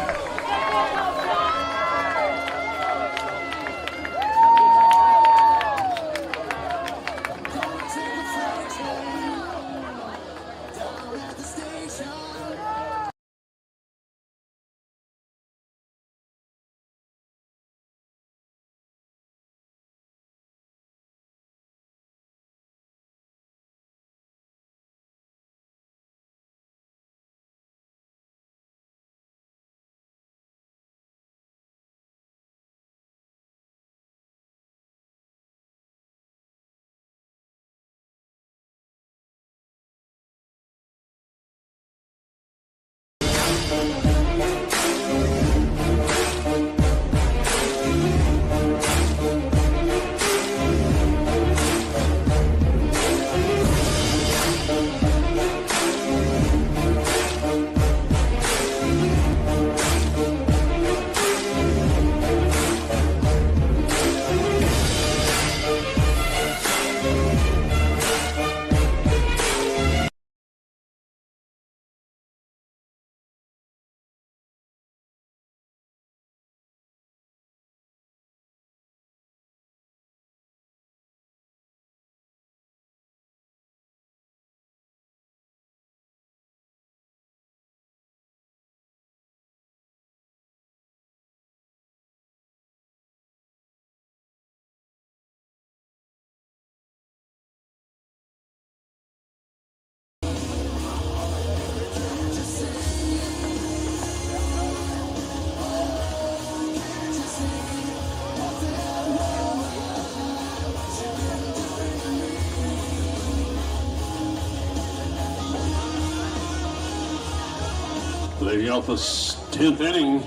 Leading off the 10th inning,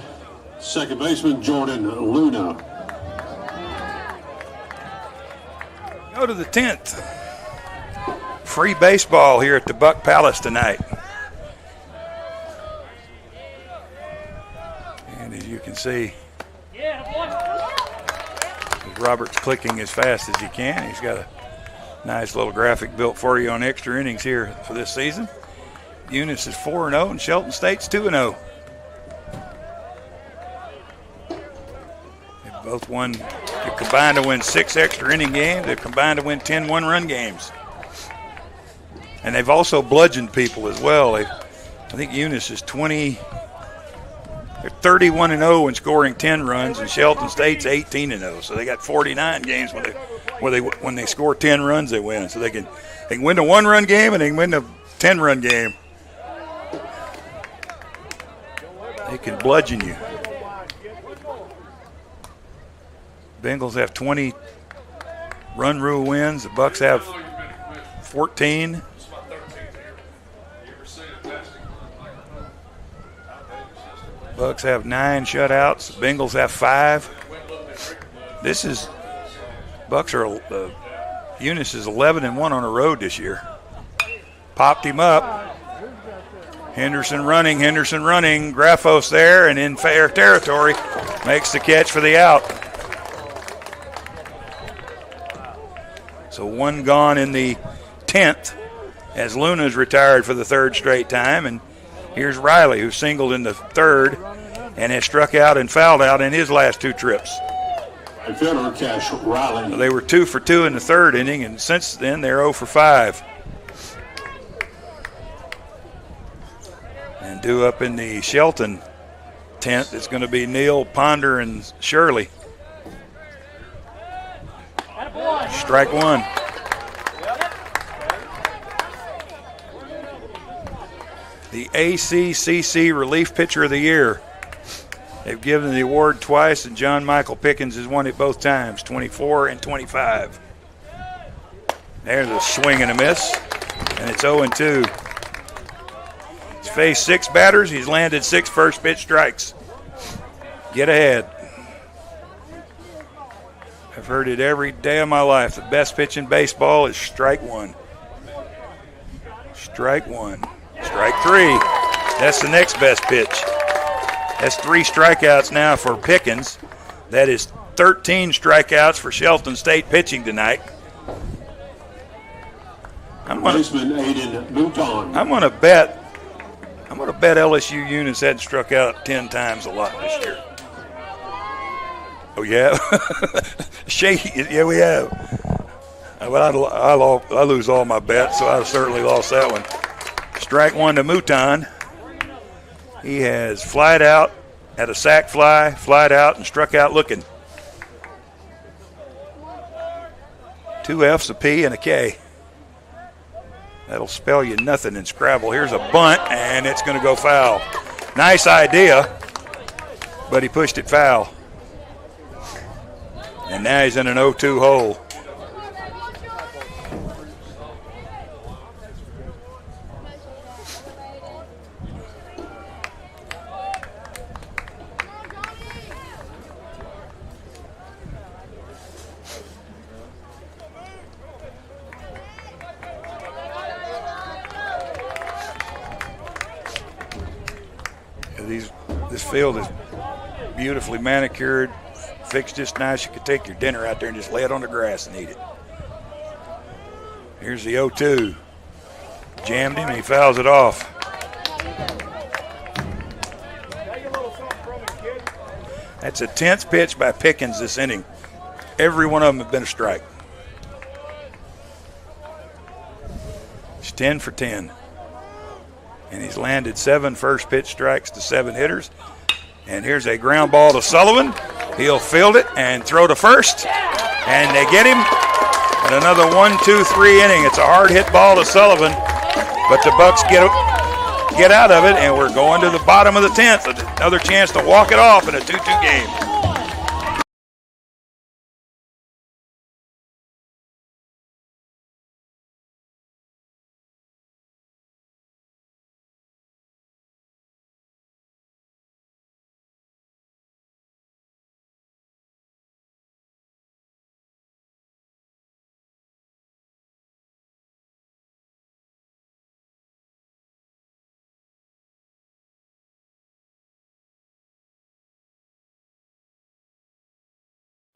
second baseman Jordan Luna. Go to the 10th. Free baseball here at the Buck Palace tonight. And as you can see, Robert's clicking as fast as he can. He's got a nice little graphic built for you on extra innings here for this season. Eunice is 4-0 and Shelton State's 2-0. They've both won. They've combined to win 6 extra inning games. They've combined to win 10 one-run games. And they've also bludgeoned people as well. I think Eunice is 20. They're 31-0 in scoring 10 runs, and Shelton State's 18-0. So they got 49 games when they score 10 runs, they win. So they can win the 1-run game and they can win the 10-run game. They can bludgeon you. Bengals have 20 run rule wins. The Bucks have 14. Bucks have 9 shutouts. The Bengals have 5. Eunice is 11-1 on the road this year. Popped him up. Henderson running. Graffos there and in fair territory. Makes the catch for the out. So 1 gone in the 10th as Luna's retired for the 3rd straight time. And here's Riley, who singled in the 3rd and has struck out and fouled out in his last 2 trips. Fielder Cash Riley. They were 2 for 2 in the 3rd inning, and since then they're 0 for 5. And due up in the Shelton 10th, it's going to be Neal, Ponder, and Shirley. Strike 1. The ACCC Relief Pitcher of the Year. They've given the award twice, and John Michael Pickens has won it both times, 24 and 25. There's a swing and a miss, and it's 0-2. He's faced 6 batters. He's landed 6 first pitch strikes. Get ahead. I've heard it every day of my life. The best pitch in baseball is strike 1. Strike 1. Strike 3. That's the next best pitch. That's 3 strikeouts now for Pickens. That is 13 strikeouts for Shelton State pitching tonight. I'm going to bet LSU Eunice hadn't struck out 10 times a lot this year. Oh yeah, yeah we have. Well, I lose all my bets, so I certainly lost that one. Strike 1 to Mouton. He has flied out, had a sac fly, flied out, and struck out looking. 2 F's, a P, and a K. That'll spell you nothing in Scrabble. Here's a bunt, and it's going to go foul. Nice idea, but he pushed it foul. And now he's in an 0-2 hole. This field is beautifully manicured, fixed just nice. You could take your dinner out there and just lay it on the grass and eat it. Here's the 0-2. Jammed him and he fouls it off. That's a 10th pitch by Pickens this inning. Every one of them have been a strike. It's 10 for 10. And he's landed 7 first pitch strikes to 7 hitters. And here's a ground ball to Sullivan. He'll field it and throw to first. And they get him. And another 1-2-3 inning. It's a hard hit ball to Sullivan. But the Bucks get out of it, and we're going to the bottom of the 10th. Another chance to walk it off in a 2-2 game.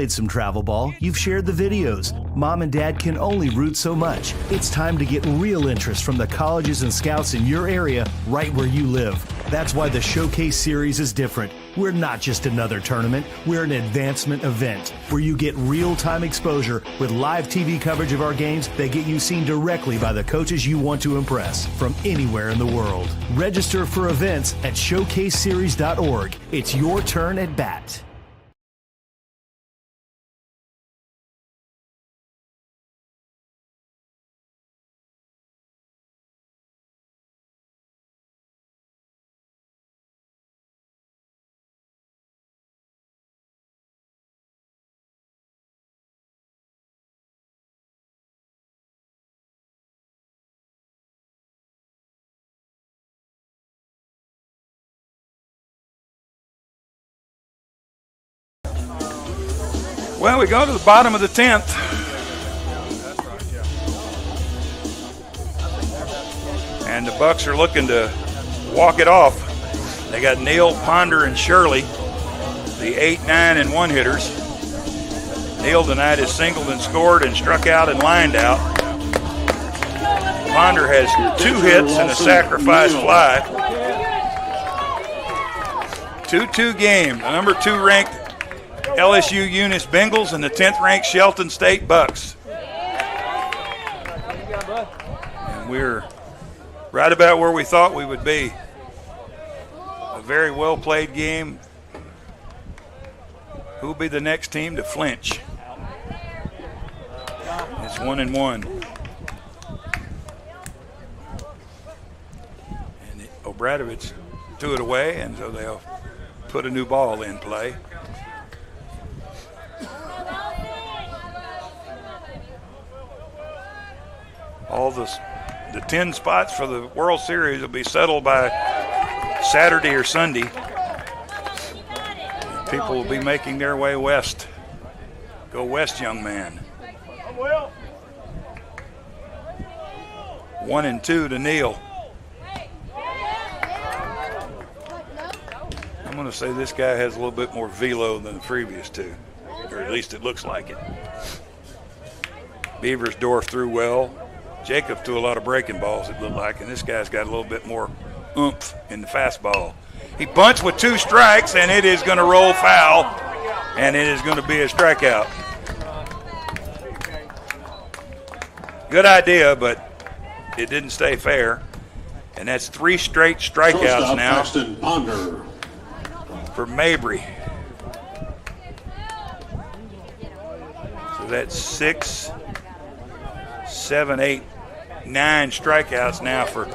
played some travel ball. You've shared the videos. Mom and Dad can only root so much. It's time to get real interest from the colleges and scouts in your area right where you live. That's why the Showcase Series is different. We're not just another tournament. We're an advancement event where you get real-time exposure with live TV coverage of our games that get you seen directly by the coaches you want to impress from anywhere in the world. Register for events at showcaseseries.org. It's your turn at bat. Well, we go to the bottom of the 10th. And the Bucks are looking to walk it off. They got Neal, Ponder, and Shirley, the 8, 9, and 1 hitters. Neal tonight has singled and scored and struck out and lined out. Ponder has 2 hits and a sacrifice fly. 2-2 game. The number 2 ranked LSU Eunice Bengals and the 10th ranked Shelton State Bucks. And we're right about where we thought we would be. A very well played game. Who will be the next team to flinch? It's 1-1. And Obradovich threw it away, and so they'll put a new ball in play. All the 10 spots for the World Series will be settled by Saturday or Sunday. People will be making their way west. Go west, young man. 1-2 to Neal. I'm going to say this guy has a little bit more velo than the previous 2, or at least it looks like it. Beaversdorf threw well. Jacob threw a lot of breaking balls, it looked like, and this guy's got a little bit more oomph in the fastball. He bunched with 2 strikes, and it is going to roll foul, and it is going to be a strikeout. Good idea, but it didn't stay fair, and that's 3 straight strikeouts now for Mabry. So that's 6, 7, 8, 9 strikeouts now for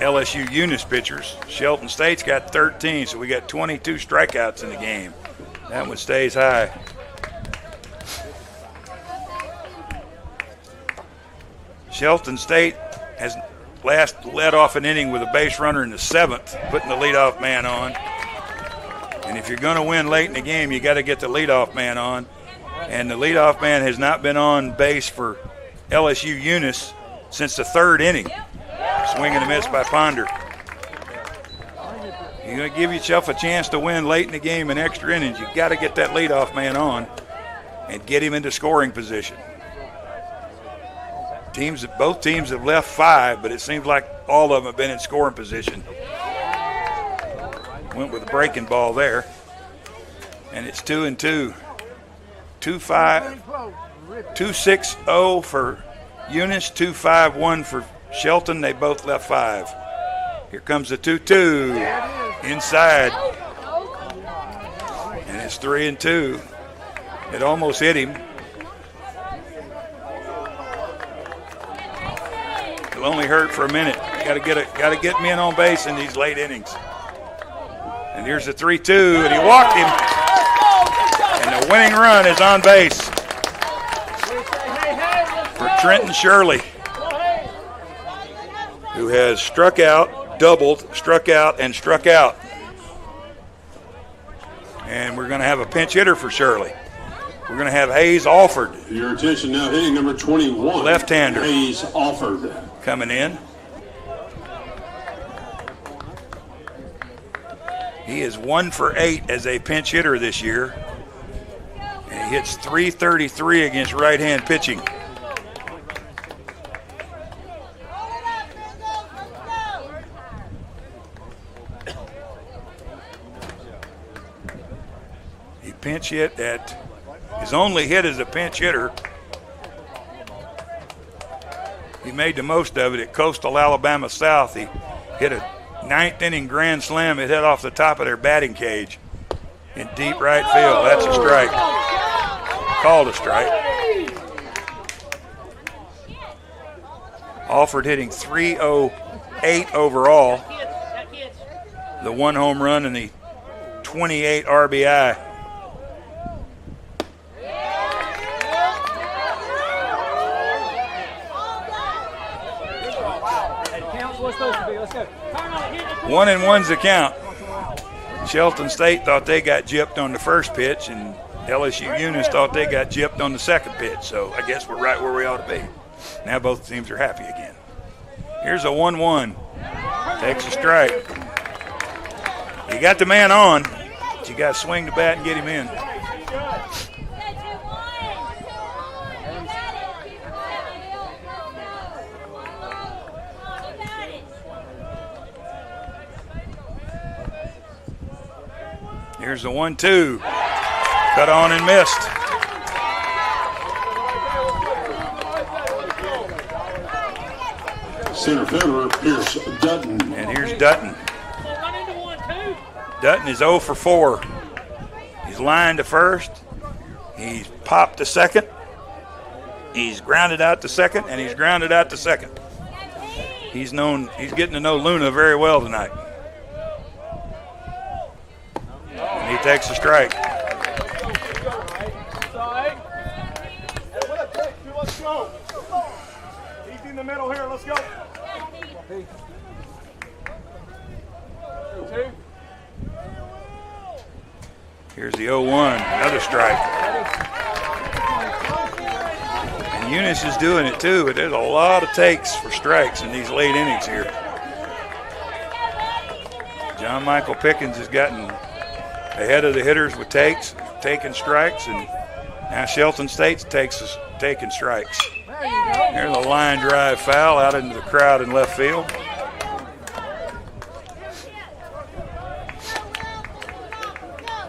LSU Eunice pitchers. Shelton State's got 13, so we got 22 strikeouts in the game. That one stays high. Shelton State has last led off an inning with a base runner in the 7th, putting the leadoff man on. And if you're going to win late in the game, you got to get the leadoff man on. And the leadoff man has not been on base for LSU Eunice since the 3rd inning. Swing and a miss by Ponder. You're going to give yourself a chance to win late in the game in extra innings. You've got to get that leadoff man on and get him into scoring position. Both teams have left 5, but it seems like all of them have been in scoring position. Went with a breaking ball there. And it's 2-2. 2-6-0 for Eunice, 2-5-1 for Shelton. They both left 5. Here comes the 2-2 inside. And it's 3-2. It almost hit him. It'll only hurt for a minute. Got to get men on base in these late innings. And here's the 3-2, and he walked him. And the winning run is on base for Trenton Shirley, who has struck out, doubled, struck out, and struck out. And we're going to have a pinch hitter for Shirley. We're going to have Hayes Alford. Your attention now, hitting number 21. Left-hander. Hayes Alford. Coming in. He is 1 for 8 as a pinch hitter this year. And he hits .333 against right-hand pitching. He pinch hit at his only hit as a pinch hitter. He made the most of it at Coastal Alabama South. He hit a ninth inning grand slam. It hit off the top of their batting cage in deep right field. That's a strike. Called a strike. Alford hitting .308 overall. The 1 home run and the 28 RBI. One and one's the count. Shelton State thought they got gypped on the first pitch, and LSU Eunice thought they got gypped on the second pitch. So I guess we're right where we ought to be. Now both teams are happy again. Here's a 1-1. Takes a strike. You got the man on, but you got to swing the bat and get him in. Here's the 1-2. Cut on and missed. Center fielder, Pierce Dutton. And here's Dutton. Dutton is 0 for 4. He's lined to first. He's popped to second. He's grounded out to second, and he's grounded out to second. He's getting to know Luna very well tonight. And he takes a strike. Let's go. He's in the middle here. Let's go. 2. Here's the 0-1, another strike. And Eunice is doing it too, but there's a lot of takes for strikes in these late innings here. John Michael Pickens has gotten ahead of the hitters with takes, taking strikes, and now Shelton State's taking strikes. There's a line drive foul out into the crowd in left field.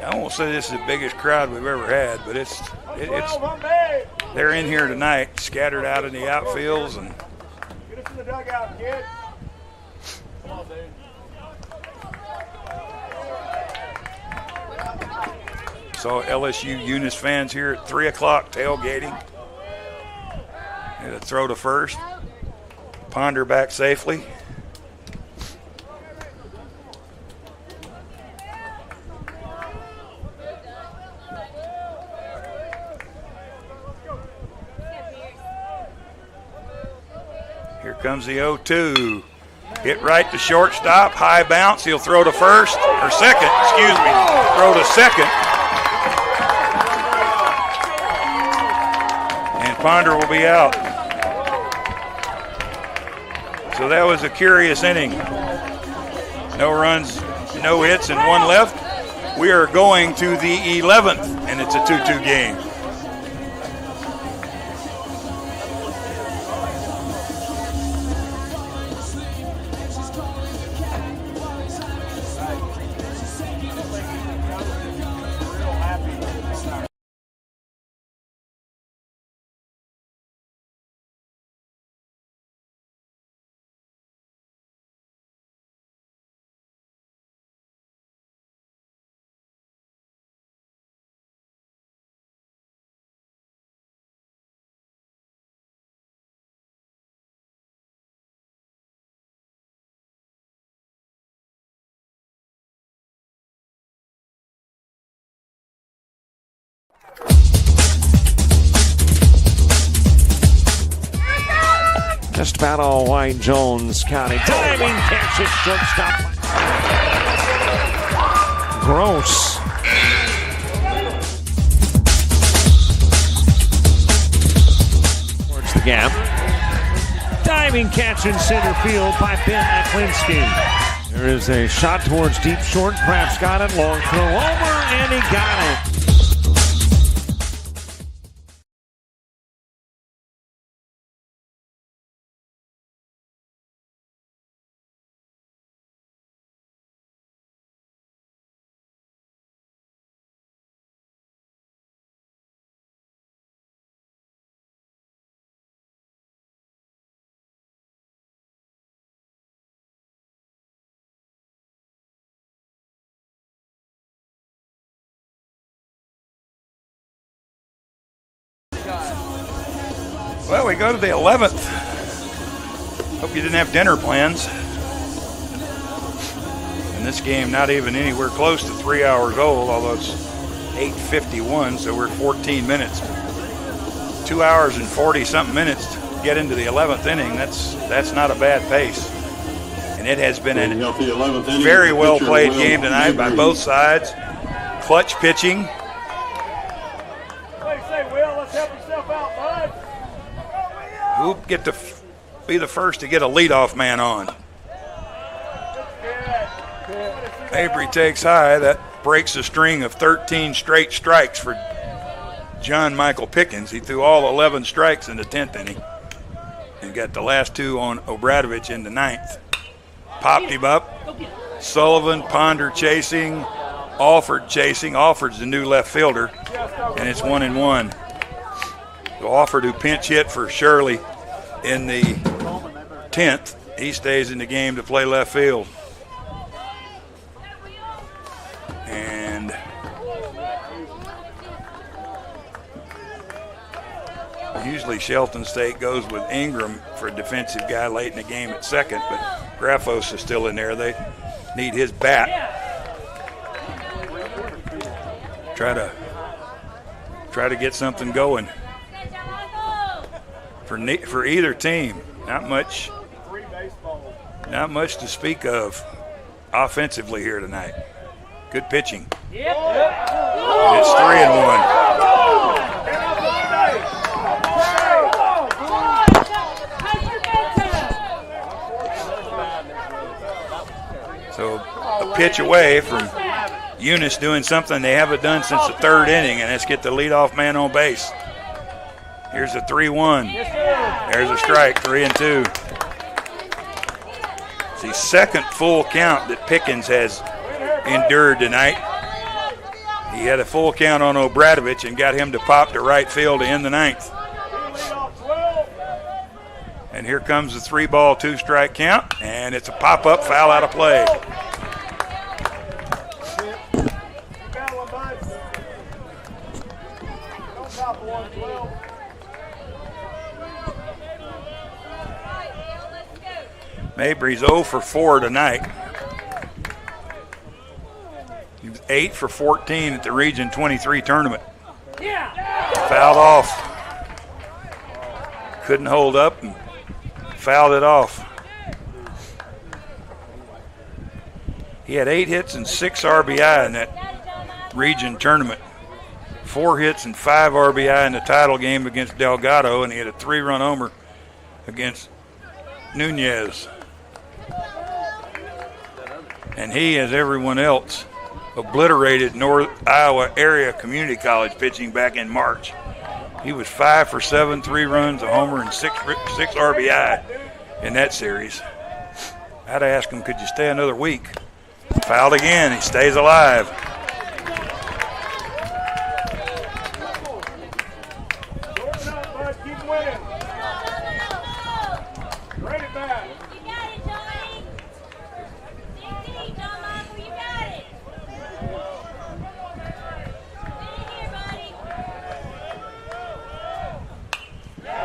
I won't say this is the biggest crowd we've ever had, but it's they're in here tonight, scattered out in the outfields, and get us in the dugout, kid. Come on, dude. saw LSU Eunice fans here at 3 o'clock tailgating. And a throw to first. Ponder back safely. Here comes the 0-2. Hit right to shortstop, high bounce. He'll throw to first, or second, excuse me. Throw to second. And Ponder will be out. So that was a curious inning. No runs, no hits, and one left. We are going to the 11th, and it's a 2-2 game. Just about all Wayne Jones County. Diving catch at shortstop. Gross. Towards the gap. Diving catch in center field by Ben Aklinski. There is a shot towards deep short. Kraft's got it. Long throw over, and he got it. Well, we go to the 11th. Hope you didn't have dinner plans. And this game not even anywhere close to 3 hours old, although it's 8:51, so we're 14 minutes. 2 hours and 40-something minutes to get into the 11th inning. That's not a bad pace. And it has been a very well-played game tonight by both sides. Clutch pitching. Who'll get to be the first to get a leadoff man on? Mabry takes high. That breaks a string of 13 straight strikes for John Michael Pickens. He threw all 11 strikes in the 10th inning and got the last 2 on Obradovich in the 9th. Popped him up. Sullivan, Ponder chasing, Alford chasing. Alford's the new left fielder, and it's 1-1. Alford, who pinch hit for Shirley in the 10th, he stays in the game to play left field. And usually Shelton State goes with Ingram for a defensive guy late in the game at second, but Graffos is still in there. They need his bat. Try to get something going for either team. Not much to speak of offensively here tonight. Good pitching. And it's 3-1. So a pitch away from Eunice doing something they haven't done since the 3rd inning, and let's get the leadoff man on base. Here's a 3-1. There's a strike, 3-2. It's the second full count that Pickens has endured tonight. He had a full count on Obradovich and got him to pop to right field to end the 9th. And here comes the 3-ball, 2-strike count, and it's a pop-up, foul out of play. Mabry's 0 for 4 tonight. He was 8 for 14 at the Region 23 tournament. Fouled off. Couldn't hold up and fouled it off. He had 8 hits and 6 RBI in that Region tournament. 4 hits and 5 RBI in the title game against Delgado, and he had a 3-run homer against Nunez. And he, as everyone else, obliterated North Iowa Area Community College pitching back in March. He was 5 for 7, 3 runs, a homer, and 6 RBI in that series. I had to ask him, could you stay another week? Fouled again. He stays alive.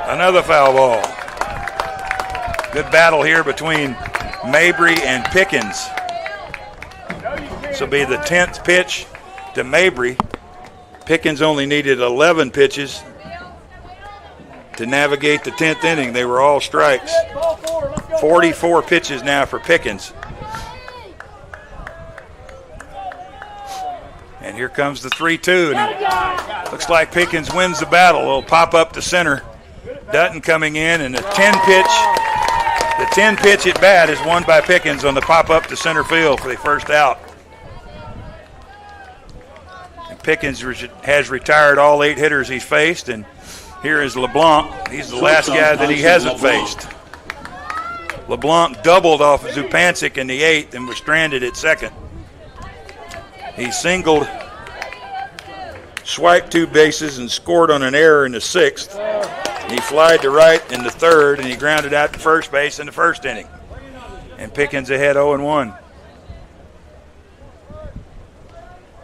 Another foul ball. Good battle here between Mabry and Pickens. This will be the 10th pitch to Mabry. Pickens only needed 11 pitches to navigate the 10th inning. They were all strikes. 44 pitches now for Pickens. And here comes the 3-2. And looks like Pickens wins the battle. It'll pop up to center. Dutton coming in, and the 10 pitch at bat is won by Pickens on the pop up to center field for the first out. And Pickens has retired all 8 hitters he's faced, and here is LeBlanc. He's the last guy that he hasn't faced. LeBlanc doubled off of Zupancic in the 8th and was stranded at second. He singled, swiped 2 bases, and scored on an error in the 6th. He flied to right in the 3rd, and he grounded out to first base in the 1st inning. And Pickens ahead 0-1.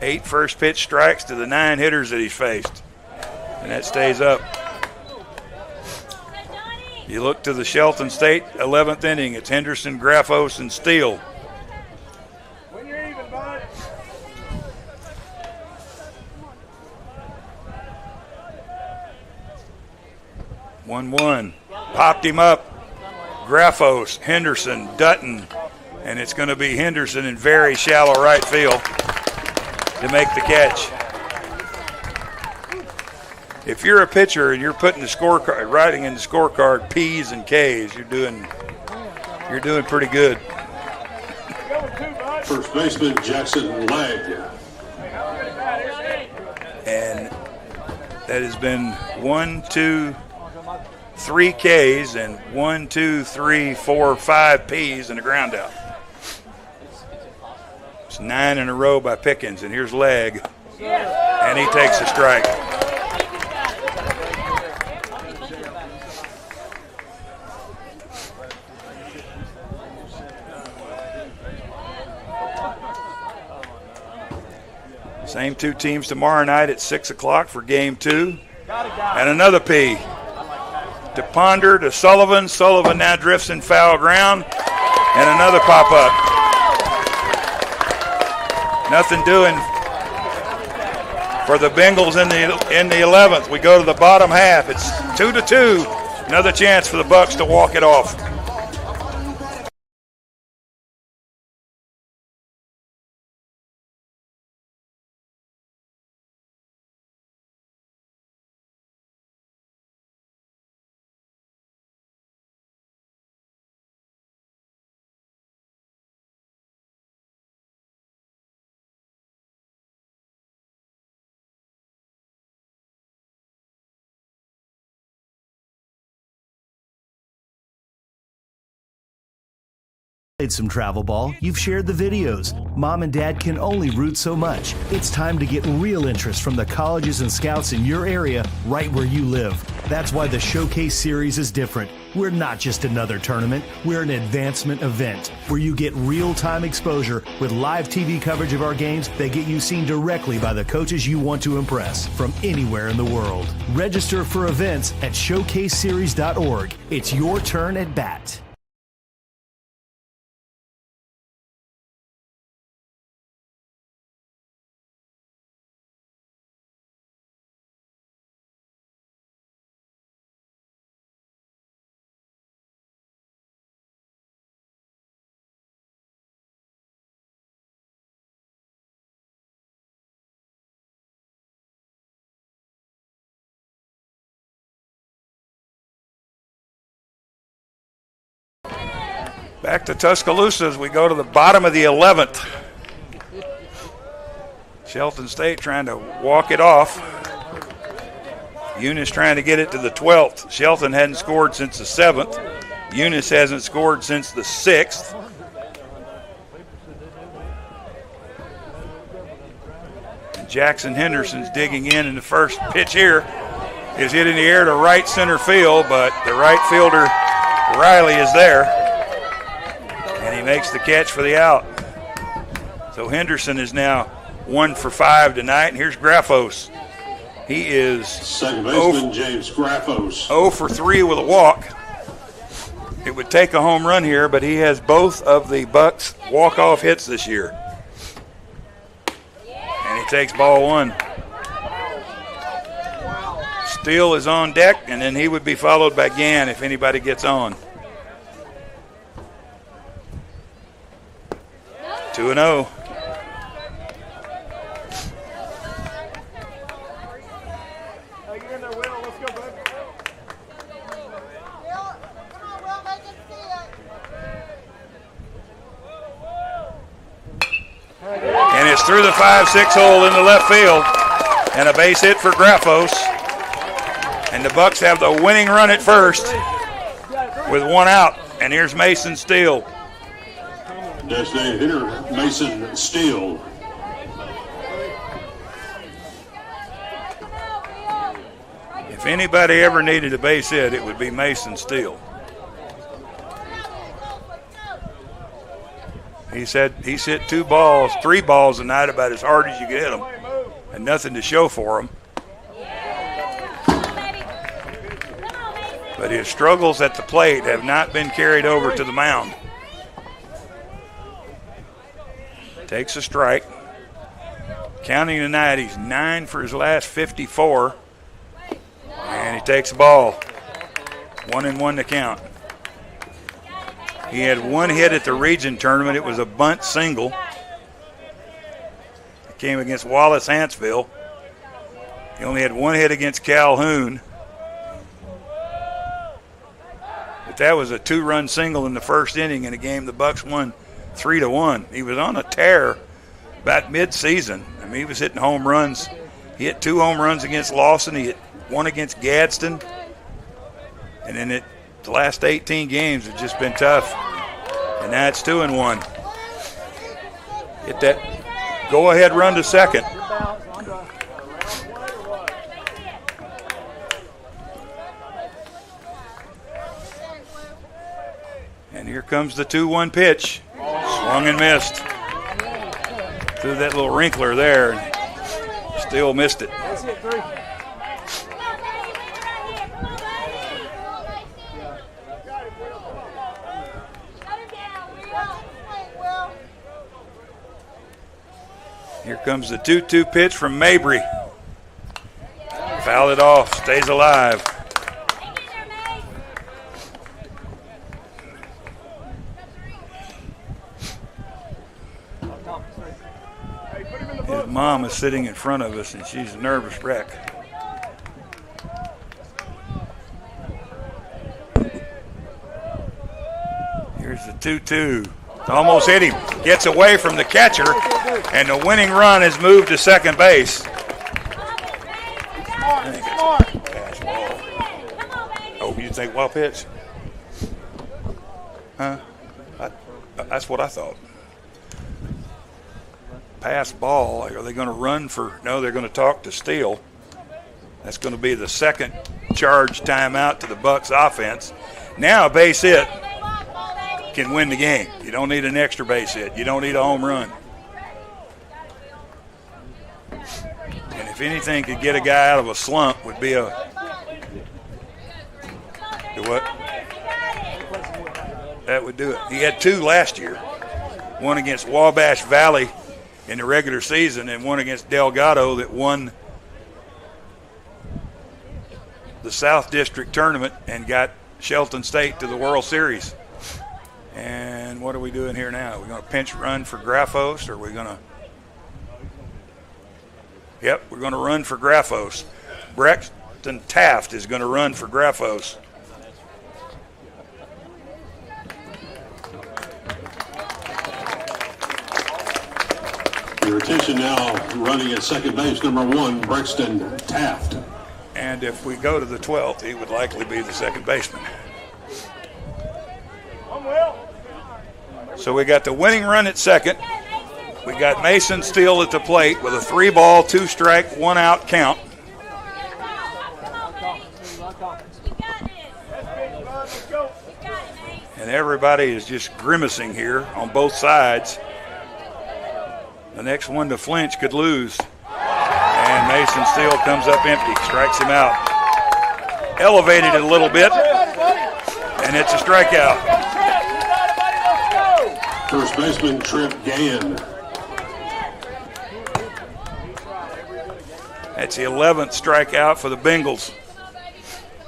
8 first pitch strikes to the 9 hitters that he's faced. And that stays up. You look to the Shelton State 11th inning. It's Henderson, Graffos, and Steele. When you're even, bud. 1-1. Popped him up. Graffos, Henderson, Dutton. And it's going to be Henderson in very shallow right field to make the catch. If you're a pitcher and you're putting the scorecard, writing in the scorecard P's and K's, you're doing pretty good. First baseman Jackson Legg. And that has been 1, 2, 3 Ks and 1, 2, 3, 4, 5 Ps and a ground out. It's 9 in a row by Pickens, and here's Legg, and he takes a strike. Same two teams tomorrow night at 6 o'clock for game 2. And another P. To Ponder, to Sullivan. Sullivan now drifts in foul ground. And another pop-up. Nothing doing for the Bengals in the 11th. We go to the bottom half. It's 2-2. Another chance for the Bucks to walk it off. Played some travel ball, you've shared the videos. Mom and Dad can only root so much. It's time to get real interest from the colleges and scouts in your area, right where you live. That's why the Showcase Series is different. We're not just another tournament, we're an advancement event where you get real-time exposure with live TV coverage of our games that get you seen directly by the coaches you want to impress from anywhere in the world. Register for events at showcaseseries.org. It's your turn at bat. Back to Tuscaloosa as we go to the bottom of the 11th. Shelton State trying to walk it off. Eunice trying to get it to the 12th. Shelton hadn't scored since the 7th. Eunice hasn't scored since the 6th. And Jackson Henderson's digging in the first pitch here is hit in the air to right center field, but the right fielder, Riley, is there. And he makes the catch for the out. So Henderson is now 1 for 5 tonight. And here's Graffos. He is second baseman James Graffos. 0 for 3 with a walk. It would take a home run here, but he has both of the Bucks walk-off hits this year. And he takes ball 1. Steele is on deck, and then he would be followed by Gann if anybody gets on. 2-0. And it's through the 5-6 hole in the left field, and a base hit for Graffos. And the Bucks have the winning run at first with 1 out. And here's Mason Steele. Designated hitter Mason Steele. If anybody ever needed a base hit, it would be Mason Steele. He's hit 3 balls tonight about as hard as you can hit them, and nothing to show for them. but his struggles at the plate have not been carried over to the mound. Takes a strike. Counting tonight, he's 9 for his last 54. And he takes the ball. 1-1 to count. He had one hit at the region tournament. It was a bunt single. It came against Wallace Hanceville. He only had one hit against Calhoun. But that was a 2-run single in the first inning in a game the Bucks won 3-1. He was on a tear about mid-season. I mean, he was hitting home runs. He hit 2 home runs against Lawson. He hit 1 against Gadsden. And then the last 18 games have just been tough. And now it's 2-1. Hit that go-ahead run to second. And here comes the 2-1 pitch. Swung and missed. Threw that little wrinkler there. And still missed it. Here comes the 2-2 pitch from Mabry. Fouled it off, stays alive. His mom is sitting in front of us, and she's a nervous wreck. Here's the 2-2. Almost hit him. Gets away from the catcher, and the winning run has moved to second base. I think it's a pass ball. Oh, you think wild pitch? Huh? That's what I thought. Pass ball. Are they going to run for? No, they're going to talk to Steele. That's going to be the second charge timeout to the Bucks offense. Now a base hit can win the game. You don't need an extra base hit. You don't need a home run. And if anything could get a guy out of a slump would be a what? That would do it. He had 2 last year. One against Wabash Valley in the regular season and one against Delgado that won the South District tournament and got Shelton State to the World Series. And what are we doing here now? Are we going to pinch run for Graffos, or are we going to? Yep, we're going to run for Graffos. Braxton Taft is going to run for Graffos. Your attention now, running at second base, number 1, Braxton Taft. And if we go to the 12th, he would likely be the second baseman. So we got the winning run at second. We got Mason Steele at the plate with a 3-ball, 2-strike, 1-out count. And everybody is just grimacing here on both sides. The next one to flinch could lose. And Mason Steele comes up empty, strikes him out. Elevated it a little bit, and it's a strikeout. First baseman Trip Gann. That's the 11th strikeout for the Bengals.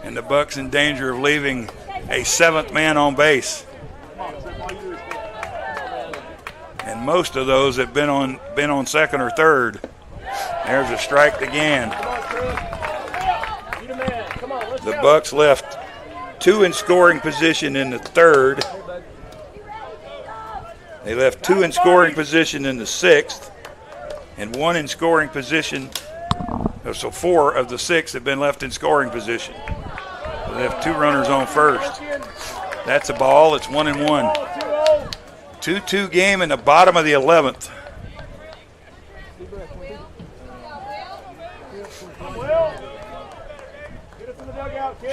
And the Bucks in danger of leaving a 7th man on base. And most of those have been on second or third. There's a strike to Gann. The Bucks left 2 in scoring position in the third. They left 2 in scoring position in the 6th, and 1 in scoring position. So 4 of the 6 have been left in scoring position. So they have 2 runners on first. That's a ball. It's 1-1. 2-2 game in the bottom of the 11th.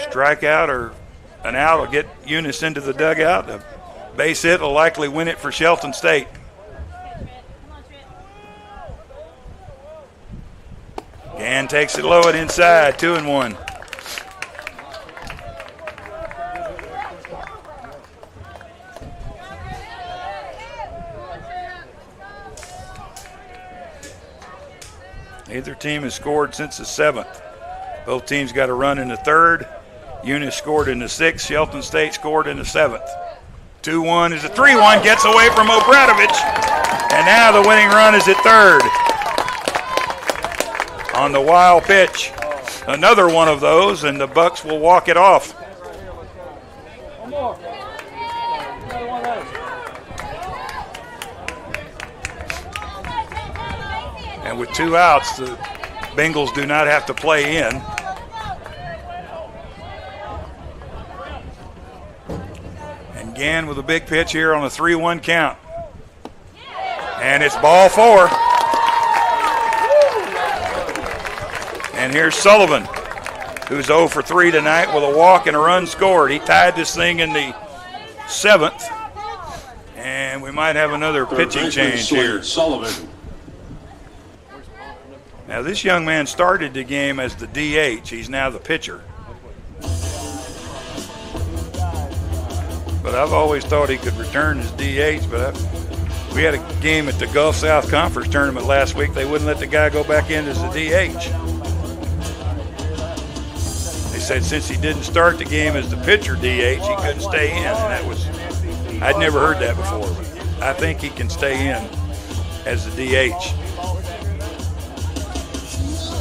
Strikeout or an out will get Eunice into the dugout. A base hit will likely win it for Shelton State. Gann takes it low and inside, 2-1. Neither team has scored since the 7th. Both teams got a run in the 3rd. Eunice scored in the 6th. Shelton State scored in the 7th. 2-1 is a 3-1, gets away from Obradovich. And now the winning run is at 3rd. On the wild pitch. Another one of those, and the Bucks will walk it off. And with 2 outs, the Bengals do not have to play in. And Gann with a big pitch here on a 3-1 count. And it's ball 4. And here's Sullivan, who's 0 for 3 tonight with a walk and a run scored. He tied this thing in the 7th. And we might have another pitching change here. Sullivan. Now, this young man started the game as the DH. He's now the pitcher. But I've always thought he could return as DH, but we had a game at the Gulf South Conference tournament last week. They wouldn't let the guy go back in as the DH. They said since he didn't start the game as the pitcher DH, he couldn't stay in. And I'd never heard that before. But I think he can stay in as the DH.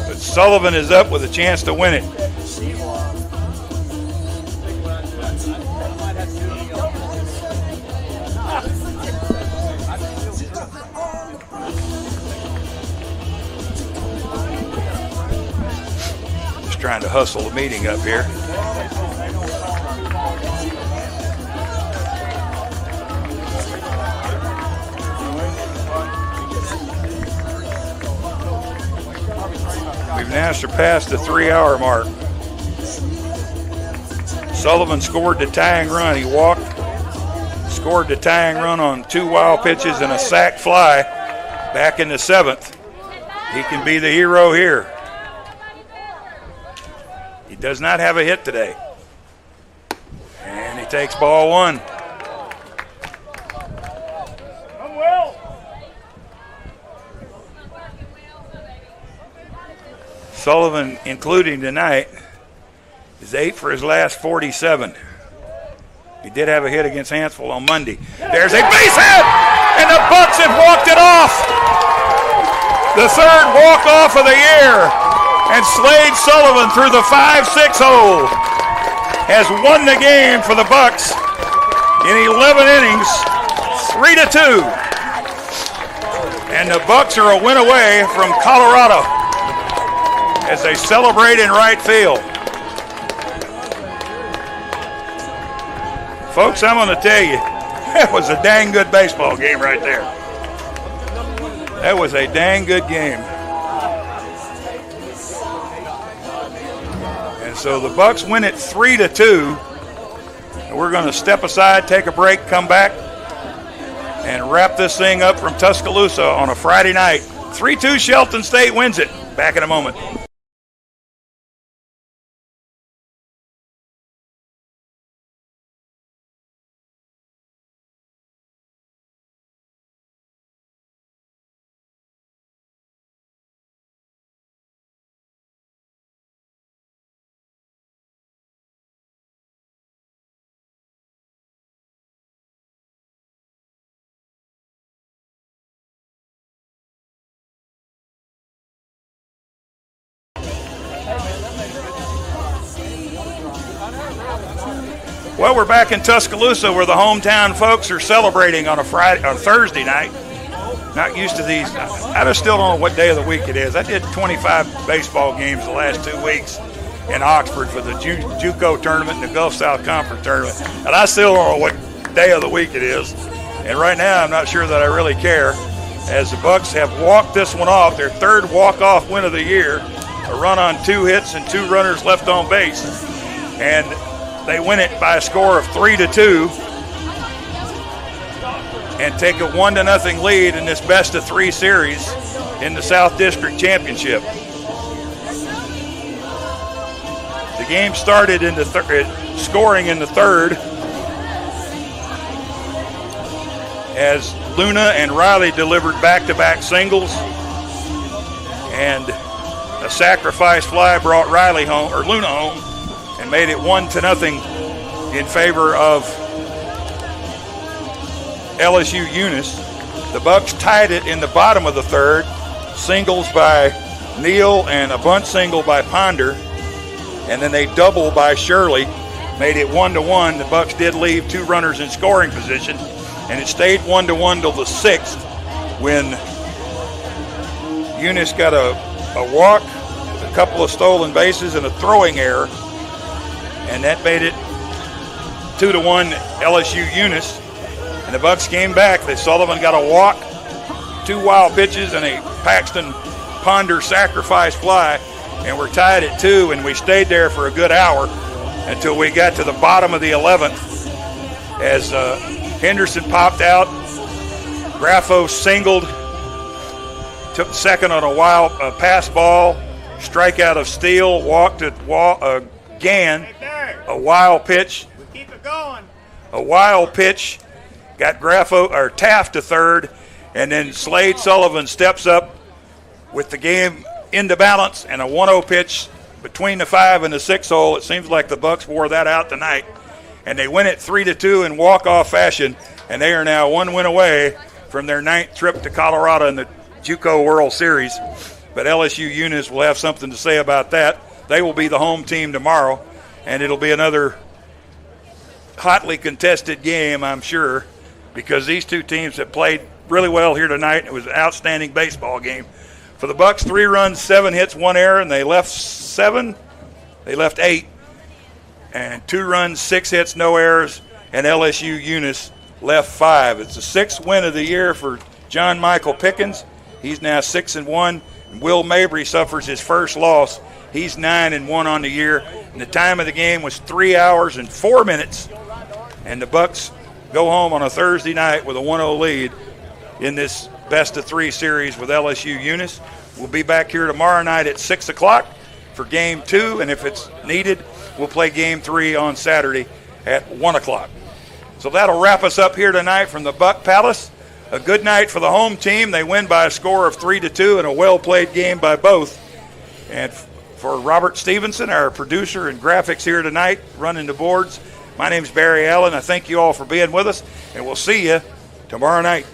But Sullivan is up with a chance to win it. Just trying to hustle the meeting up here. We've now surpassed the 3-hour mark. Sullivan scored the tying run. He walked, scored the tying run on 2 wild pitches and a sac fly back in the 7th. He can be the hero here. He does not have a hit today. And he takes ball 1. Sullivan, including tonight, is 8 for his last 47. He did have a hit against Hansville on Monday. There's a base hit, and the Bucks have walked it off. The 3rd walk-off of the year, and Slade Sullivan through the 5-6 hole has won the game for the Bucks in 11 innings, 3-2. And the Bucks are a win away from Colorado as they celebrate in right field. Folks, I'm going to tell you, that was a dang good baseball game right there. That was a dang good game. And so the Bucks win it 3-2. And we're going to step aside, take a break, come back, and wrap this thing up from Tuscaloosa on a Friday night. 3-2 Shelton State wins it. Back in a moment. Well, we're back in Tuscaloosa where the hometown folks are celebrating on a Thursday night. Not used to these. I just still don't know what day of the week it is. I did 25 baseball games the last 2 weeks in Oxford for the JUCO tournament and the Gulf South Conference tournament, and I still don't know what day of the week it is. And right now, I'm not sure that I really care, as the Bucks have walked this one off, their 3rd walk-off win of the year, a run on 2 hits and 2 runners left on base. And they win it by a score of 3-2 and take a 1-0 lead in this best-of-3 series in the South District Championship. The game started in the scoring in the 3rd as Luna and Riley delivered back-to-back singles, and A sacrifice fly brought Riley home, or Luna home, and made it 1-0 in favor of LSU Eunice. The Bucks tied it in the bottom of the third. Singles by Neal and a bunt single by Ponder. And then they double by Shirley. Made it 1-1. The Bucks did leave 2 runners in scoring position. And it stayed 1-1 till the 6th when Eunice got a walk, a couple of stolen bases, and a throwing error. And that made it 2-1 LSU Eunice. And the Bucks came back. Sullivan got a walk, 2 wild pitches, and a Paxton Ponder sacrifice fly. And we're tied at 2, and we stayed there for a good hour until we got to the bottom of the 11th as Henderson popped out. Graffo singled, took second on a wild pass ball, strikeout of Steele, walked at again, a wild pitch. Keep it going. A wild pitch, got Taft to third, and then Slade Sullivan steps up with the game into balance and a 1-0 pitch between the 5 and the 6 hole. It seems like the Bucks wore that out tonight, and they win it 3-2 in walk-off fashion, and they are now 1 win away from their 9th trip to Colorado in the JUCO World Series. But LSU Eunice will have something to say about that. They will be the home team tomorrow, and it'll be another hotly contested game, I'm sure, because these two teams have played really well here tonight. It was an outstanding baseball game. For the Bucks, 3 runs, 7 hits, 1 error, and they left 7. They left 8. And 2 runs, 6 hits, no errors, and LSU Eunice left 5. It's the 6th win of the year for John Michael Pickens. He's now 6-1. And Will Mabry suffers his first loss. He's 9-1 on the year. And the time of the game was 3 hours and 4 minutes. And the Bucks go home on a Thursday night with a 1-0 lead in this best-of-3 series with LSU Eunice. We'll be back here tomorrow night at 6 o'clock for Game 2, and if it's needed, we'll play Game 3 on Saturday at 1 o'clock. So that'll wrap us up here tonight from the Buck Palace. A good night for the home team. They win by a score of 3-2 and a well-played game by both. And for Robert Stevenson, our producer and graphics here tonight, running the boards, my name's Barry Allen. I thank you all for being with us, and we'll see you tomorrow night.